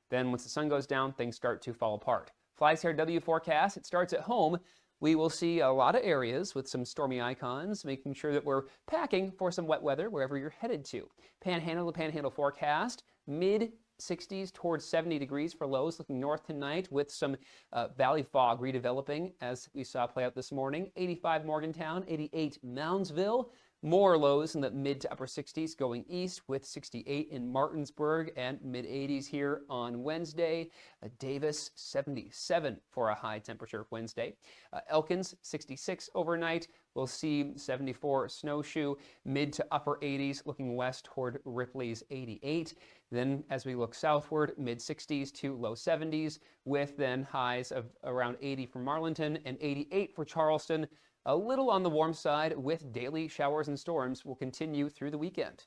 Then once the sun goes down, things start to fall apart. Flies Hair W forecast, it starts at home. We will see a lot of areas with some stormy icons, making sure that we're packing for some wet weather wherever you're headed to. Panhandle to Panhandle forecast, mid-60s towards 70 degrees for lows, looking north tonight with some valley fog redeveloping as we saw play out this morning. 85 Morgantown, 88 Moundsville. More lows in the mid to upper 60s going east with 68 in Martinsburg and mid-80s here on Wednesday. Davis, 77 for a high temperature Wednesday. Elkins, 66 overnight. We'll see 74 Snowshoe, mid to upper 80s looking west toward Ripley's 88. Then as we look southward, mid-60s to low 70s with then highs of around 80 for Marlinton and 88 for Charleston. A little on the warm side with daily showers and storms will continue through the weekend.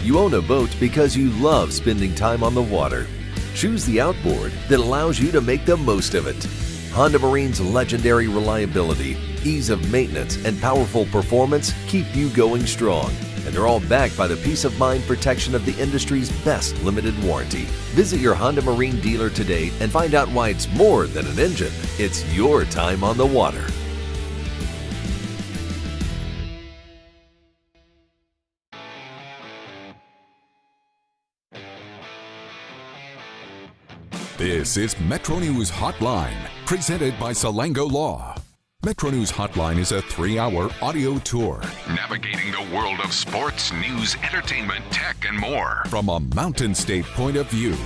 You own a boat because you love spending time on the water. Choose the outboard that allows you to make the most of it. Honda Marine's legendary reliability, ease of maintenance, and powerful performance keep you going strong. And they're all backed by the peace of mind protection of the industry's best limited warranty. Visit your Honda Marine dealer today and find out why it's more than an engine. It's your time on the water. This is MetroNews Hotline, presented by Salango Law. MetroNews Hotline is a 3-hour audio tour navigating the world of sports, news, entertainment, tech, and more from a Mountain State point of view.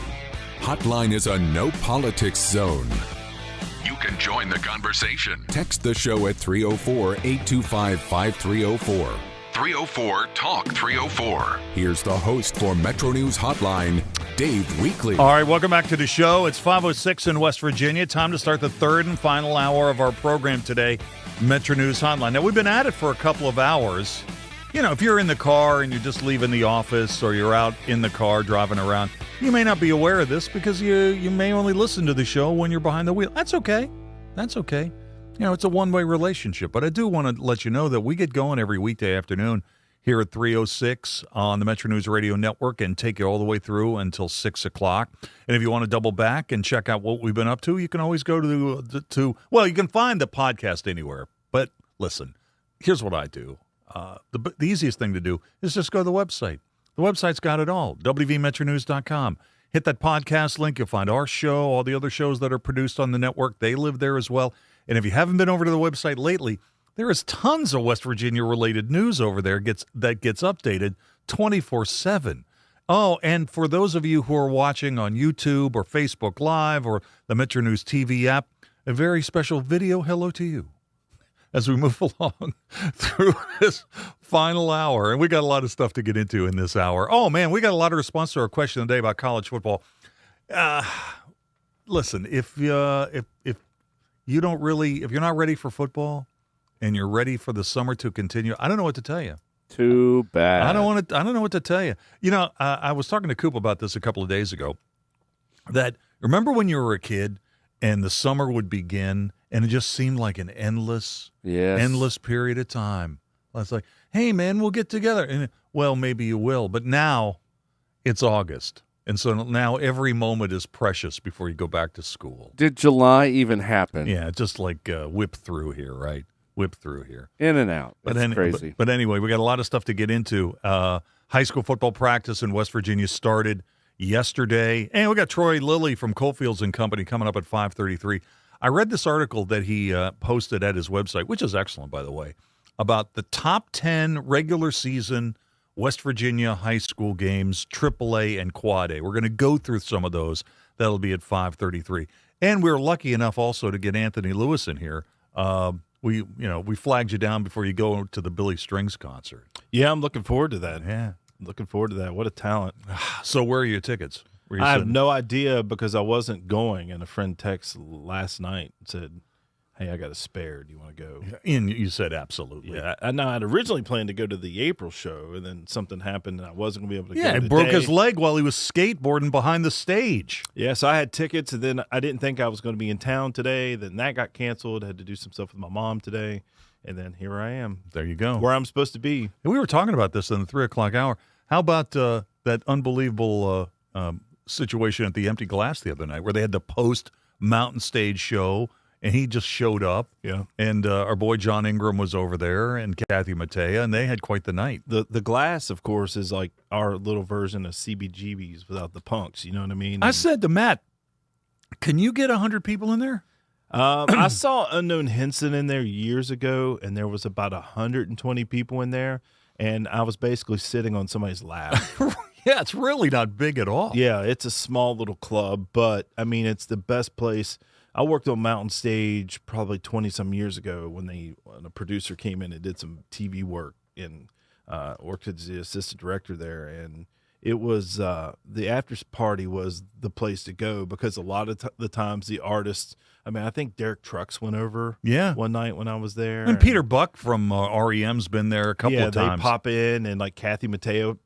Hotline is a no politics zone. You can join the conversation. Text the show at 304-825-5304. 304-TALK-304. Here's the host for MetroNews Hotline, Dave Weekley. All right, welcome back to the show. It's 5:06 in West Virginia. Time to start the third and final hour of our program today, MetroNews Hotline. Now, we've been at it for a couple of hours. You know, if you're in the car and you're just leaving the office or you're out in the car driving around, you may not be aware of this because you may only listen to the show when you're behind the wheel. That's okay. That's okay. You know, it's a one-way relationship, but I do want to let you know that we get going every weekday afternoon here at 3:06 on the Metro News Radio Network and take you all the way through until 6 o'clock. And if you want to double back and check out what we've been up to, you can always go to well, you can find the podcast anywhere. But listen, here's what I do. The easiest thing to do is just go to the website. The website's got it all, WVMetroNews.com. Hit that podcast link. You'll find our show, all the other shows that are produced on the network. They live there as well. And if you haven't been over to the website lately, there is tons of West Virginia-related news over there that gets updated 24/7. Oh, and for those of you who are watching on YouTube or Facebook Live or the Metro News TV app, a very special video hello to you as we move along through this final hour. And we got a lot of stuff to get into in this hour. Oh, man, we got a lot of response to our question today about college football. Listen, if you're not ready for football and you're ready for the summer to continue, I don't know what to tell you. Too bad. I don't know what to tell you. You know, I was talking to Coop about this a couple of days ago. That remember when you were a kid and the summer would begin and it just seemed like an endless period of time. It's like, hey man, we'll get together. And well, maybe you will, but now it's August. And so now every moment is precious before you go back to school. Did July even happen? Yeah, just like whip through here, right? Whip through here. In and out. That's crazy. But anyway, we got a lot of stuff to get into. high school football practice in West Virginia started yesterday. And we got Troy Lilly from Coalfields and Company coming up at 5:33. I read this article that he posted at his website, which is excellent, by the way, about the top 10 regular season West Virginia high school games, AAA and Quad A. We're going to go through some of those. That'll be at 5:33. And we're lucky enough also to get Anthony Lewis in here. We flagged you down before you go to the Billy Strings concert. Yeah, I'm looking forward to that. Yeah. Looking forward to that. What a talent. So where are your tickets? I have no idea because I wasn't going, and a friend texted last night and said, hey, I got a spare. Do you want to go? And you said absolutely. Yeah, I know. I'd originally planned to go to the April show, and then something happened, and I wasn't going to be able to go. Yeah, he broke his leg while he was skateboarding behind the stage. Yeah, so I had tickets, and then I didn't think I was going to be in town today. Then that got canceled. I had to do some stuff with my mom today, and then here I am. There you go. Where I'm supposed to be. And we were talking about this in the 3 o'clock hour. How about that unbelievable situation at the Empty Glass the other night where they had the post-Mountain Stage show, and he just showed up. Yeah. And our boy John Ingram was over there, and Kathy Mattea, and they had quite the night. The Glass, of course, is like our little version of CBGB's without the punks. You know what I mean? I said to Matt, can you get 100 people in there? I saw Unknown Henson in there years ago, and there was about 120 people in there, and I was basically sitting on somebody's lap. Yeah, it's really not big at all. Yeah, it's a small little club, but, I mean, it's the best place. I worked on Mountain Stage probably 20-some years ago when a producer came in and did some TV work and worked as the assistant director there, and it was the after party was the place to go because a lot of the times the artists, I mean, I think Derek Trucks went over one night when I was there. And Peter Buck from REM's been there a couple of times. Yeah, they pop in, and like Kathy Mattea,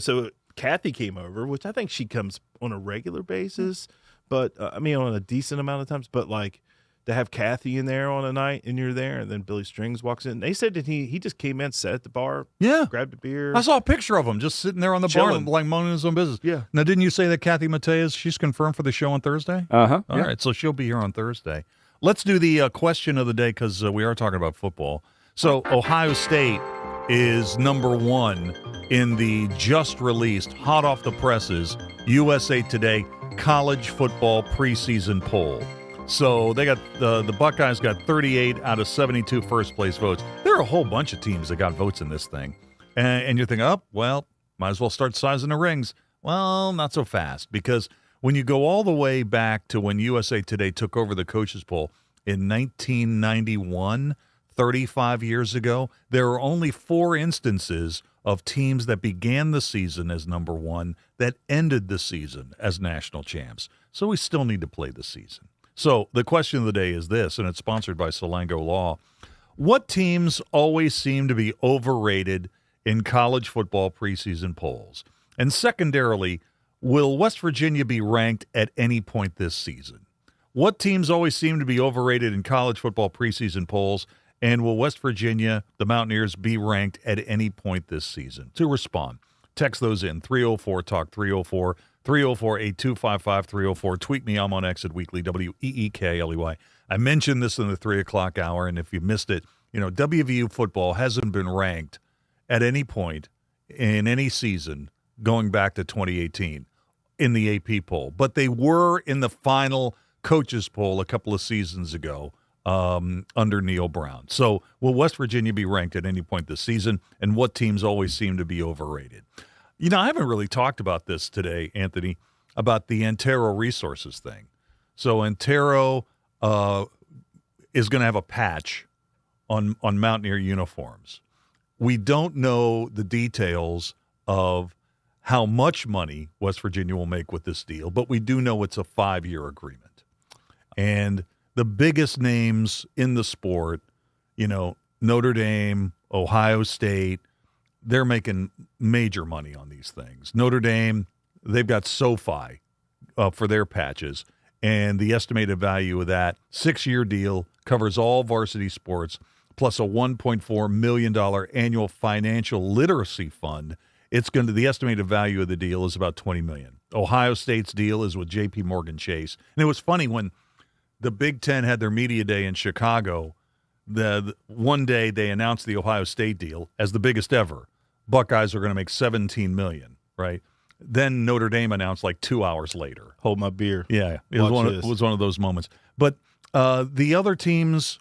so Kathy came over, which I think she comes on a regular basis, but I mean, on a decent amount of times, but like to have Kathy in there on a night and you're there, and then Billy Strings walks in. They said that he just came in, sat at the bar, grabbed a beer. I saw a picture of him just sitting there on the bar, like minding his own business. Yeah. Now, didn't you say that Kathy Mattea, she's confirmed for the show on Thursday? Uh-huh. All right, so she'll be here on Thursday. Let's do the question of the day because we are talking about football. So Ohio State is number 1 in the just released, hot off the presses, USA Today college football preseason poll. So they got the Buckeyes got 38 out of 72 first-place votes. There are a whole bunch of teams that got votes in this thing. And you're thinking, well, might as well start sizing the rings. Well, not so fast, because when you go all the way back to when USA Today took over the coaches poll in 1991, 35 years ago, there are only 4 instances of teams that began the season as number 1 that ended the season as national champs. So we still need to play the season. So the question of the day is this, and it's sponsored by Salango Law. What teams always seem to be overrated in college football preseason polls? And secondarily, will West Virginia be ranked at any point this season? What teams always seem to be overrated in college football preseason polls? And will West Virginia, the Mountaineers, be ranked at any point this season? To respond, text those in 304-TALK, 304-825-5304. Tweet me. I'm on X at Weekly, WEEKLEY. I mentioned this in the 3 o'clock hour, and if you missed it, WVU football hasn't been ranked at any point in any season going back to 2018 in the AP poll. But they were in the final coaches poll a couple of seasons ago under Neil Brown. So will West Virginia be ranked at any point this season, and what teams always seem to be overrated? I haven't really talked about this today, Anthony, about the Antero Resources thing. So Antero is going to have a patch on Mountaineer uniforms. We don't know the details of how much money West Virginia will make with this deal, but we do know it's a 5-year agreement. And the biggest names in the sport, Notre Dame, Ohio State, they're making major money on these things. Notre Dame, they've got SoFi for their patches, and the estimated value of that 6-year deal covers all varsity sports, plus a $1.4 million annual financial literacy fund. The estimated value of the deal is about $20 million. Ohio State's deal is with J.P. Morgan Chase. And it was funny when the Big Ten had their media day in Chicago, the one day they announced the Ohio State deal as the biggest ever. Buckeyes are going to make $17 million, right? Then Notre Dame announced like 2 hours later. Hold my beer. Yeah, it was one of those moments. But the other teams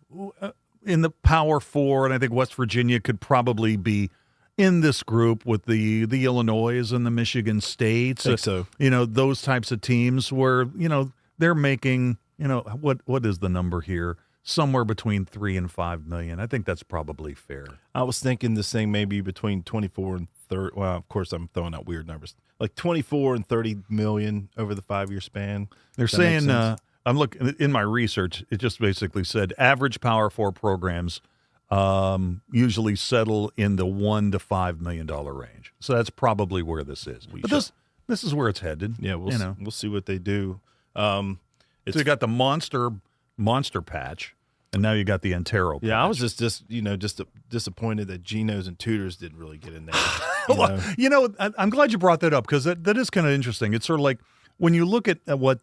in the Power Four, and I think West Virginia could probably be in this group with the Illinois and the Michigan States. I think so. Those types of teams where, they're making, what is the number here? Somewhere between $3 and $5 million. I think that's probably fair. I was thinking this thing maybe between 24 and 30. Well, of course, I'm throwing out weird numbers. Like 24 and 30 million over the 5-year span. They're saying, I'm looking in my research, it just basically said average Power 4 programs usually settle in the $1 to $5 million range. So that's probably where this is. But this is where it's headed. Yeah, we'll see what they do. So you got the monster patch, and now you got the Antero patch. Yeah, I was just disappointed that Geno's and Tudors didn't really get in there. I'm glad you brought that up because that is kind of interesting. It's sort of like when you look at what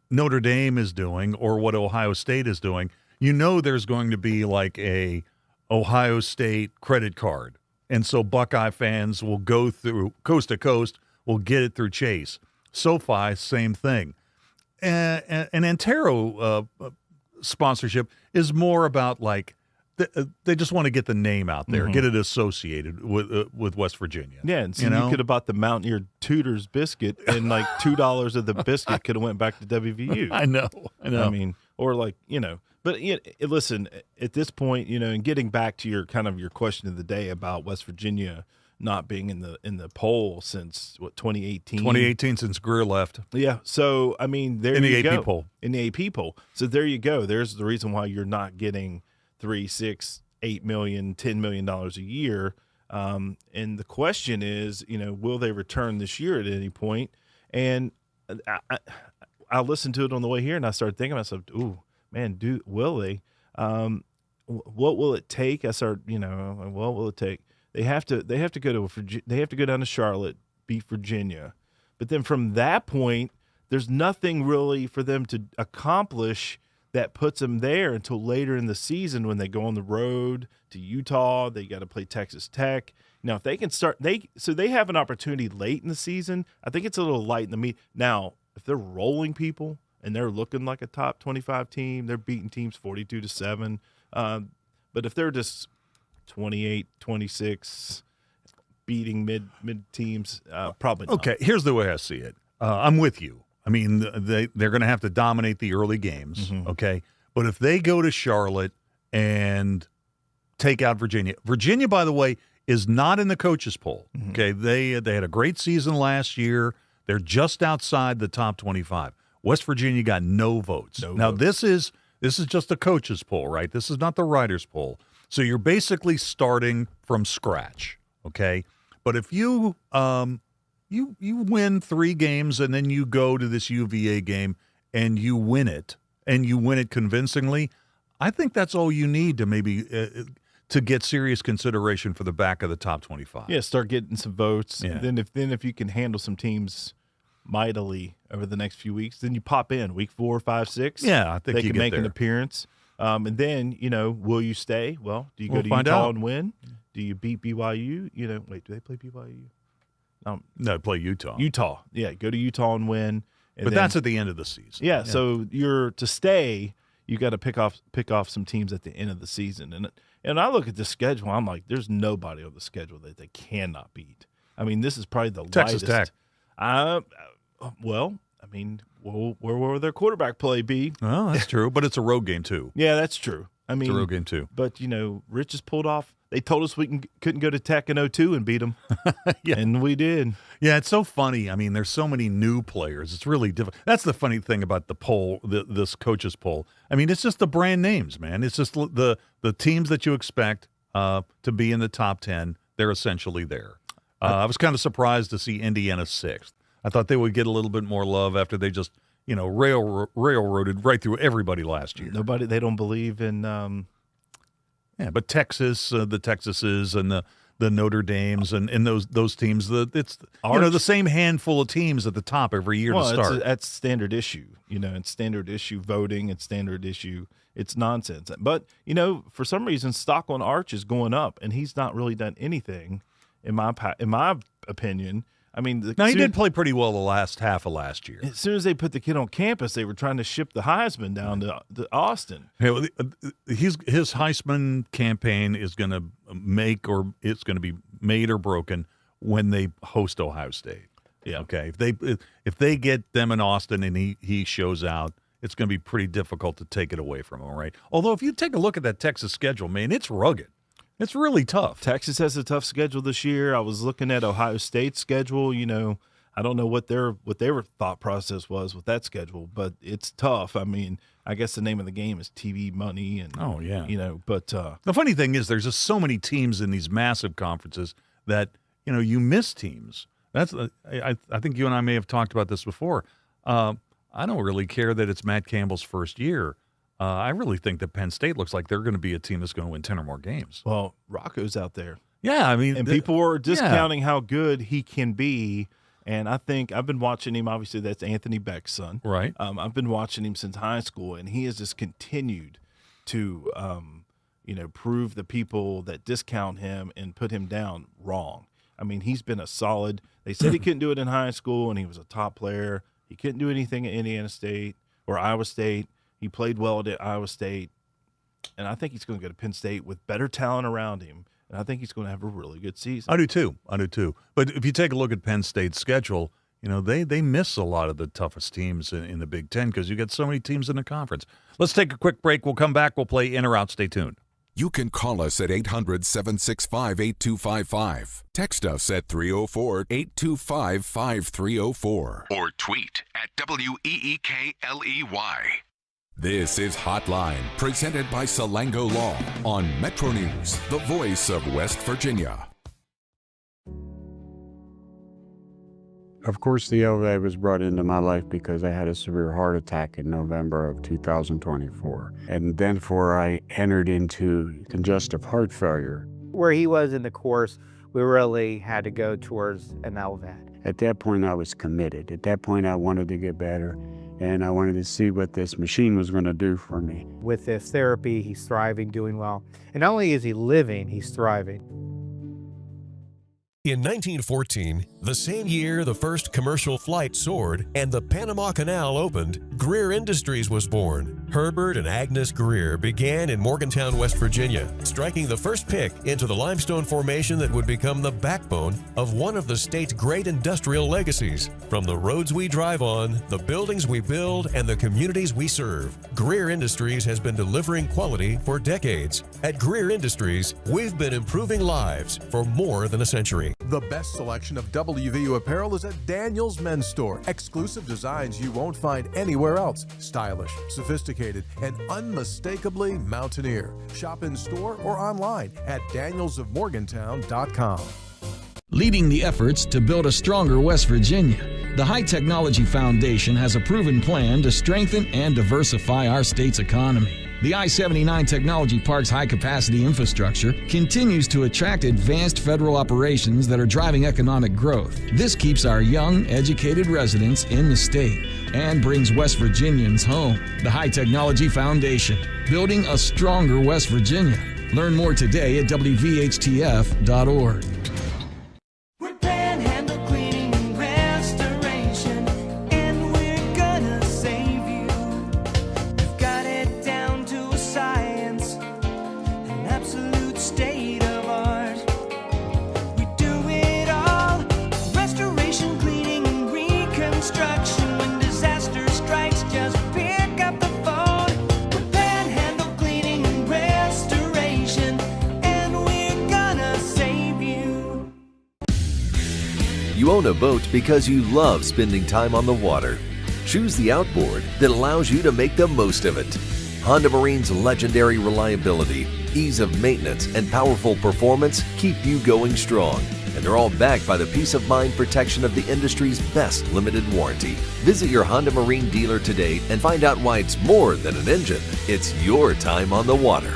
Notre Dame is doing or what Ohio State is doing, there's going to be like a Ohio State credit card. And so Buckeye fans will go through coast to coast, will get it through Chase. SoFi, same thing. An Antero sponsorship is more about like they just want to get the name out there, get it associated with West Virginia. Yeah, and so you could have bought the Mountaineer Tudors biscuit, and like $2 of the biscuit could have went back to WVU. I know. I mean, or like But listen, at this point, and getting back to your question of the day about West Virginia not being in the poll since 2018. 2018 since Greer left. Yeah. So I mean, there in you go. In the AP poll. In the AP poll. So there you go. There's the reason why you're not getting $3, $6, $8 million, $10 million a year. And the question is, will they return this year at any point? And I listened to it on the way here, and I started thinking to myself, "Ooh, man, will they? What will it take?" I started, what will it take? They have to go down to Charlotte, beat Virginia, but then from that point, there's nothing really for them to accomplish that puts them there until later in the season when they go on the road to Utah. They got to play Texas Tech. Now, if they can start, they have an opportunity late in the season. I think it's a little light in the meat. Now, if they're rolling people and they're looking like a top 25 team, they're beating teams 42-7. But if they're just 28-26, beating mid teams, probably not. Okay, here's the way I see it. I'm with you. I mean, they're going to have to dominate the early games, okay? But if they go to Charlotte and take out Virginia, by the way, is not in the coaches poll, okay? They had a great season last year. They're just outside the top 25. West Virginia got no votes. This is just a coaches poll, right? This is not the writers poll. So you're basically starting from scratch, okay? But if you you win 3 games and then you go to this UVA game and you win it convincingly, I think that's all you need to maybe to get serious consideration for the back of the top 25. Yeah, start getting some votes. Yeah. Then if you can handle some teams mightily over the next few weeks, then you pop in week 4, 5, 6. Yeah, I think they you can get make there. an appearance. And then, will you stay? Well, do you go to find Utah out. and win? Do you beat BYU? Wait, do they play BYU? No, they play Utah. Utah. Yeah, go to Utah and win. But that's at the end of the season. Yeah, so you're to stay, you got to pick off some teams at the end of the season. And I look at the schedule, I'm like, there's nobody on the schedule that they cannot beat. I mean, this is probably the Texas lightest. Tech. Where will their quarterback play be? Oh, that's true. But it's a road game, too. Yeah, that's true. I mean, it's a road game, too. But, Rich has pulled off. They told us we couldn't go to Tech in 2002 and beat them. Yeah. And we did. Yeah, it's so funny. I mean, there's so many new players. It's really difficult. That's the funny thing about the poll, this coaches poll. I mean, it's just the brand names, man. It's just the teams that you expect to be in the top 10. They're essentially there. I was kind of surprised to see Indiana 6th. I thought they would get a little bit more love after they just, railroaded right through everybody last year. They don't believe in Yeah, but Texas, the Texases and the Notre Dames and those teams, it's the same handful of teams at the top every year to start. That's standard issue, it's standard issue voting, it's standard issue. It's nonsense. But, for some reason, stock on Arch is going up, and he's not really done anything in my opinion. I mean, he did play pretty well the last half of last year. As soon as they put the kid on campus, they were trying to ship the Heisman down to Austin. His Heisman campaign is going to it's going to be made or broken when they host Ohio State. Yeah. Okay. If they get them in Austin and he shows out, it's going to be pretty difficult to take it away from him, right? Although if you take a look at that Texas schedule, man, it's rugged. It's really tough. Texas has a tough schedule this year. I was looking at Ohio State's schedule. I don't know what their thought process was with that schedule, but it's tough. I mean, I guess the name of the game is TV money, and But the funny thing is, there's just so many teams in these massive conferences that you miss teams. That's I think you and I may have talked about this before. I don't really care that it's Matt Campbell's first year. I really think that Penn State looks like they're going to be a team that's going to win 10 or more games. Well, Rocco's out there. Yeah, I mean, and people were discounting how good he can be. And I think I've been watching him. Obviously, that's Anthony Beck's son. Right. I've been watching him since high school, and he has just continued to, prove the people that discount him and put him down wrong. I mean, he's been a solid. They said he couldn't do it in high school, and he was a top player. He couldn't do anything at Indiana State or Iowa State. He played well at Iowa State, and I think he's going to go to Penn State with better talent around him, and I think he's going to have a really good season. I do too. But if you take a look at Penn State's schedule, they miss a lot of the toughest teams in the Big Ten because you get so many teams in the conference. Let's take a quick break. We'll come back. We'll play in or out. Stay tuned. You can call us at 800-765-8255. Text us at 304-825-5304. Or tweet at WEEKLEY. This is Hotline, presented by Salango Law on MetroNews, the voice of West Virginia. Of course, the LVA was brought into my life because I had a severe heart attack in November of 2024. And then I entered into congestive heart failure. Where he was in the course, we really had to go towards an LVAD. At that point, I was committed. At that point, I wanted to get better, and I wanted to see what this machine was going to do for me. With this therapy, he's thriving, doing well. And not only is he living, he's thriving. In 1914, the same year the first commercial flight soared and the Panama Canal opened, Greer Industries was born. Herbert and Agnes Greer began in Morgantown, West Virginia, striking the first pick into the limestone formation that would become the backbone of one of the state's great industrial legacies. From the roads we drive on, the buildings we build, and the communities we serve, Greer Industries has been delivering quality for decades. At Greer Industries, we've been improving lives for more than a century. The best selection of WVU apparel is at Daniel's Men's Store. Exclusive designs you won't find anywhere else. Stylish, sophisticated, and unmistakably Mountaineer. Shop in store or online at danielsofmorgantown.com. Leading the efforts to build a stronger West Virginia, the High Technology Foundation has a proven plan to strengthen and diversify our state's economy. The I-79 Technology Park's high-capacity infrastructure continues to attract advanced federal operations that are driving economic growth. This keeps our young, educated residents in the state and brings West Virginians home. The High Technology Foundation, building a stronger West Virginia. Learn more today at WVHTF.org. You own a boat because you love spending time on the water. Choose the outboard that allows you to make the most of it. Honda Marine's legendary reliability, ease of maintenance, and powerful performance keep you going strong. And they're all backed by the peace of mind protection of the industry's best limited warranty. Visit your Honda Marine dealer today and find out why it's more than an engine. It's your time on the water.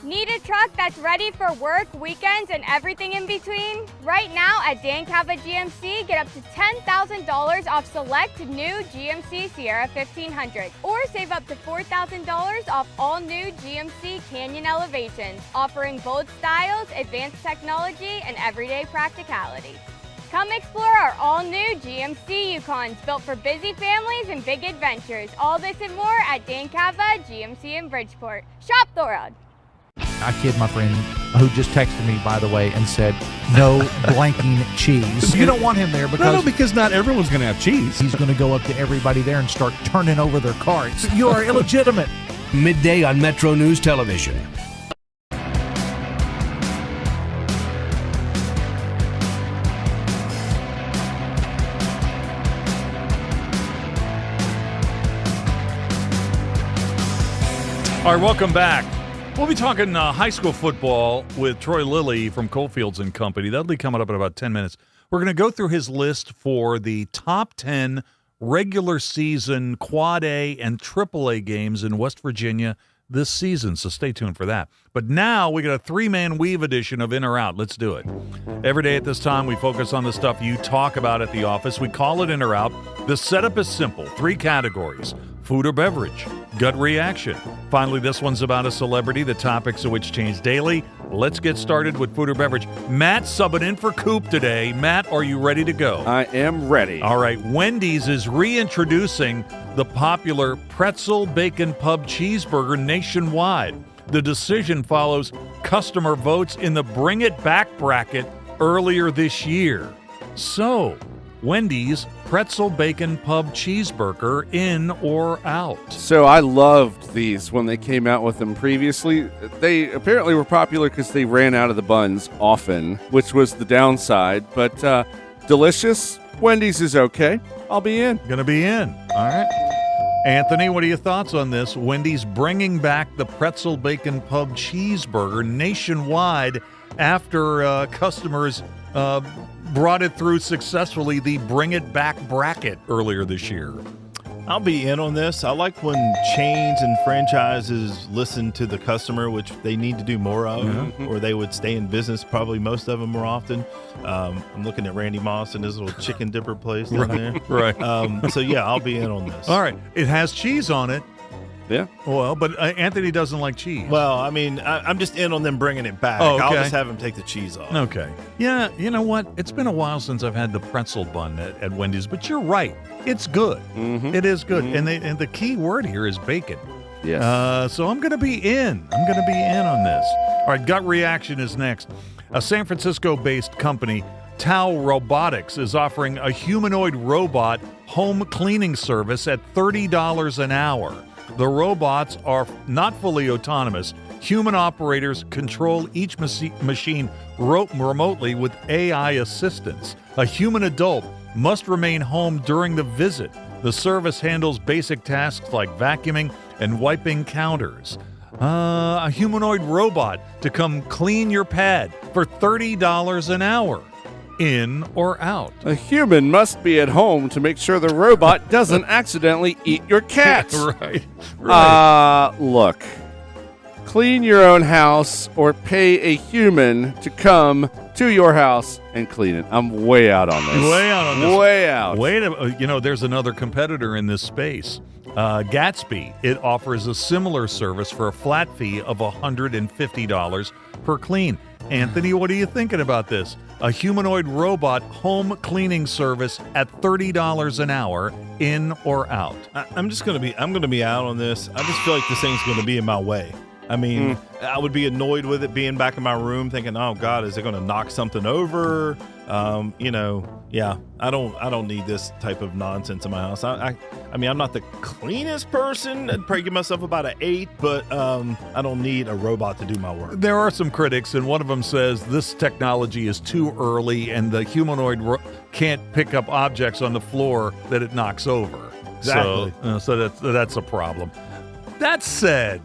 Need a truck that's ready Ready for work, weekends, and everything in between? Right now at Dan Cava GMC, get up to $10,000 off select new GMC Sierra 1500, or save up to $4,000 off all new GMC Canyon Elevations, offering bold styles, advanced technology, and everyday practicality. Come explore our all-new GMC Yukons, built for busy families and big adventures. All this and more at Dan Cava GMC in Bridgeport. Shop the world. I kid my friend who just texted me, by the way, and said, no blanking cheese. You don't want him there because not everyone's going to have cheese. He's going to go up to everybody there and start turning over their carts. You are illegitimate. Midday on Metro News Television. All right, welcome back. We'll be talking high school football with Troy Lilly from Coalfields and Company. That'll be coming up in about 10 minutes. We're going to go through his list for the top 10 regular season Quad A and AAA games in West Virginia this season, so stay tuned for that. But now we got a three-man weave edition of In or Out. Let's do it. Every day at this time, we focus on the stuff you talk about at the office. We call it In or Out. The setup is simple. 3 categories: food or beverage, gut reaction. Finally, this one's about a celebrity, the topics of which change daily. Let's get started with food or beverage. Matt subbing in for Coop today. Matt, are you ready to go? I am ready. All right. Wendy's is reintroducing the popular pretzel bacon pub cheeseburger nationwide. The decision follows customer votes in the Bring It Back bracket earlier this year. So, Wendy's pretzel bacon pub cheeseburger, in or out? So I loved these when they came out with them previously. They apparently were popular because they ran out of the buns often, which was the downside. But delicious. Wendy's is okay. I'll be in. Gonna be in. All right. Anthony, what are your thoughts on this? Wendy's bringing back the pretzel bacon pub cheeseburger nationwide after customers brought it through successfully, the Bring It Back bracket earlier this year. I'll be in on this. I like when chains and franchises listen to the customer, which they need to do more of, or they would stay in business, probably most of them more often. I'm looking at Randy Moss and his little chicken dipper place down there. Right. So, yeah, I'll be in on this. All right. It has cheese on it. Yeah. Well, but Anthony doesn't like cheese. Well, I mean, I'm just in on them bringing it back. Oh, okay. I'll just have them take the cheese off. Okay. Yeah, you know what? It's been a while since I've had the pretzel bun at Wendy's, but you're right. It's good. Mm-hmm. It is good. Mm-hmm. And the key word here is bacon. Yes. So I'm going to be in. I'm going to be in on this. All right, gut reaction is next. A San Francisco-based company, Tao Robotics, is offering a humanoid robot home cleaning service at $30 an hour. The robots are not fully autonomous. Human operators control each machine remotely with AI assistance. A human adult must remain home during the visit. The service handles basic tasks like vacuuming and wiping counters. A humanoid robot to come clean your pad for $30 an hour. In or out? A human must be at home to make sure the robot doesn't accidentally eat your cats. Right. Look, clean your own house or pay a human to come to your house and clean it. I'm way out on this. Way out on this. Way out. There's another competitor in this space. Gatsby. It offers a similar service for a flat fee of $150 per clean. Anthony, what are you thinking about this? A humanoid robot home cleaning service at $30 an hour, in or out? I'm going to be out on this. I just feel like this thing's going to be in my way. I mean, I would be annoyed with it being back in my room thinking, oh God, is it going to knock something over? I don't need this type of nonsense in my house. I mean, I'm not the cleanest person. I'd probably give myself about an 8, but I don't need a robot to do my work. There are some critics, and one of them says this technology is too early and the humanoid can't pick up objects on the floor that it knocks over. Exactly. So that's a problem. That said.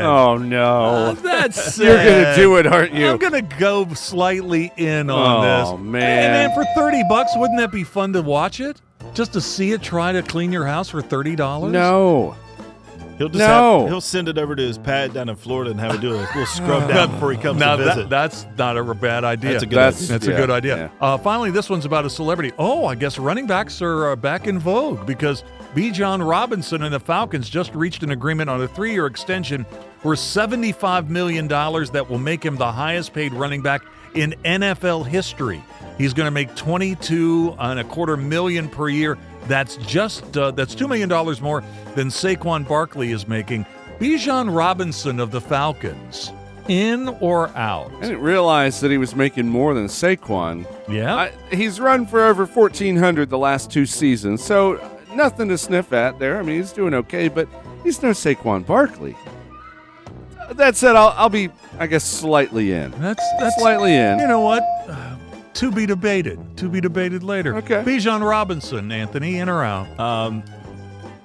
Oh, no. That said. You're going to do it, aren't you? I'm going to go slightly in on this. Oh, man. And for $30, wouldn't that be fun to watch it? Just to see it try to clean your house for $30? No. He'll send it over to his pad down in Florida and have it do a little scrub down before he comes to visit. That's not a bad idea. That's a good idea. That's a good idea. Finally, this one's about a celebrity. I guess running backs are back in vogue because Bijan Robinson and the Falcons just reached an agreement on a 3-year extension worth $75 million that will make him the highest paid running back in NFL history. He's going to make $22.25 million per year. That's $2 million more than Saquon Barkley is making. Bijan Robinson of the Falcons, in or out? I didn't realize that he was making more than Saquon. Yeah? He's run for over 1,400 the last 2 seasons, so nothing to sniff at there. I mean, he's doing okay, but he's no Saquon Barkley. That said, I'll be, I guess, slightly in. That's slightly in. You know what? To be debated. To be debated later. Okay. Bijan Robinson, Anthony, in or out?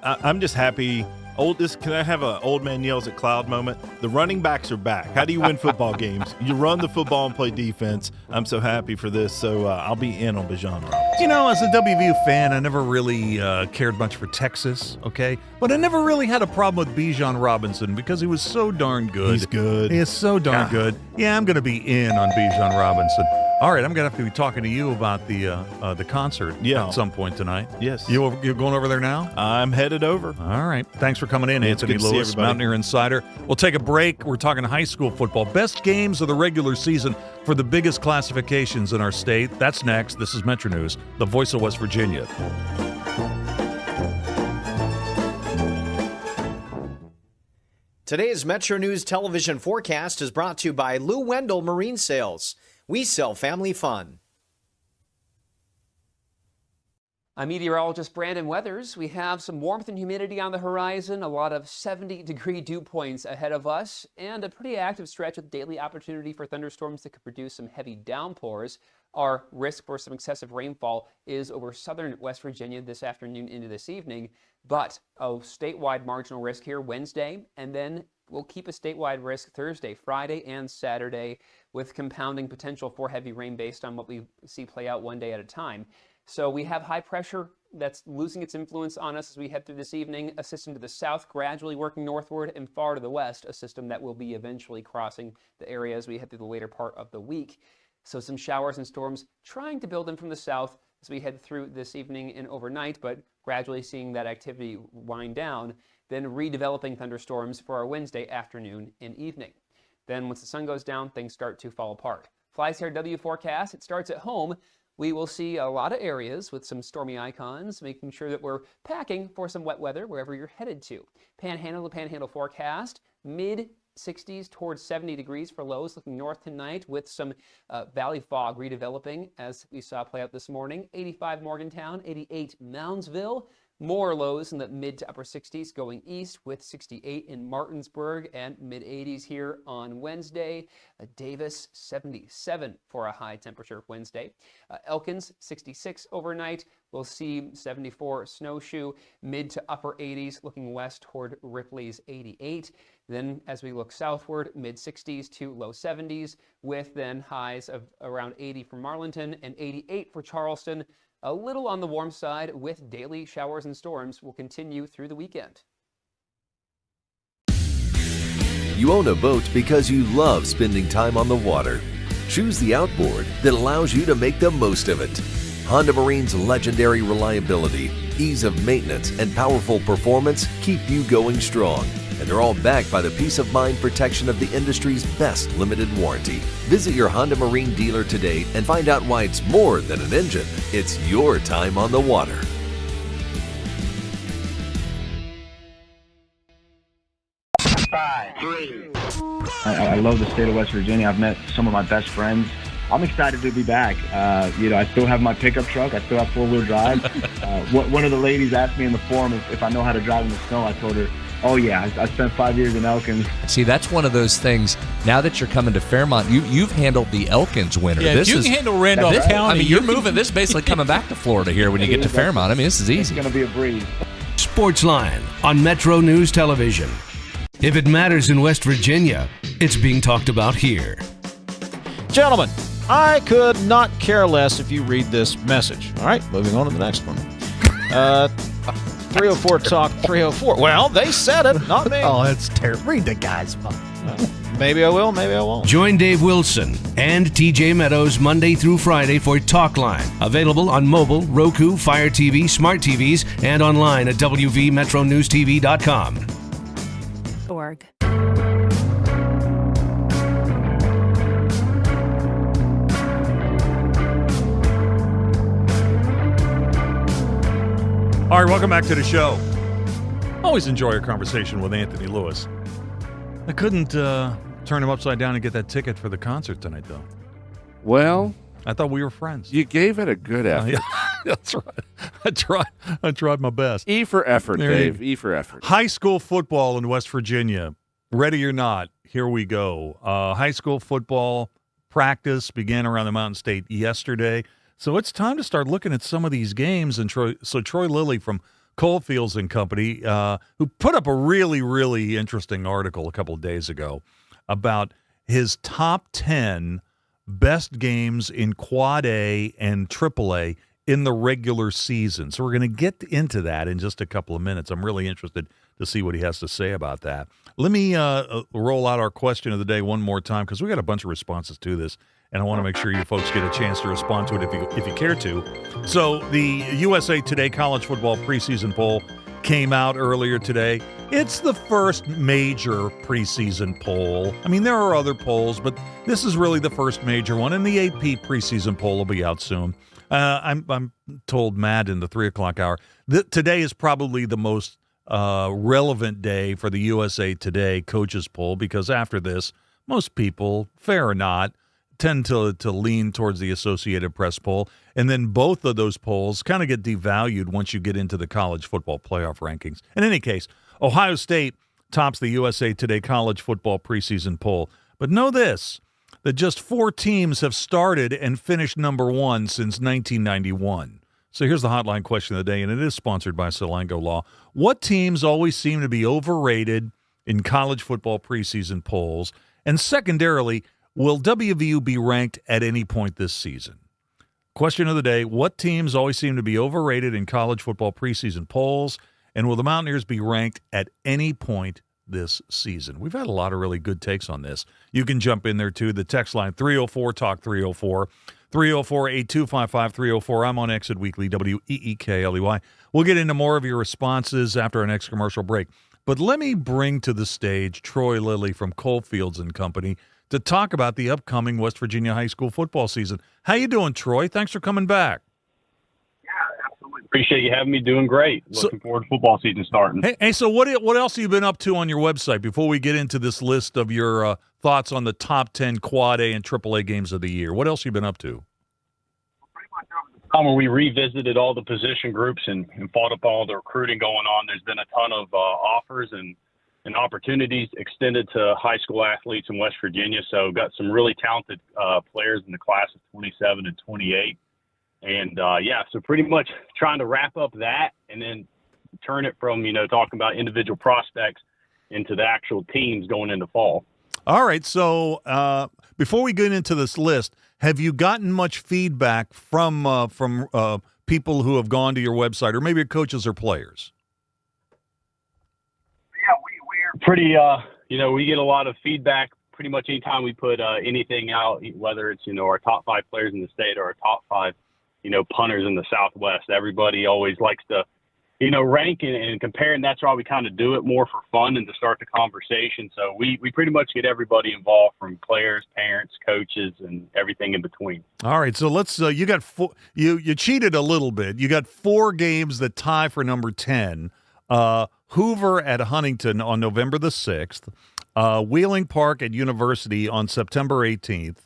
I'm just happy. Can I have an old man yells at cloud moment? The running backs are back. How do you win football games? You run the football and play defense. I'm so happy for this. So I'll be in on Bijan Robinson. You know, as a WVU fan, I never really cared much for Texas, okay? But I never really had a problem with Bijan Robinson because he was so darn good. He's good. He is so darn good. Yeah, I'm going to be in on Bijan Robinson. All right, I'm going to have to be talking to you about the concert at some point tonight. Yes. You going over there now? I'm headed over. All right. Thanks for coming in, Anthony Lewis, Mountaineer Insider. We'll take a break. We're talking high school football. Best games of the regular season for the biggest classifications in our state. That's next. This is MetroNews, the voice of West Virginia. Today's Metro News television forecast is brought to you by Lou Wendell Marine Sales. We sell family fun. I'm meteorologist Brandon Weathers. We have some warmth and humidity on the horizon, a lot of 70-degree dew points ahead of us, and a pretty active stretch with daily opportunity for thunderstorms that could produce some heavy downpours. Our risk for some excessive rainfall is over southern West Virginia this afternoon into this evening, but a statewide marginal risk here Wednesday, and then we'll keep a statewide risk Thursday, Friday, and Saturday with compounding potential for heavy rain based on what we see play out one day at a time. So we have high pressure that's losing its influence on us as we head through this evening, a system to the south gradually working northward, and far to the west, a system that will be eventually crossing the area as we head through the later part of the week. So some showers and storms trying to build in from the south as we head through this evening and overnight, but gradually seeing that activity wind down, then redeveloping thunderstorms for our Wednesday afternoon and evening. Then once the sun goes down, things start to fall apart. Flies here W forecast. It starts at home. We will see a lot of areas with some stormy icons, making sure that we're packing for some wet weather wherever you're headed to. Panhandle to panhandle forecast, mid-60s towards 70 degrees for lows, looking north tonight with some valley fog redeveloping as we saw play out this morning. 85 Morgantown, 88 Moundsville. More lows in the mid to upper 60s going east with 68 in Martinsburg and mid-80s here on Wednesday. Davis, 77 for a high temperature Wednesday. Elkins, 66 overnight. We'll see 74 Snowshoe, mid to upper 80s looking west toward Ripley's 88. Then as we look southward, mid-60s to low 70s with then highs of around 80 for Marlinton and 88 for Charleston. A little on the warm side with daily showers and storms will continue through the weekend. You own a boat because you love spending time on the water. Choose the outboard that allows you to make the most of it. Honda Marine's legendary reliability, ease of maintenance, and powerful performance keep you going strong. And they're all backed by the peace of mind protection of the industry's best limited warranty. Visit your Honda Marine dealer today and find out why it's more than an engine. It's your time on the water. I love the state of West Virginia. I've met some of my best friends. I'm excited to be back. I still have my pickup truck. I still have four-wheel drive. One of the ladies asked me in the forum if I know how to drive in the snow. I told her, oh yeah, I spent 5 years in Elkins. See, that's one of those things. Now that you're coming to Fairmont, you've handled the Elkins winter. Yeah, you can handle Randolph County. I mean, you're moving. This is basically coming back to Florida here when you get to Fairmont. I mean, this is easy. It's going to be a breeze. Sportsline on Metro News Television. If it matters in West Virginia, it's being talked about here. Gentlemen, I could not care less if you read this message. All right, moving on to the next one. 304 Talk 304. Well, they said it, not me. Oh, that's terrible. Read the guy's phone. Maybe I will, maybe I won't. Join Dave Wilson and TJ Meadows Monday through Friday for Talk Line. Available on mobile, Roku, Fire TV, smart TVs, and online at WVMetroNewsTV.com. Org. All right, welcome back to the show. Always enjoy a conversation with Anthony Lewis. I couldn't turn him upside down and get that ticket for the concert tonight, though. Well, I thought we were friends. You gave it a good effort. Yeah, that's right. I tried my best. E for effort, Dave. E for effort. High school football in West Virginia. Ready or not, here we go. High school football practice began around the Mountain State yesterday. So it's time to start looking at some of these games. And Troy Lilly from Coalfields and Company, who put up a really, really interesting article a couple of days ago about his top 10 best games in Quad A and AAA in the regular season. So we're going to get into that in just a couple of minutes. I'm really interested to see what he has to say about that. Let me roll out our question of the day one more time, because we got a bunch of responses to this, and I want to make sure you folks get a chance to respond to it if you care to. So the USA Today College Football preseason poll came out earlier today. It's the first major preseason poll. I mean, there are other polls, but this is really the first major one, and the AP preseason poll will be out soon. I'm told Matt in the 3 o'clock hour that today is probably the most relevant day for the USA Today coaches poll, because after this, most people, fair or not, tend to lean towards the Associated Press poll, and then both of those polls kind of get devalued once you get into the college football playoff rankings. In any case, Ohio State tops the USA Today College Football preseason poll. But know this, that just 4 teams have started and finished number 1 since 1991. So here's the hotline question of the day, and it is sponsored by Salango Law. What teams always seem to be overrated in college football preseason polls? And secondarily, will WVU be ranked at any point this season? Question of the day, what teams always seem to be overrated in college football preseason polls, and will the Mountaineers be ranked at any point this season? We've had a lot of really good takes on this. You can jump in there, too. The text line, 304-TALK-304, 304-8255-304. I'm on Exit Weekly, WEEKLEY. We'll get into more of your responses after our next commercial break. But let me bring to the stage Troy Lilly from Coalfields and Company to talk about the upcoming West Virginia high school football season. How you doing, Troy? Thanks for coming back. Yeah, absolutely. Appreciate you having me. Doing great. Looking forward to football season starting. Hey, so what else have you been up to on your website before we get into this list of your thoughts on the top 10 Quad A and AAA games of the year? What else have you been up to? When we revisited all the position groups and fought up all the recruiting going on, there's been a ton of offers and opportunities extended to high school athletes in West Virginia. So got some really talented players in the class of 27 and 28. And, so pretty much trying to wrap up that and then turn it from, talking about individual prospects into the actual teams going into fall. All right. So before we get into this list, have you gotten much feedback from people who have gone to your website, or maybe coaches or players? Yeah, we're pretty, we get a lot of feedback pretty much anytime we put anything out, whether it's, our top 5 players in the state or our top 5, punters in the Southwest. Everybody always likes to, rank and compare, and that's why we kind of do it more for fun and to start the conversation. So we pretty much get everybody involved, from players, parents, coaches, and everything in between. All right, so let's you got you cheated a little bit. You got 4 games that tie for number 10. Hoover at Huntington on November the 6th, Wheeling Park at University on September 18th,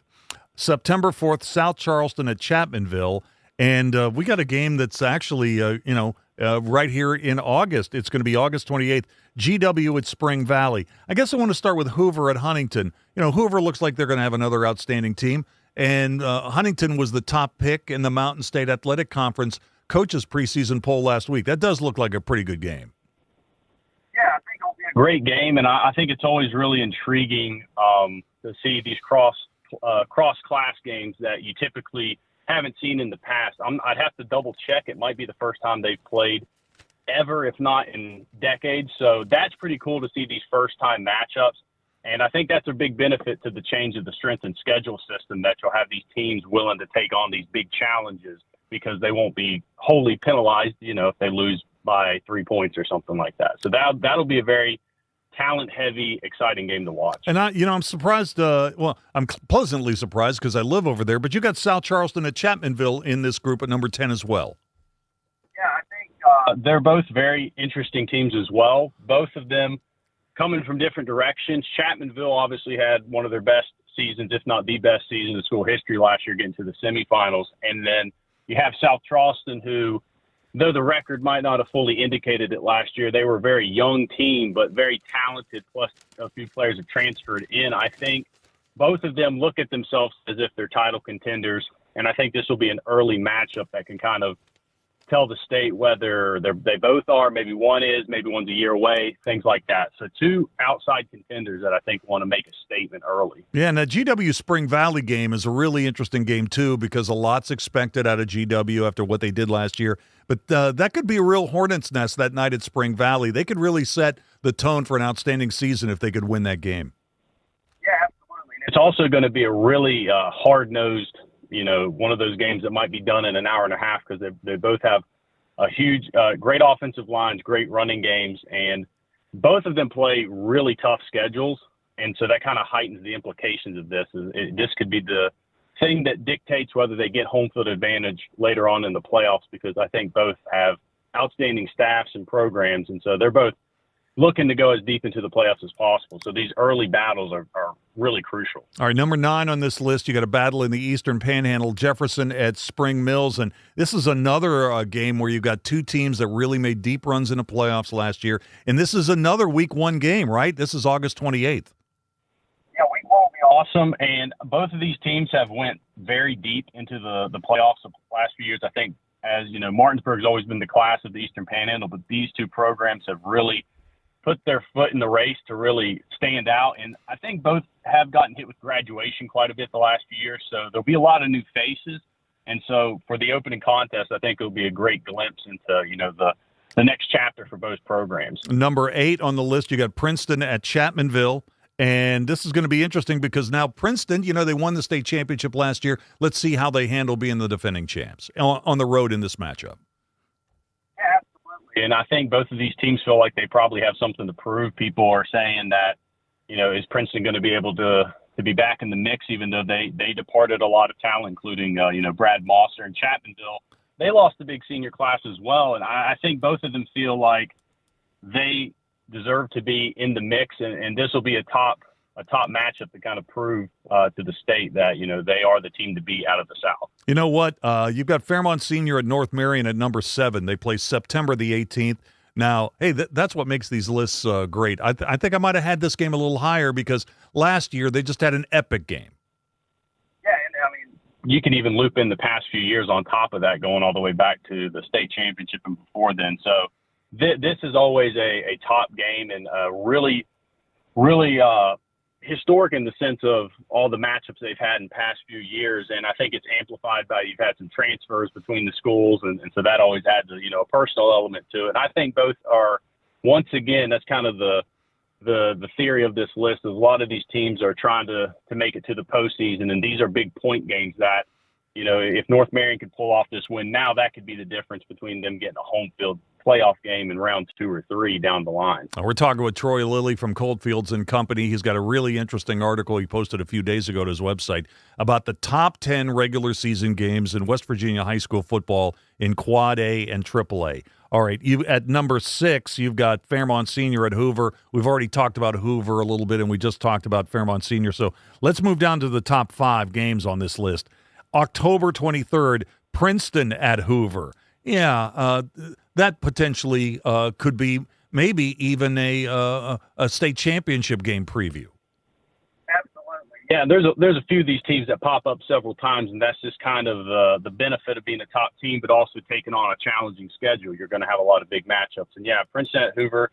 September 4th, South Charleston at Chapmanville, and we got a game that's actually right here in August. It's going to be August 28th, GW at Spring Valley. I guess I want to start with Hoover at Huntington. Hoover looks like they're going to have another outstanding team, and Huntington was the top pick in the Mountain State Athletic Conference coaches preseason poll last week. That does look like a pretty good game. Yeah, I think it'll be a great game, and I think it's always really intriguing to see these cross-class games that you typically haven't seen in the past. I'd have to double check. It might be the first time they've played ever, if not in decades. So that's pretty cool to see these first-time matchups. And I think that's a big benefit to the change of the strength and schedule system, that you'll have these teams willing to take on these big challenges because they won't be wholly penalized, if they lose by 3 points or something like that. So that'll be a very talent-heavy, exciting game to watch. And I'm surprised. I'm pleasantly surprised because I live over there. But you got South Charleston at Chapmanville in this group at number 10 as well. Yeah, I think they're both very interesting teams as well. Both of them coming from different directions. Chapmanville obviously had one of their best seasons, if not the best season in school history last year, getting to the semifinals. And then you have South Charleston, who, though the record might not have fully indicated it last year, they were a very young team, but very talented, plus a few players have transferred in. I think both of them look at themselves as if they're title contenders, and I think this will be an early matchup that can kind of tell the state whether they both are. Maybe one is, maybe one's a year away, things like that. So two outside contenders that I think want to make a statement early. Yeah, and the GW Spring Valley game is a really interesting game, too, because a lot's expected out of GW after what they did last year. But that could be a real hornet's nest that night at Spring Valley. They could really set the tone for an outstanding season if they could win that game. Yeah, absolutely. It's also going to be a really hard-nosed, one of those games that might be done in an hour and a half, because they both have a huge, great offensive lines, great running games, and both of them play really tough schedules. And so that kind of heightens the implications of this. This could be the thing that dictates whether they get home field advantage later on in the playoffs, because I think both have outstanding staffs and programs. And so they're both looking to go as deep into the playoffs as possible. So these early battles are really crucial. All right, number 9 on this list, you got a battle in the Eastern Panhandle, Jefferson at Spring Mills. And this is another game where you've got two teams that really made deep runs in the playoffs last year. And this is another Week 1 game, right? This is August 28th. Yeah, Week 1 will be awesome. And both of these teams have went very deep into the playoffs of the last few years. I think, as you know, Martinsburg's always been the class of the Eastern Panhandle, but these two programs have really put their foot in the race to really stand out. And I think both have gotten hit with graduation quite a bit the last few years. So there'll be a lot of new faces. And so for the opening contest, I think it'll be a great glimpse into, the next chapter for both programs. Number 8 on the list, you got Princeton at Chapmanville. And this is going to be interesting because now Princeton, they won the state championship last year. Let's see how they handle being the defending champs on the road in this matchup. And I think both of these teams feel like they probably have something to prove. People are saying that, is Princeton going to be able to be back in the mix, even though they departed a lot of talent, including, Brad Mosser and Chapmanville. They lost the big senior class as well. And I think both of them feel like they deserve to be in the mix. And this will be a top matchup to kind of prove to the state that, they are the team to beat out of the South. You know what? You've got Fairmont Senior at North Marion at number 7. They play September the 18th. Now, hey, that's what makes these lists great. I think I might have had this game a little higher because last year they just had an epic game. Yeah, and you can even loop in the past few years on top of that, going all the way back to the state championship and before then. So this is always a top game and really, really historic in the sense of all the matchups they've had in past few years. And I think it's amplified by you've had some transfers between the schools. And so that always adds a personal element to it. And I think both are, once again, that's kind of the theory of this list is a lot of these teams are trying to make it to the postseason. And these are big point games that, if North Marion could pull off this win now, that could be the difference between them getting a home field playoff game in round 2 or 3 down the line. We're talking with Troy Lilly from Coalfields and Company. He's got a really interesting article he posted a few days ago to his website about the top 10 regular season games in West Virginia high school football in Quad A and AAA. All right, at number 6, you've got Fairmont Senior at Hoover. We've already talked about Hoover a little bit, and we just talked about Fairmont Senior. So let's move down to the top 5 games on this list. October 23rd, Princeton at Hoover. Yeah, that potentially could be maybe even a state championship game preview. Absolutely. Yeah, there's a few of these teams that pop up several times, and that's just kind of the benefit of being a top team, but also taking on a challenging schedule. You're going to have a lot of big matchups. And, yeah, Princeton at Hoover,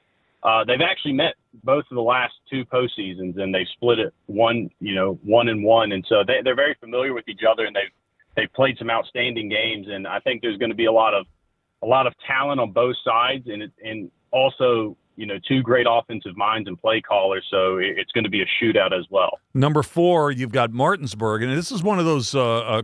they've actually met both of the last 2 postseasons, and they've split it 1-1. And so they're very familiar with each other, and they've played some outstanding games. And I think there's going to be a lot of a lot of talent on both sides, and also, you know, two great offensive minds and play callers, so it's going to be a shootout as well. Number 4, you've got Martinsburg, and this is one of those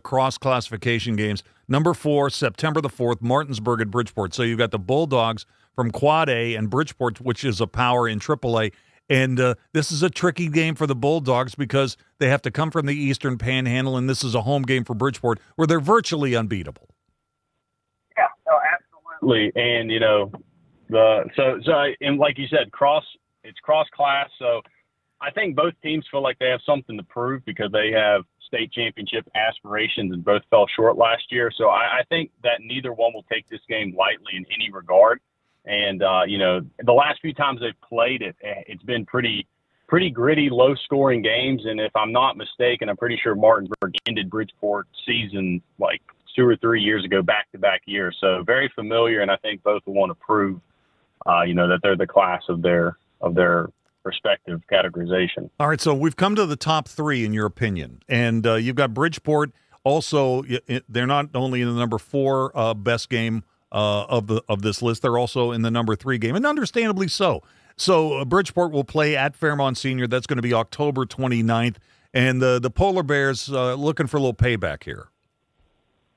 cross-classification games. Number 4, September the 4th, Martinsburg at Bridgeport. So you've got the Bulldogs from Quad A and Bridgeport, which is a power in AAA. And this is a tricky game for the Bulldogs because they have to come from the Eastern Panhandle, and this is a home game for Bridgeport where they're virtually unbeatable. Yeah, no, absolutely. And, you know, and like you said, it's cross-class. So I think both teams feel like they have something to prove because they have state championship aspirations and both fell short last year. So I think that neither one will take this game lightly in any regard. And, you know, the last few times they've played it, it's been pretty gritty, low-scoring games. And if I'm not mistaken, I'm pretty sure Martinsburg ended Bridgeport's season like 2 or 3 years ago, back-to-back years. So very familiar, and I think both will want to prove, you know, that they're the class of their respective categorization. All right, so we've come to the top 3 in your opinion. And you've got Bridgeport. Also, they're not only in the number 4 best game of this list, they're also in the number 3 game, and understandably so. So Bridgeport will play at Fairmont Senior. That's going to be October 29th. And the Polar Bears looking for a little payback here.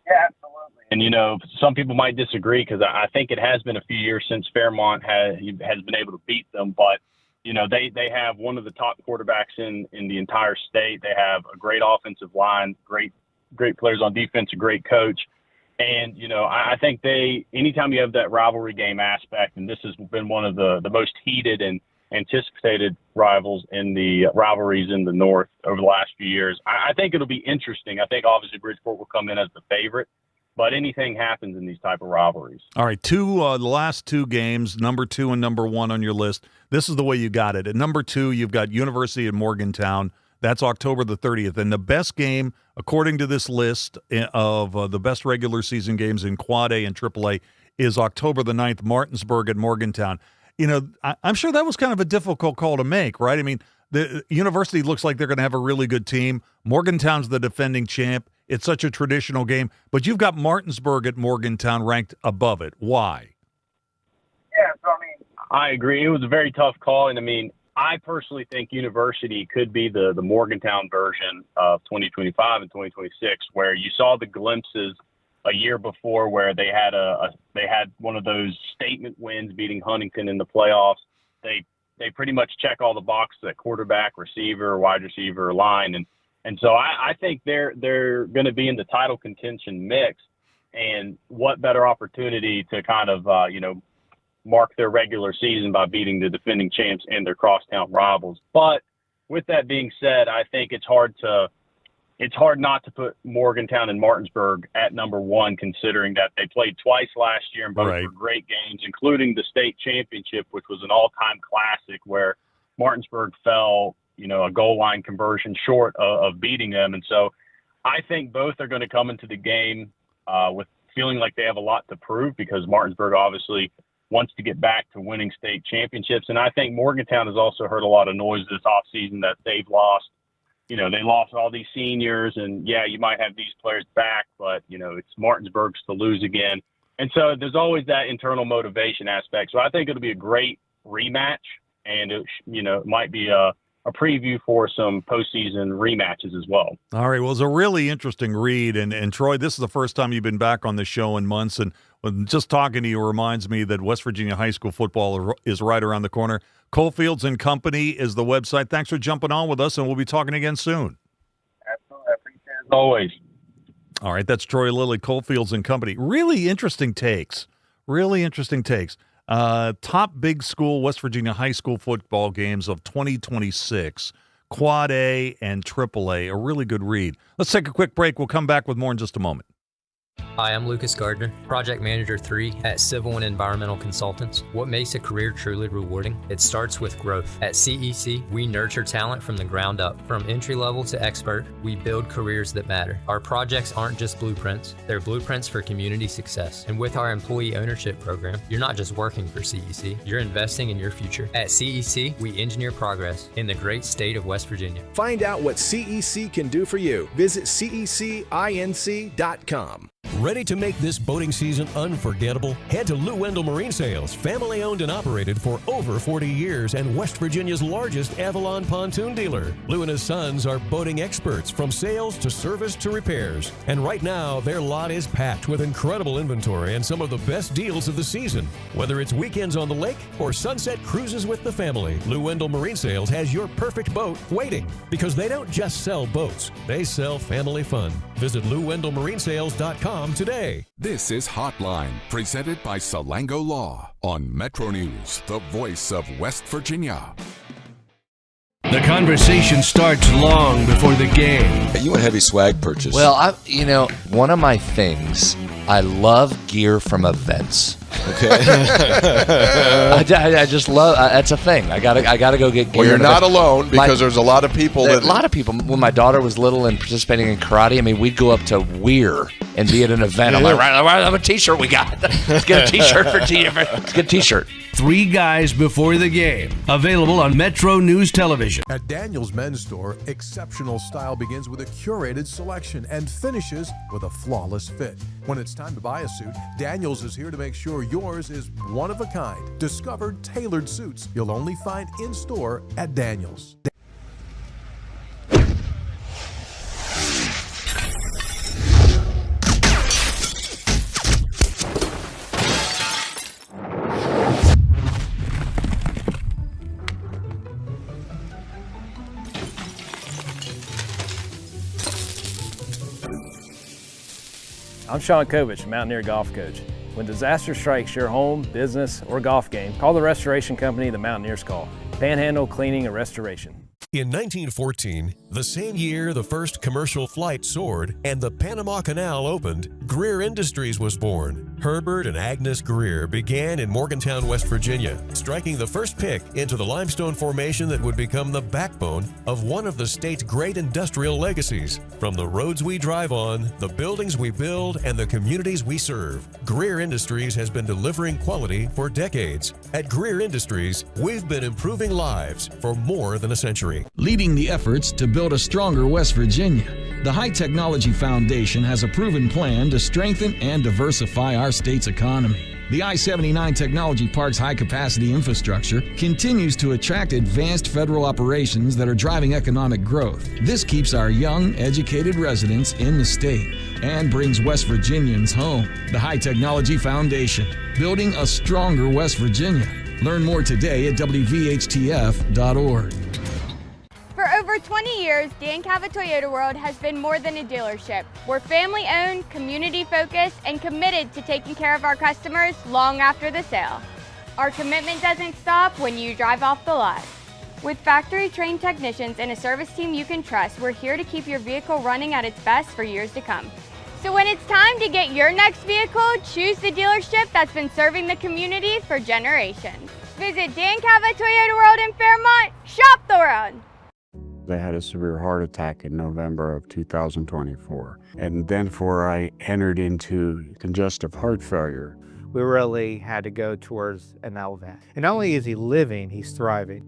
Yeah, absolutely. And, you know, some people might disagree because I think it has been a few years since Fairmont has been able to beat them. But, you know, they have one of the top quarterbacks in the entire state. They have a great offensive line, great players on defense, a great coach. And, you know, I think anytime you have that rivalry game aspect, and this has been one of the most heated and anticipated rivals in the rivalries in the North over the last few years, I think it'll be interesting. I think obviously Bridgeport will come in as the favorite, but anything happens in these type of rivalries. All right, the last 2 games, number 2 and number 1 on your list. This is the way you got it. At number 2, you've got University of Morgantown. That's October the 30th. And the best game, according to this list of the best regular season games in Quad A and AAA, is October the 9th, Martinsburg at Morgantown. You know, I'm sure that was kind of a difficult call to make, right? I mean, the University looks like they're going to have a really good team. Morgantown's the defending champ. It's such a traditional game. But you've got Martinsburg at Morgantown ranked above it. Why? Yeah, so, I mean, I agree. It was a very tough call. And, I mean, I personally think University could be the Morgantown version of 2025 and 2026, where you saw the glimpses a year before where they had they had one of those statement wins, beating Huntington in the playoffs. They pretty much check all the boxes at quarterback, receiver, wide receiver, line, and so I think they're going to be in the title contention mix. And what better opportunity to kind of you know, mark their regular season by beating the defending champs and their crosstown rivals. But with that being said, I think it's hard not to put Morgantown and Martinsburg at number 1, considering that they played twice last year and both were great games, including the state championship, which was an all-time classic where Martinsburg fell, you know, a goal line conversion short of beating them. And so I think both are going to come into the game with feeling like they have a lot to prove, because Martinsburg obviously wants to get back to winning state championships. And I think Morgantown has also heard a lot of noise this offseason that they've lost. You know, they lost all these seniors, and yeah, you might have these players back, but, you know, it's Martinsburg's to lose again. And so there's always that internal motivation aspect. So I think it'll be a great rematch, and it, you know, it might be a preview for some postseason rematches as well. All right. Well, it's a really interesting read. And Troy, this is the first time you've been back on the show in months. And just talking to you reminds me that West Virginia high school football is right around the corner. Coalfields and Company is the website. Thanks for jumping on with us, and we'll be talking again soon. Absolutely. I appreciate it as always. All right. That's Troy Lilly, Coalfields and Company. Really interesting takes. Top big school West Virginia high school football games of 2026, Quad A and AAA. A really good read. Let's take a quick break. We'll come back with more in just a moment. Hi, I'm Lucas Gardner, Project Manager 3 at Civil and Environmental Consultants. What makes a career truly rewarding? It starts with growth. At CEC, we nurture talent from the ground up. From entry level to expert, we build careers that matter. Our projects aren't just blueprints, they're blueprints for community success. And with our employee ownership program, you're not just working for CEC, you're investing in your future. At CEC, we engineer progress in the great state of West Virginia. Find out what CEC can do for you. Visit cecinc.com. Ready to make this boating season unforgettable? Head to Lou Wendell Marine Sales, family owned and operated for over 40 years and West Virginia's largest Avalon pontoon dealer. Lou and his sons are boating experts from sales to service to repairs. And right now, their lot is packed with incredible inventory and some of the best deals of the season. Whether it's weekends on the lake or sunset cruises with the family, Lou Wendell Marine Sales has your perfect boat waiting, because they don't just sell boats, they sell family fun. Visit LouWendellMarineSales.com today. This is Hotline, presented by Salango Law on MetroNews, the voice of West Virginia. The conversation starts long before the game. You a heavy swag purchase? Well, one of my things, I love gear from events. Okay. I just love. That's a thing. I gotta go get gear. Well, you're not alone, because there's a lot of people. A lot of people. When my daughter was little and participating in karate, we'd go up to Weir and be at an event. I'm like, right, I'm a T-shirt we got. Let's get a T-shirt for Let's get a T-shirt. 3 guys before the game. Available on Metro News Television. At Daniel's Men's Store, exceptional style begins with a curated selection and finishes with a flawless fit. When it's time to buy a suit, Daniel's is here to make sure yours is one of a kind. Discover tailored suits you'll only find in store at Daniel's. I'm Sean Kovich, Mountaineer Golf Coach. When disaster strikes your home, business, or golf game, call the restoration company the Mountaineers call. Panhandle Cleaning and Restoration. In 1914, the same year the first commercial flight soared and the Panama Canal opened, Greer Industries was born. Herbert and Agnes Greer began in Morgantown, West Virginia, striking the first pick into the limestone formation that would become the backbone of one of the state's great industrial legacies. From the roads we drive on, the buildings we build, and the communities we serve, Greer Industries has been delivering quality for decades. At Greer Industries, we've been improving lives for more than a century. Leading the efforts to build a stronger West Virginia, the High Technology Foundation has a proven plan to strengthen and diversify our state's economy. The I-79 Technology Park's high-capacity infrastructure continues to attract advanced federal operations that are driving economic growth. This keeps our young, educated residents in the state and brings West Virginians home. The High Technology Foundation, building a stronger West Virginia. Learn more today at WVHTF.org. For over 20 years, Dan Cava Toyota World has been more than a dealership. We're family-owned, community-focused, and committed to taking care of our customers long after the sale. Our commitment doesn't stop when you drive off the lot. With factory-trained technicians and a service team you can trust, we're here to keep your vehicle running at its best for years to come. So when it's time to get your next vehicle, choose the dealership that's been serving the community for generations. Visit Dan Cava Toyota World in Fairmont. Shop the world. They had a severe heart attack in November of 2024. And then I entered into congestive heart failure. We really had to go towards an LVAD. And not only is he living, he's thriving.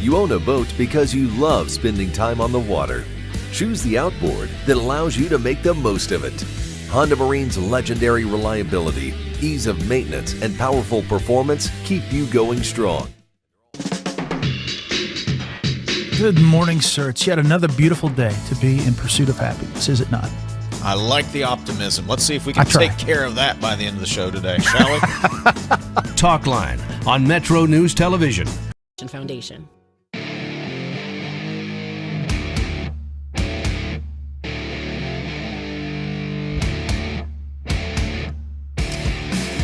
You own a boat because you love spending time on the water. Choose the outboard that allows you to make the most of it. Honda Marine's legendary reliability, ease of maintenance, and powerful performance keep you going strong. Good morning, sir. It's yet another beautiful day to be in pursuit of happiness, is it not? I like the optimism. Let's see if we can take care of that by the end of the show today, shall we? Talk Line on Metro News Television. Foundation.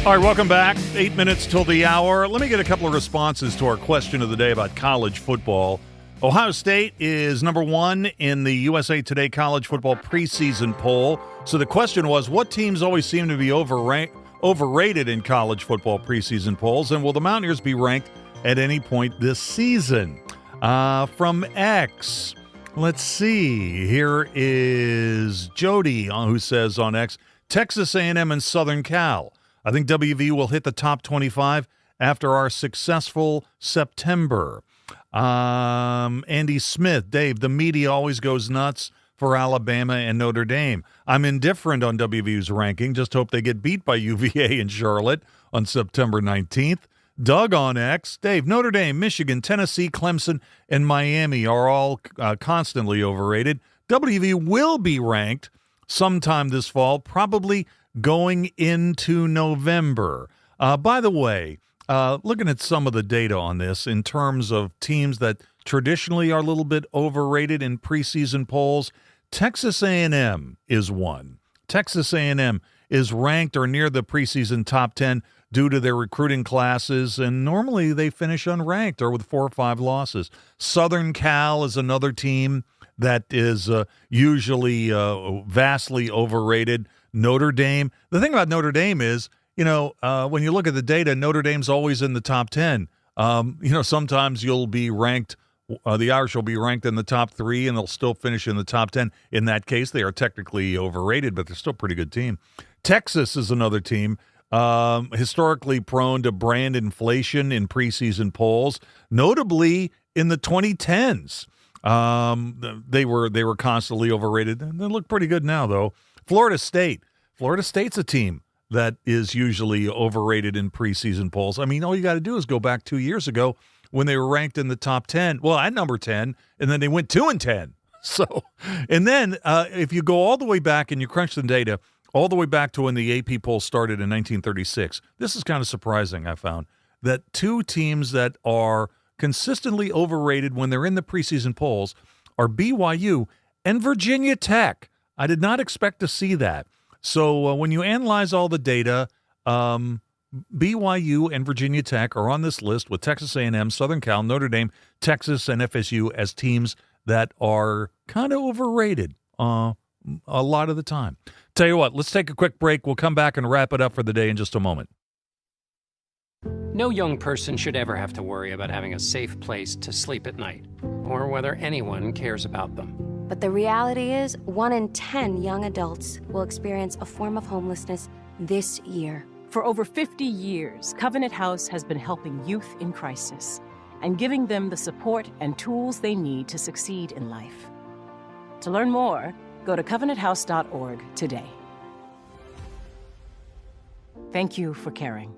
All right, welcome back. 8 minutes till the hour. Let me get a couple of responses to our question of the day about college football. Ohio State is number 1 in the USA Today College Football preseason poll. So the question was, what teams always seem to be overrated in college football preseason polls, and will the Mountaineers be ranked at any point this season? From X, let's see. Here is Jody, who says on X, Texas A&M and Southern Cal. I think WVU will hit the top 25 after our successful September. Andy Smith, Dave, the media always goes nuts. for Alabama and Notre Dame. I'm indifferent on WVU's ranking. Just hope they get beat by UVA and Charlotte on September 19th. Doug on X, Dave, Notre Dame, Michigan, Tennessee, Clemson, and Miami are all constantly overrated. WVU will be ranked sometime this fall, probably going into November. By the way, looking at some of the data on this in terms of teams that traditionally are a little bit overrated in preseason polls, Texas A&M is one. Texas A&M is ranked or near the preseason top 10 due to their recruiting classes, and normally they finish unranked or with 4 or 5 losses. Southern Cal is another team that is usually vastly overrated. Notre Dame. The thing about Notre Dame is, when you look at the data, Notre Dame's always in the top 10. Sometimes you'll be ranked, the Irish will be ranked in the top 3, and they'll still finish in the top 10. In that case, they are technically overrated, but they're still a pretty good team. Texas is another team, historically prone to brand inflation in preseason polls, notably in the 2010s. They were constantly overrated, and they look pretty good now, though. Florida State's a team that is usually overrated in preseason polls. I mean, all you got to do is go back 2 years ago when they were ranked in the top 10. Well, at number 10, and then they went 2-10. So, and then if you go all the way back and you crunch the data, all the way back to when the AP poll started in 1936, this is kind of surprising, I found, that 2 teams that are consistently overrated when they're in the preseason polls are BYU and Virginia Tech. I did not expect to see that. So when you analyze all the data, BYU and Virginia Tech are on this list with Texas A&M, Southern Cal, Notre Dame, Texas, and FSU as teams that are kind of overrated a lot of the time. Tell you what, let's take a quick break. We'll come back and wrap it up for the day in just a moment. No young person should ever have to worry about having a safe place to sleep at night, or whether anyone cares about them. But the reality is, 1 in 10 young adults will experience a form of homelessness this year. For over 50 years, Covenant House has been helping youth in crisis and giving them the support and tools they need to succeed in life. To learn more, go to covenanthouse.org today. Thank you for caring.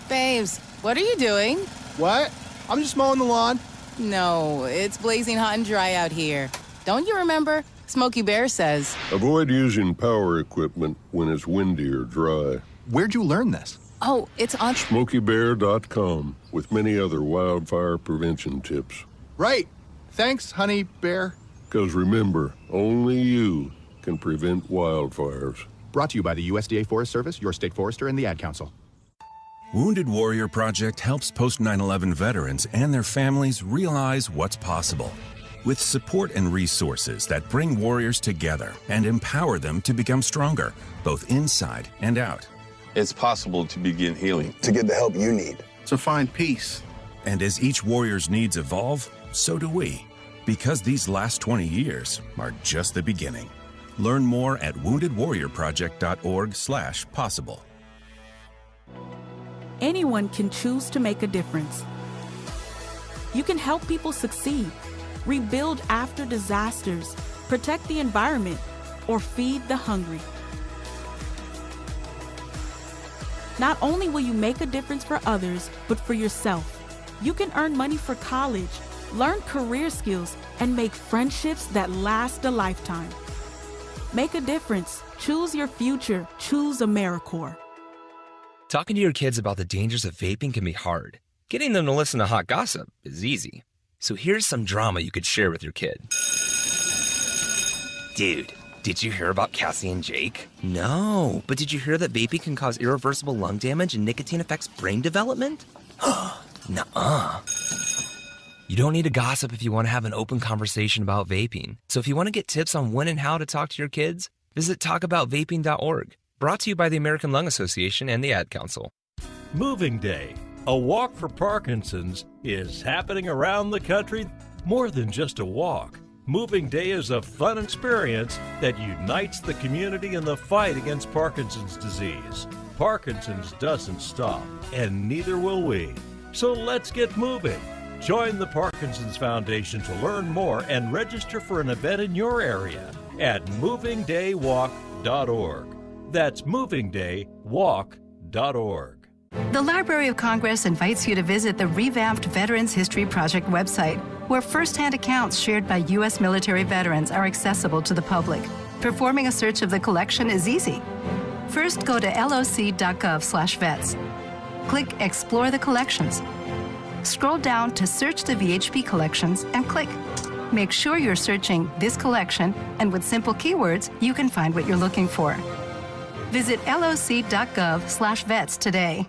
Babes, what are you doing? What? I'm just mowing the lawn. No, it's blazing hot and dry out here. Don't you remember? Smokey Bear says, avoid using power equipment when it's windy or dry. Where'd you learn this? Oh, it's on SmokeyBear.com with many other wildfire prevention tips. Right. Thanks, Honey Bear. Because remember, only you can prevent wildfires. Brought to you by the USDA Forest Service, your state forester, and the Ad Council. Wounded Warrior Project helps post-9/11 veterans and their families realize what's possible. With support and resources that bring warriors together and empower them to become stronger, both inside and out. It's possible to begin healing. To get the help you need. To find peace. And as each warrior's needs evolve, so do we. Because these last 20 years are just the beginning. Learn more at woundedwarriorproject.org/possible. Anyone can choose to make a difference. You can help people succeed, rebuild after disasters, protect the environment, or feed the hungry. Not only will you make a difference for others, but for yourself. You can earn money for college, learn career skills, and make friendships that last a lifetime. Make a difference. Choose your future. Choose AmeriCorps. Talking to your kids about the dangers of vaping can be hard. Getting them to listen to hot gossip is easy. So here's some drama you could share with your kid. Dude, did you hear about Cassie and Jake? No, but did you hear that vaping can cause irreversible lung damage and nicotine affects brain development? Nuh-uh. You don't need to gossip if you want to have an open conversation about vaping. So if you want to get tips on when and how to talk to your kids, visit talkaboutvaping.org. Brought to you by the American Lung Association and the Ad Council. Moving Day, a walk for Parkinson's, is happening around the country. More than just a walk. Moving Day is a fun experience that unites the community in the fight against Parkinson's disease. Parkinson's doesn't stop, and neither will we. So let's get moving. Join the Parkinson's Foundation to learn more and register for an event in your area at movingdaywalk.org. That's movingdaywalk.org. The Library of Congress invites you to visit the revamped Veterans History Project website, where first-hand accounts shared by U.S. military veterans are accessible to the public. Performing a search of the collection is easy. First, go to loc.gov/vets. Click Explore the Collections. Scroll down to Search the VHP Collections and click. Make sure you're searching this collection, and with simple keywords, you can find what you're looking for. Visit loc.gov/vets today.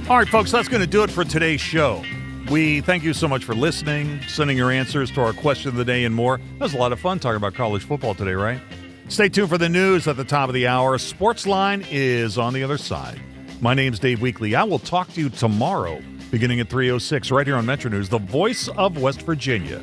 All right, folks, that's going to do it for today's show. We thank you so much for listening, sending your answers to our question of the day and more. That was a lot of fun talking about college football today, right? Stay tuned for the news at the top of the hour. Sportsline is on the other side. My name's Dave Weekley. I will talk to you tomorrow, beginning at 3:06, right here on MetroNews, the voice of West Virginia.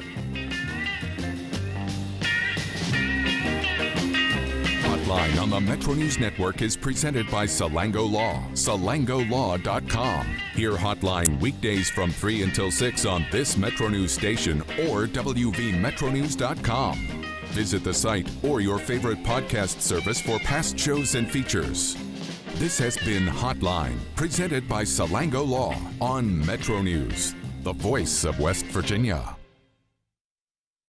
Hotline on the MetroNews Network is presented by Salango Law, salangolaw.com. Hear Hotline weekdays from 3 until 6 on this MetroNews station or WVMetroNews.com. Visit the site or your favorite podcast service for past shows and features. This has been Hotline, presented by Salango Law on MetroNews, the voice of West Virginia.